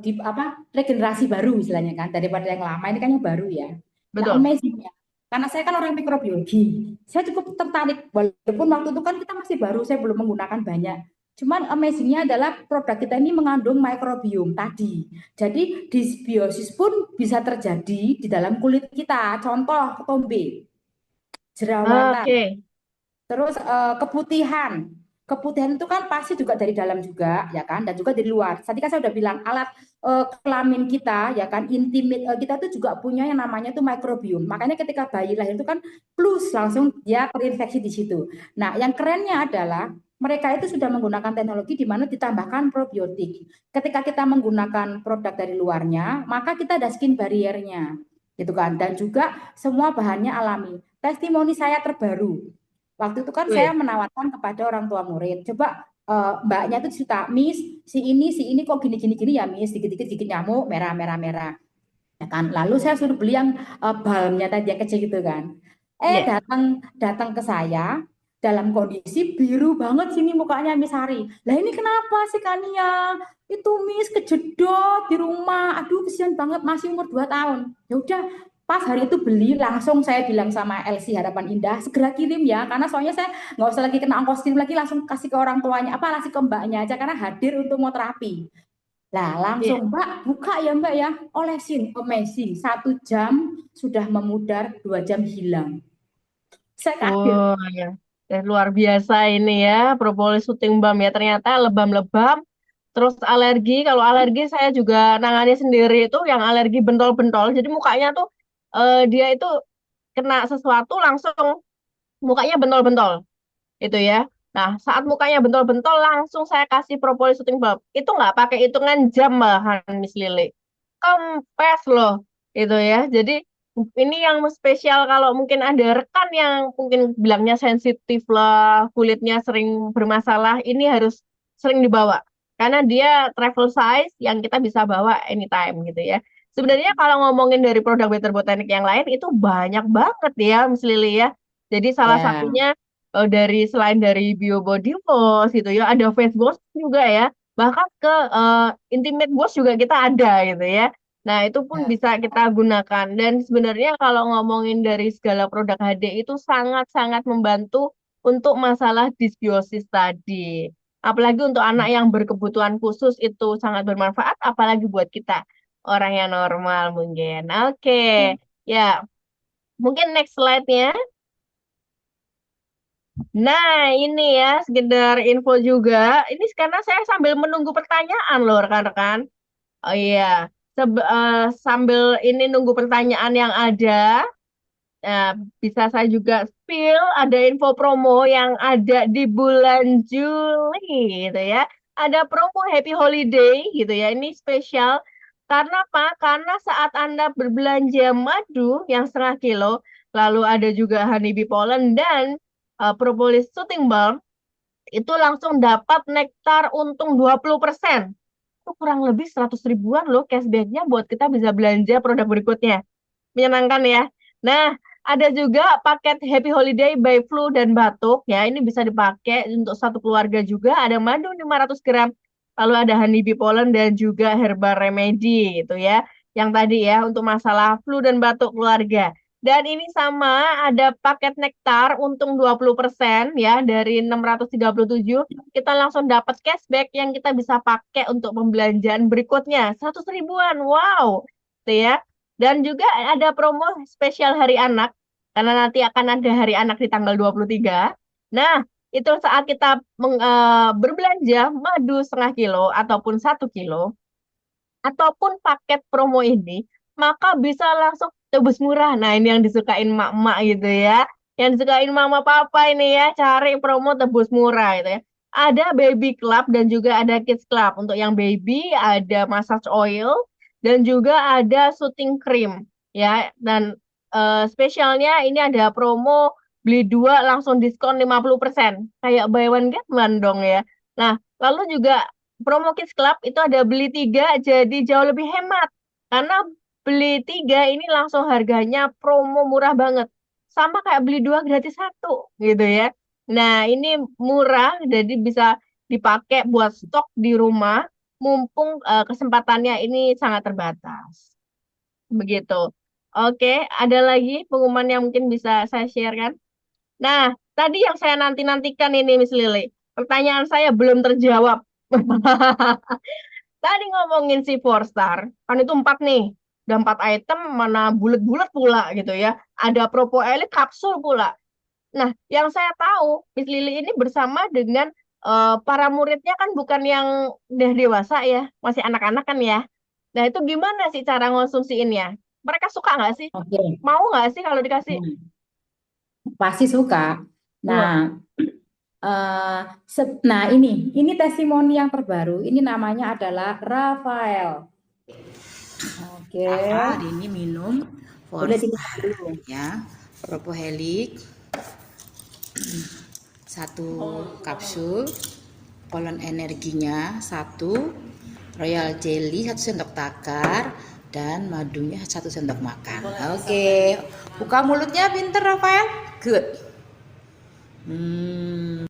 Speaker 2: di apa regenerasi baru istilahnya kan daripada yang lama ini kan yang baru ya. Nah,
Speaker 1: Betul.
Speaker 2: amazingnya karena saya kan orang mikrobiologi, saya cukup tertarik walaupun waktu itu kan kita masih baru, saya belum menggunakan banyak. Cuman amazingnya adalah produk kita ini mengandung mikrobiom tadi. Jadi disbiosis pun bisa terjadi di dalam kulit kita. Contoh ketombe, jerawatan,
Speaker 1: Oke.
Speaker 2: terus keputihan. Keputihan itu kan pasti juga dari dalam juga, ya kan, dan juga dari luar. Tadi kan saya udah bilang alat kelamin kita, ya kan, intimate kita itu juga punya yang namanya itu mikrobiom. Makanya ketika bayi lahir itu kan plus langsung dia terinfeksi di situ. Nah, yang kerennya adalah mereka itu sudah menggunakan teknologi di mana ditambahkan probiotik. Ketika kita menggunakan produk dari luarnya, maka kita ada skin barriernya, gitu kan. Dan juga semua bahannya alami. Testimoni saya terbaru. Waktu itu kan saya
Speaker 1: Wih.
Speaker 2: menawarkan kepada orang tua murid, coba mbaknya itu cerita, Miss, si ini kok gini ya Miss, dikit-dikit gigit nyamuk, merah, merah, merah. Ya kan? Lalu saya suruh beli yang balmnya tadi yang kecil gitu kan.
Speaker 1: Iya.
Speaker 2: Datang datang ke saya dalam kondisi biru banget sini mukanya Miss Hari. Lah ini kenapa sih Kania? Itu Miss kejedot di rumah. Aduh kesian banget masih umur 2 tahun. Ya udah pas hari itu beli langsung saya bilang sama LC Harapan Indah segera kirim ya karena soalnya saya nggak usah lagi kena ongkos kirim lagi langsung kasih ke orang tuanya apa kasih ke mbaknya aja karena hadir untuk mau terapi. Nah,
Speaker 1: Iya.
Speaker 2: langsung Mbak buka ya Mbak ya, olesin, amazing. 1 jam sudah memudar, 2 jam hilang. Saya kaget.
Speaker 1: Oh ya. Luar biasa ini ya, propolis soothing balm ya. Ternyata lebam-lebam. Terus alergi, kalau alergi saya juga nangani sendiri itu yang alergi bentol-bentol. Jadi mukanya tuh dia itu kena sesuatu langsung mukanya bentol-bentol. Itu ya. Nah, saat mukanya bentol-bentol langsung saya kasih propolis shooting bulb. Itu nggak pakai hitungan jam malahan Miss Lily. Kempes loh itu ya. Jadi ini yang spesial kalau mungkin ada rekan yang mungkin bilangnya sensitif lah, kulitnya sering bermasalah, ini harus sering dibawa. Karena dia travel size yang kita bisa bawa anytime gitu ya. Sebenarnya kalau ngomongin dari produk Better Botanic yang lain itu banyak banget ya Miss Lily ya. Jadi salah
Speaker 2: Ya,
Speaker 1: satunya dari selain dari Bio Body Wash gitu ya, ada face wash juga ya. Bahkan ke Intimate Wash juga kita ada gitu ya. Nah, itu pun
Speaker 2: ya.
Speaker 1: bisa kita gunakan. Dan sebenarnya kalau ngomongin dari segala produk HD itu sangat-sangat membantu untuk masalah disbiosis tadi. Apalagi untuk anak yang berkebutuhan khusus itu sangat bermanfaat, apalagi buat kita orang yang normal mungkin. Oke, ya mungkin next slide-nya. Nah, ini ya, sekedar info juga. Ini karena saya sambil menunggu pertanyaan loh, rekan-rekan. Oh iya, sambil ini nunggu pertanyaan yang ada, eh, bisa saya juga spill, ada info promo yang ada di bulan Juli gitu ya. Ada promo Happy Holiday gitu ya, ini spesial. Karena apa? Karena saat Anda berbelanja madu yang 0,5 kilo, lalu ada juga honeybee pollen dan propolis soothing balm, itu langsung dapat nektar untung 20%. Itu kurang lebih 100 ribuan loh cashbacknya buat kita bisa belanja produk berikutnya. Menyenangkan ya. Nah, ada juga paket Happy Holiday by Flu dan Batuk ya. Ini bisa dipakai untuk satu keluarga juga. Ada madu 500 gram, lalu ada honeybee pollen dan juga herbal remedy gitu ya. Yang tadi ya untuk masalah flu dan batuk keluarga. Dan ini sama ada paket nektar untung 20% ya dari 637 kita langsung dapat cashback yang kita bisa pakai untuk pembelanjaan berikutnya 100 ribuan. Wow. Tuh ya. Dan juga ada promo spesial Hari Anak, karena nanti akan ada Hari Anak di tanggal 23. Nah, itu saat kita berbelanja madu 0,5 kilo ataupun 1 kilo, ataupun paket promo ini, maka bisa langsung tebus murah. Nah, ini yang disukain mak-mak gitu ya. Yang disukain mama papa ini ya, cari promo tebus murah gitu ya. Ada baby club dan juga ada kids club. Untuk yang baby ada massage oil dan juga ada shooting cream ya. Dan spesialnya ini ada promo beli dua langsung diskon 50%. Kayak buy one get one dong ya. Nah, lalu juga promo Kids Club itu ada beli tiga jadi jauh lebih hemat. Karena beli tiga ini langsung harganya promo murah banget. Sama kayak beli dua gratis satu gitu ya. Nah, ini murah jadi bisa dipakai buat stok di rumah mumpung kesempatannya ini sangat terbatas. Begitu. Oke, ada lagi pengumuman yang mungkin bisa saya share kan? Nah, tadi yang saya nanti-nantikan ini Miss Lily. Pertanyaan saya belum terjawab. Tadi ngomongin si four star, kan itu empat nih. Ada empat item, mana bulat-bulat pula gitu ya. Ada Propo Elite kapsul pula. Nah, yang saya tahu, Miss Lily ini bersama dengan para muridnya kan bukan yang udah dewasa ya, masih anak-anak kan ya. Nah, itu gimana sih cara ngonsumsiinnya? Mereka suka nggak sih?
Speaker 2: Oke.
Speaker 1: Mau nggak sih kalau dikasih?
Speaker 2: Hmm, pasti suka. Nah,
Speaker 1: Wah,
Speaker 2: nah ini testimoni yang terbaru. Ini namanya adalah Rafael. Oke,
Speaker 3: Rafa hari ini minum
Speaker 2: boleh
Speaker 3: Forstar
Speaker 2: dilihat dulu.
Speaker 3: ya, Propohelik satu kapsul, pollen energinya satu, royal jelly satu sendok takar, dan madunya satu sendok makan. Oke, buka mulutnya pinter Rafael, good. Hmm.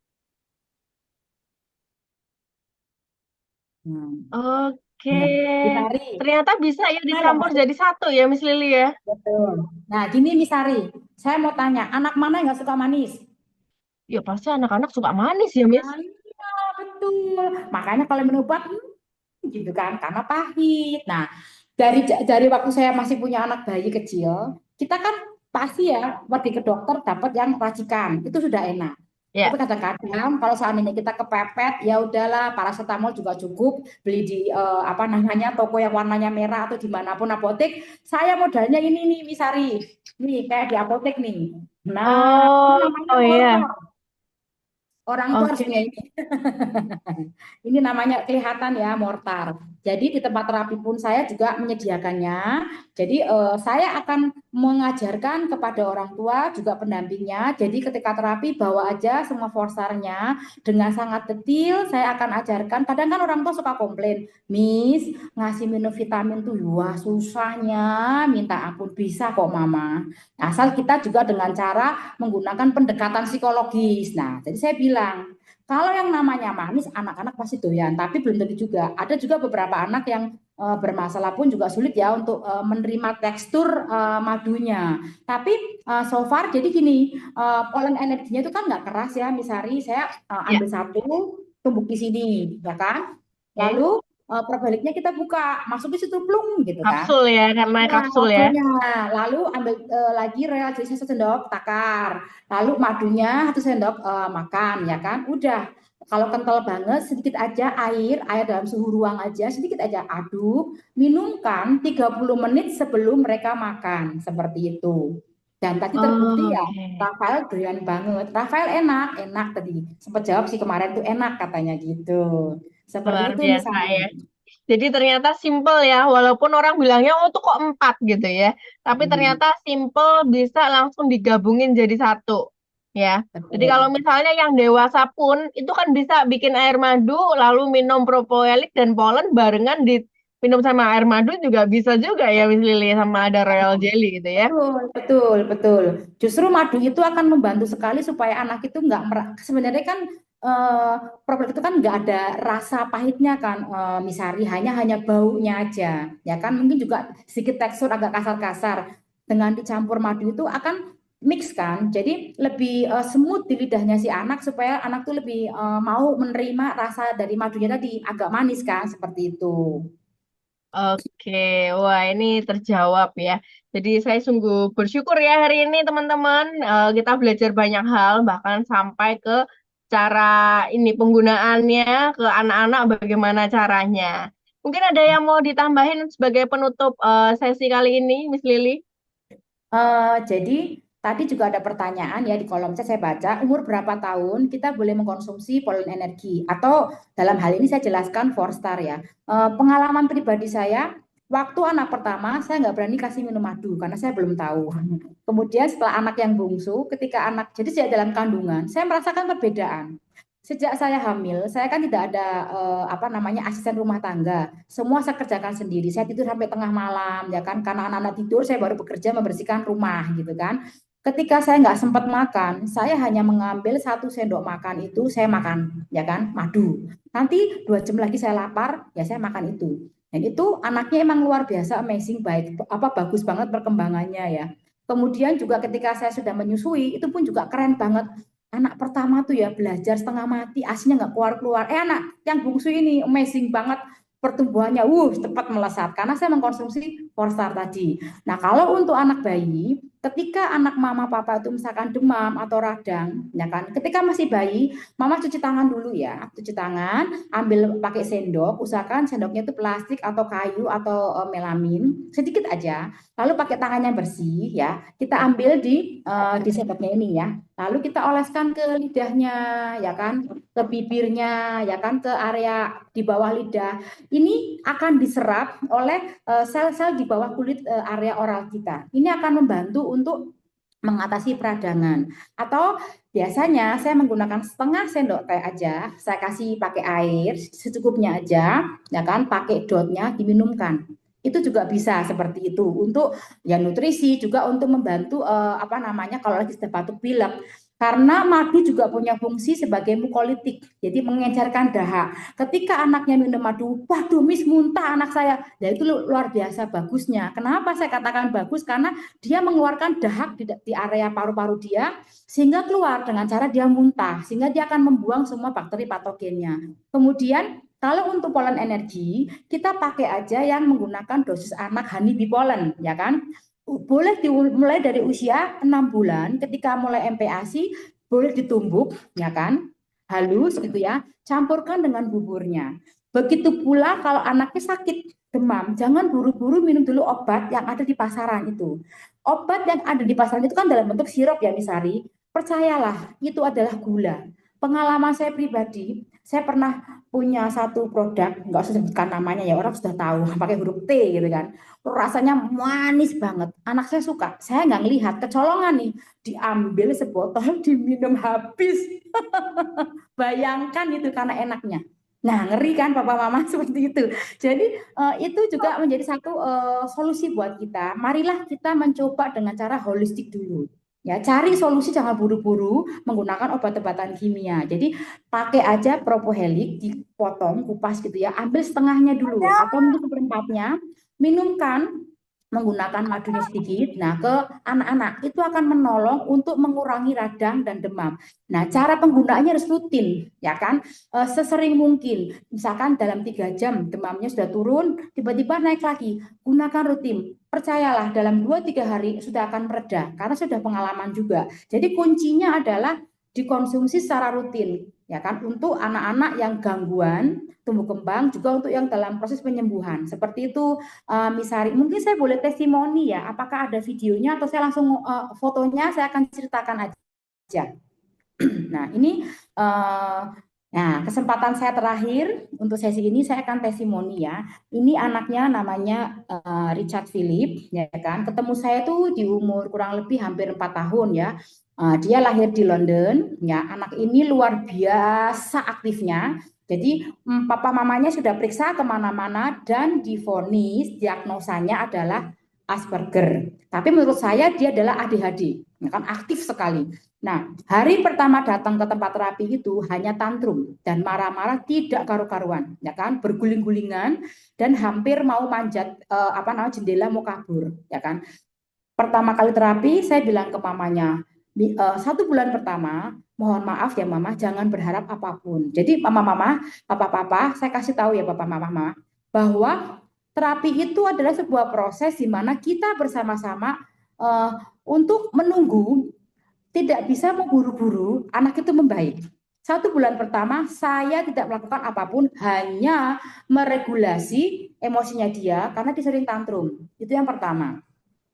Speaker 2: Hmm.
Speaker 1: oke.
Speaker 2: Nah, Misari,
Speaker 1: Ternyata bisa ya
Speaker 2: mana yang
Speaker 1: dicampur
Speaker 2: masuk?
Speaker 1: jadi satu ya, Miss Lily ya.
Speaker 2: Betul. Nah, gini Misari, saya mau tanya, anak mana yang nggak suka manis?
Speaker 1: Ya pasti anak-anak suka manis ya, Miss.
Speaker 2: Nah, iya, betul. Makanya kalau minum obat, gitu kan, karena pahit. Nah, dari waktu saya masih punya anak bayi kecil, kita kan pasti ya pergi ke dokter dapat yang racikan, itu sudah enak. Tapi
Speaker 1: Ya.
Speaker 2: kadang-kadang kalau seandainya kita kepepet, ya udahlah paracetamol juga cukup beli di apa namanya toko yang warnanya merah atau dimanapun apotek. Saya modalnya ini nih, Misari, nih kayak di apotek nih. Nah, ini
Speaker 1: Oh,
Speaker 2: namanya
Speaker 1: oh
Speaker 2: mortar.
Speaker 1: ya.
Speaker 2: Orang itu harus
Speaker 1: Oke.
Speaker 2: punya ini. Ini namanya kelihatan ya mortar. Jadi di tempat terapi pun saya juga menyediakannya. Jadi saya akan mengajarkan kepada orang tua juga pendampingnya. Jadi ketika terapi bawa aja semua forsarnya dengan sangat detail. Saya akan ajarkan. Kadang kan orang tua suka komplain, Miss ngasih minum vitamin tuh wah susahnya. Minta ampun bisa kok Mama. Asal kita juga dengan cara menggunakan pendekatan psikologis. Nah, jadi saya bilang kalau yang namanya manis, anak-anak pasti doyan, tapi belum tentu juga. Ada juga beberapa anak yang bermasalah pun juga sulit ya untuk menerima tekstur madunya. Tapi so far, jadi gini, pollen energinya itu kan nggak keras ya, Misari. Saya
Speaker 1: Ya.
Speaker 2: ambil satu, tumbuk di sini, ya kan?
Speaker 1: Oke.
Speaker 2: Lalu perbaliknya kita buka, masuk di situ plung gitu kan.
Speaker 1: Kapsul ya, karena
Speaker 2: Nah,
Speaker 1: kapsul ya.
Speaker 2: kapsulnya. Lalu ambil lagi royal jelly satu sendok takar. Lalu madunya satu sendok makan, ya kan? Udah. Kalau kental banget, sedikit aja air dalam suhu ruang aja, sedikit aja aduk, minumkan 30 menit sebelum mereka makan, seperti itu. Dan tadi terbukti ya,
Speaker 1: Oke.
Speaker 2: Rafael doyan banget. Rafael enak, enak tadi. Sempat jawab sih kemarin tuh enak katanya gitu. Seperti
Speaker 1: Luar
Speaker 2: itu
Speaker 1: biasa
Speaker 2: misalnya.
Speaker 1: ya. Jadi ternyata simple ya, walaupun orang bilangnya oh tuh kok empat gitu ya. Tapi
Speaker 2: Hmm,
Speaker 1: ternyata simple bisa langsung digabungin jadi satu ya. Jadi kalau
Speaker 2: betul.
Speaker 1: misalnya yang dewasa pun itu kan bisa bikin air madu lalu minum propolis dan pollen barengan di minum sama air madu juga bisa juga ya Miss Lily sama ada royal jelly gitu ya.
Speaker 2: Betul, betul, betul. Justru madu itu akan membantu sekali supaya anak itu nggak sebenarnya kan problem itu kan nggak ada rasa pahitnya kan, Misari hanya baunya aja, ya kan mungkin juga sedikit tekstur agak kasar-kasar dengan dicampur madu itu akan mix kan, jadi lebih smooth di lidahnya si anak supaya anak tuh lebih mau menerima rasa dari madunya tadi agak manis kan seperti itu.
Speaker 1: Oke, wah ini terjawab ya. Jadi saya sungguh bersyukur ya hari ini teman-teman. Kita belajar banyak hal, bahkan sampai ke cara ini penggunaannya ke anak-anak bagaimana caranya. Mungkin ada yang mau ditambahin sebagai penutup sesi kali ini, Miss Lily?
Speaker 2: Jadi tadi juga ada pertanyaan ya di kolom chat saya baca, umur berapa tahun kita boleh mengkonsumsi polen energi? Atau dalam hal ini saya jelaskan Forstar ya. Pengalaman pribadi saya, waktu anak pertama saya nggak berani kasih minum madu karena saya belum tahu. Kemudian setelah anak yang bungsu, ketika anak, jadi sejak dalam kandungan, saya merasakan perbedaan. Sejak saya hamil, saya kan tidak ada apa namanya asisten rumah tangga. Semua saya kerjakan sendiri. Saya tidur sampai tengah malam, ya kan? Karena anak-anak tidur, saya baru bekerja membersihkan rumah, gitu kan. Ketika saya nggak sempat makan, saya hanya mengambil 1 sendok makan itu, saya makan, ya kan, madu. Nanti 2 jam lagi saya lapar, ya saya makan itu. Dan itu anaknya emang luar biasa, amazing, baik, apa bagus banget perkembangannya ya. Kemudian juga ketika saya sudah menyusui, itu pun juga keren banget. Anak pertama tuh ya belajar setengah mati, asinya nggak keluar-keluar. Anak yang bungsu ini amazing banget pertumbuhannya, cepat melesat karena saya mengkonsumsi Forstar tadi. Nah, kalau untuk anak bayi, ketika anak mama papa itu misalkan demam atau radang, ya kan, ketika masih bayi, mama cuci tangan dulu ya, cuci tangan, ambil pakai sendok, usahakan sendoknya itu plastik atau kayu atau melamin, sedikit aja, lalu pakai tangannya bersih ya, kita ambil di sendoknya ini ya, lalu kita oleskan ke lidahnya, ya kan, ke bibirnya, ya kan, ke area di bawah lidah. Ini akan diserap oleh sel-sel di bawah kulit area oral kita. Ini akan membantu untuk mengatasi peradangan. Atau biasanya saya menggunakan setengah sendok teh aja, saya kasih pakai air secukupnya aja, ya kan, pakai dotnya diminumkan. Itu juga bisa seperti itu untuk ya nutrisi juga untuk membantu apa namanya kalau lagi sedang batuk pilek. Karena madu juga punya fungsi sebagai mukolitik, jadi mengencerkan dahak. Ketika anaknya minum madu, waduh Miss muntah anak saya. Ya itu luar biasa bagusnya. Kenapa saya katakan bagus? Karena dia mengeluarkan dahak di area paru-paru dia sehingga keluar dengan cara dia muntah, sehingga dia akan membuang semua bakteri patogennya. Kemudian kalau untuk polen energi, kita pakai aja yang menggunakan dosis anak honeybee pollen, ya kan? Boleh dimulai dari usia 6 bulan, ketika mulai MPASI, boleh ditumbuk, ya kan? Halus gitu ya, campurkan dengan buburnya. Begitu pula kalau anaknya sakit demam, jangan buru-buru minum dulu obat yang ada di pasaran itu. Obat yang ada di pasaran itu kan dalam bentuk sirup ya, Misari. Percayalah, itu adalah gula. Pengalaman saya pribadi, saya pernah punya satu produk, nggak usah sebutkan namanya ya, orang sudah tahu, pakai huruf T gitu kan. Rasanya manis banget. Anak saya suka. Saya nggak ngelihat, kecolongan nih. Diambil sebotol, diminum habis. Bayangkan itu karena enaknya. Nah, ngeri kan papa mama seperti itu. Jadi itu juga menjadi satu solusi buat kita. Marilah kita mencoba dengan cara holistik dulu. Ya, cari solusi jangan buru-buru menggunakan obat-obatan kimia. Jadi pakai aja propohelik, dipotong, kupas gitu ya. Ambil setengahnya dulu atau mungkin seperempatnya, minumkan menggunakan madunya sedikit. Nah, ke anak-anak itu akan menolong untuk mengurangi radang dan demam. Nah, cara penggunaannya harus rutin, ya kan? Sesering mungkin. Misalkan dalam 3 jam demamnya sudah turun, tiba-tiba naik lagi. Gunakan rutin. Percayalah, dalam 2-3 hari sudah akan mereda, karena sudah pengalaman juga. Jadi kuncinya adalah dikonsumsi secara rutin, ya kan? Untuk anak-anak yang gangguan tumbuh kembang, juga untuk yang dalam proses penyembuhan. Seperti itu, Misari. Mungkin saya boleh testimoni ya, apakah ada videonya atau saya langsung fotonya saya akan ceritakan aja. Nah, ini nah, kesempatan saya terakhir untuk sesi ini saya akan testimoni ya. Ini anaknya namanya Richard Philip, ya kan. Ketemu saya tuh di umur kurang lebih hampir 4 tahun ya. Dia lahir di London, ya. Anak ini luar biasa aktifnya. Jadi papa mamanya sudah periksa kemana-mana dan divonis diagnosanya adalah Asperger. Tapi menurut saya dia adalah ADHD, ya kan, aktif sekali. Nah, hari pertama datang ke tempat terapi itu hanya tantrum dan marah-marah tidak karu-karuan, ya kan, berguling-gulingan dan hampir mau manjat apa namanya jendela mau kabur, ya kan. Pertama kali terapi saya bilang ke mamanya, 1 bulan pertama, mohon maaf ya mama, jangan berharap apapun. Jadi mama-mama, papa-papa, saya kasih tahu ya papa-mama, bahwa terapi itu adalah sebuah proses di mana kita bersama-sama untuk menunggu, tidak bisa memburu-buru anak itu membaik. 1 bulan pertama saya tidak melakukan apapun, hanya meregulasi emosinya dia karena dia sering tantrum. Itu yang pertama.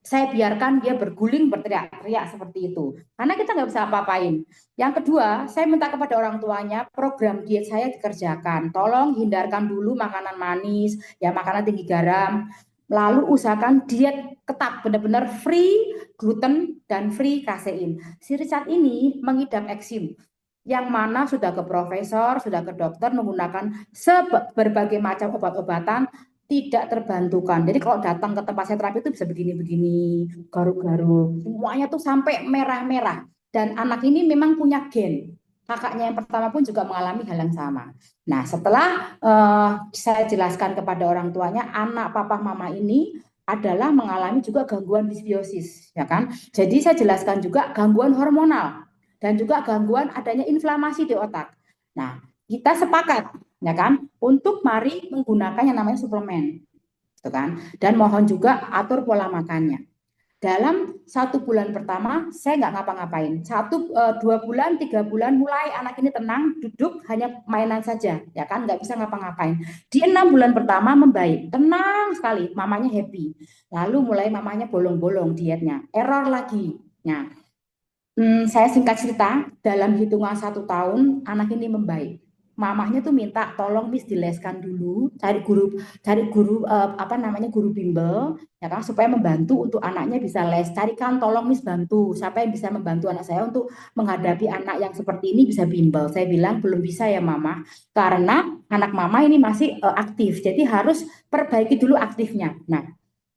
Speaker 2: saya biarkan dia berguling berteriak-teriak seperti itu karena kita nggak bisa apa-apain. Yang kedua, saya minta kepada orang tuanya program diet saya dikerjakan. Tolong hindarkan dulu makanan manis, ya makanan tinggi garam. Lalu usahakan diet ketat, benar-benar free gluten dan free kasein. Si Richard ini mengidap eksim, yang mana sudah ke profesor, sudah ke dokter menggunakan berbagai macam obat-obatan tidak terbantukan. Jadi kalau datang ke tempat saya terapi itu bisa begini-begini, garuk-garuk, semuanya tuh sampai merah-merah. Dan anak ini memang punya gen. Kakaknya yang pertama pun juga mengalami hal yang sama. Nah, setelah saya jelaskan kepada orang tuanya, anak papa mama ini adalah mengalami juga gangguan disbiosis, ya kan? Jadi saya jelaskan juga gangguan hormonal dan juga gangguan adanya inflamasi di otak. Nah, kita sepakat, ya kan, untuk mari menggunakan yang namanya suplemen, gitu kan? Dan mohon juga atur pola makannya. Dalam 1 bulan pertama saya nggak ngapa-ngapain. 2 bulan, 3 bulan mulai anak ini tenang, duduk hanya mainan saja, ya kan, nggak bisa ngapa-ngapain. Di 6 bulan pertama membaik, tenang sekali, mamanya happy. Lalu mulai mamanya bolong-bolong dietnya, error lagi. Nah, saya singkat cerita, dalam hitungan 1 tahun anak ini membaik. Mamahnya tuh minta tolong Miss dileskan dulu, cari guru apa namanya guru bimbel, ya kan, supaya membantu untuk anaknya bisa les. Carikan tolong Miss bantu, siapa yang bisa membantu anak saya untuk menghadapi anak yang seperti ini bisa bimbel. Saya bilang belum bisa ya Mama, karena anak Mama ini masih aktif, jadi harus perbaiki dulu aktifnya. Nah,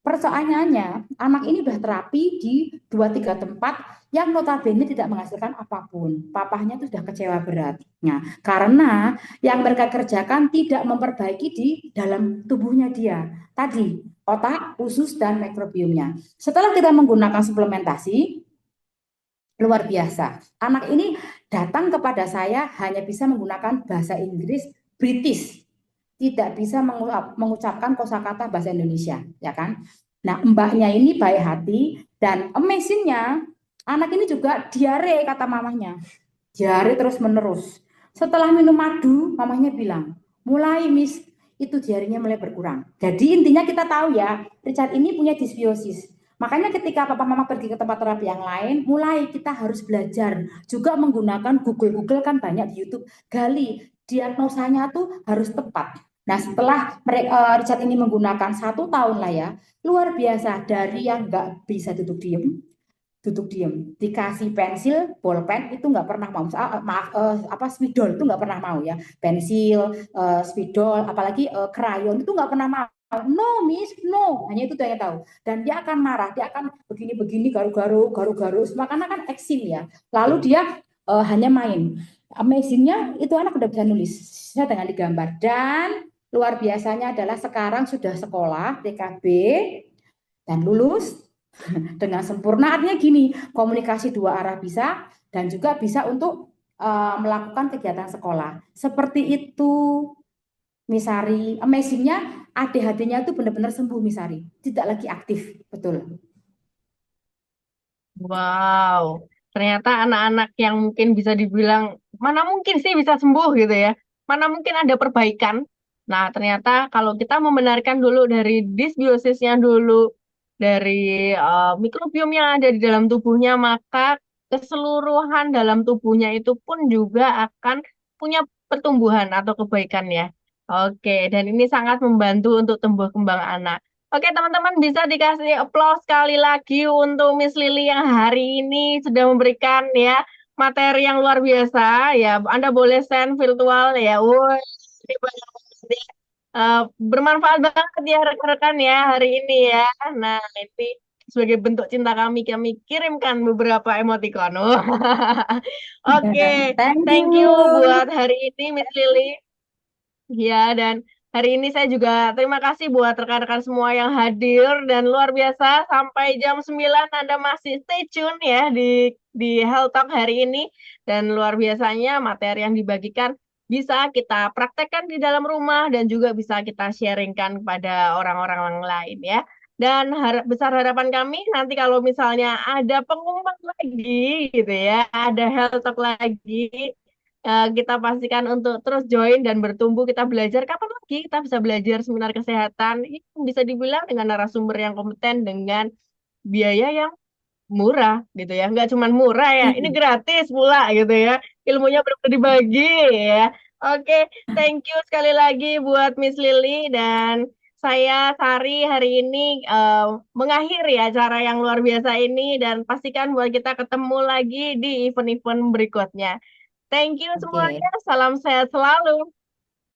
Speaker 2: persoalannya, anak ini udah terapi di 2-3 tempat yang notabene tidak menghasilkan apapun. Papahnya itu sudah kecewa berat. Nah, karena yang mereka kerjakan tidak memperbaiki di dalam tubuhnya dia. Tadi, otak, usus, dan mikrobiomnya. Setelah kita menggunakan suplementasi, luar biasa. Anak ini datang kepada saya hanya bisa menggunakan bahasa Inggris British, tidak bisa mengucapkan kosakata bahasa Indonesia, ya kan? Nah, mbaknya ini baik hati dan amazingnya anak ini juga diare kata mamanya, diare terus menerus. Setelah minum madu, mamanya bilang, mulai Miss itu diarenya mulai berkurang. Jadi intinya kita tahu ya, Richard ini punya disbiosis. Makanya ketika papa mama pergi ke tempat terapi yang lain, mulai kita harus belajar juga menggunakan Google kan banyak di YouTube. Gali diagnosanya tuh harus tepat. Nah, setelah Richard ini menggunakan 1 tahun lah ya, luar biasa dari yang nggak bisa duduk diem, dikasih pensil, bolpen itu nggak pernah mau. Maaf, apa spidol itu nggak pernah mau ya, pensil, spidol, apalagi krayon itu nggak pernah mau. No, Miss, no, hanya itu yang tahu. Dan dia akan marah, dia akan begini-begini, garu-garu, semua karena kan eksim ya. Lalu dia hanya main. Amazingnya itu anak udah bisa nulis dengan digambar dan luar biasanya adalah sekarang sudah sekolah TKB dan lulus dengan sempurna. Artinya gini, komunikasi 2 arah bisa dan juga bisa untuk melakukan kegiatan sekolah. Seperti itu, Misari. Amazingnya ADHD-nya itu benar-benar sembuh, Misari. Tidak lagi aktif, betul.
Speaker 1: Wow, ternyata anak-anak yang mungkin bisa dibilang mana mungkin sih bisa sembuh gitu ya. Mana mungkin ada perbaikan. Nah, ternyata kalau kita membenarkan dulu dari disbiosisnya dulu, dari mikrobiom yang ada di dalam tubuhnya, maka keseluruhan dalam tubuhnya itu pun juga akan punya pertumbuhan atau kebaikan ya. Oke, dan ini sangat membantu untuk tumbuh kembang anak. Oke, teman-teman bisa dikasih applause sekali lagi untuk Miss Lily yang hari ini sudah memberikan ya materi yang luar biasa ya. Anda boleh send virtual ya. Woi, ini banyak banget ya. Bermanfaat banget ya rekan-rekan ya hari ini ya. Nah, ini sebagai bentuk cinta kami kirimkan beberapa emoticon. Oke,
Speaker 2: Thank
Speaker 1: thank you
Speaker 2: you.
Speaker 1: buat hari ini Miss Lily. Ya, dan hari ini saya juga terima kasih buat rekan-rekan semua yang hadir dan luar biasa sampai jam 9 Anda masih stay tune ya di Health Talk hari ini dan luar biasanya materi yang dibagikan bisa kita praktekkan di dalam rumah dan juga bisa kita sharingkan kepada orang-orang yang lain ya. Dan besar harapan kami nanti kalau misalnya ada pengumuman lagi gitu ya, ada Health Talk lagi, kita pastikan untuk terus join dan bertumbuh. Kita belajar kapan lagi kita bisa belajar seminar kesehatan. Itu bisa dibilang dengan narasumber yang kompeten, dengan biaya yang murah gitu ya, nggak cuman murah ya, ini
Speaker 2: Hmm.
Speaker 1: gratis pula gitu ya, ilmunya benar-benar dibagi ya. Oke, thank you sekali lagi buat Miss Lily, dan saya Sari hari ini mengakhiri acara yang luar biasa ini, dan pastikan buat kita ketemu lagi di event-event berikutnya. Thank you
Speaker 2: Oke.
Speaker 1: semuanya, salam sehat selalu.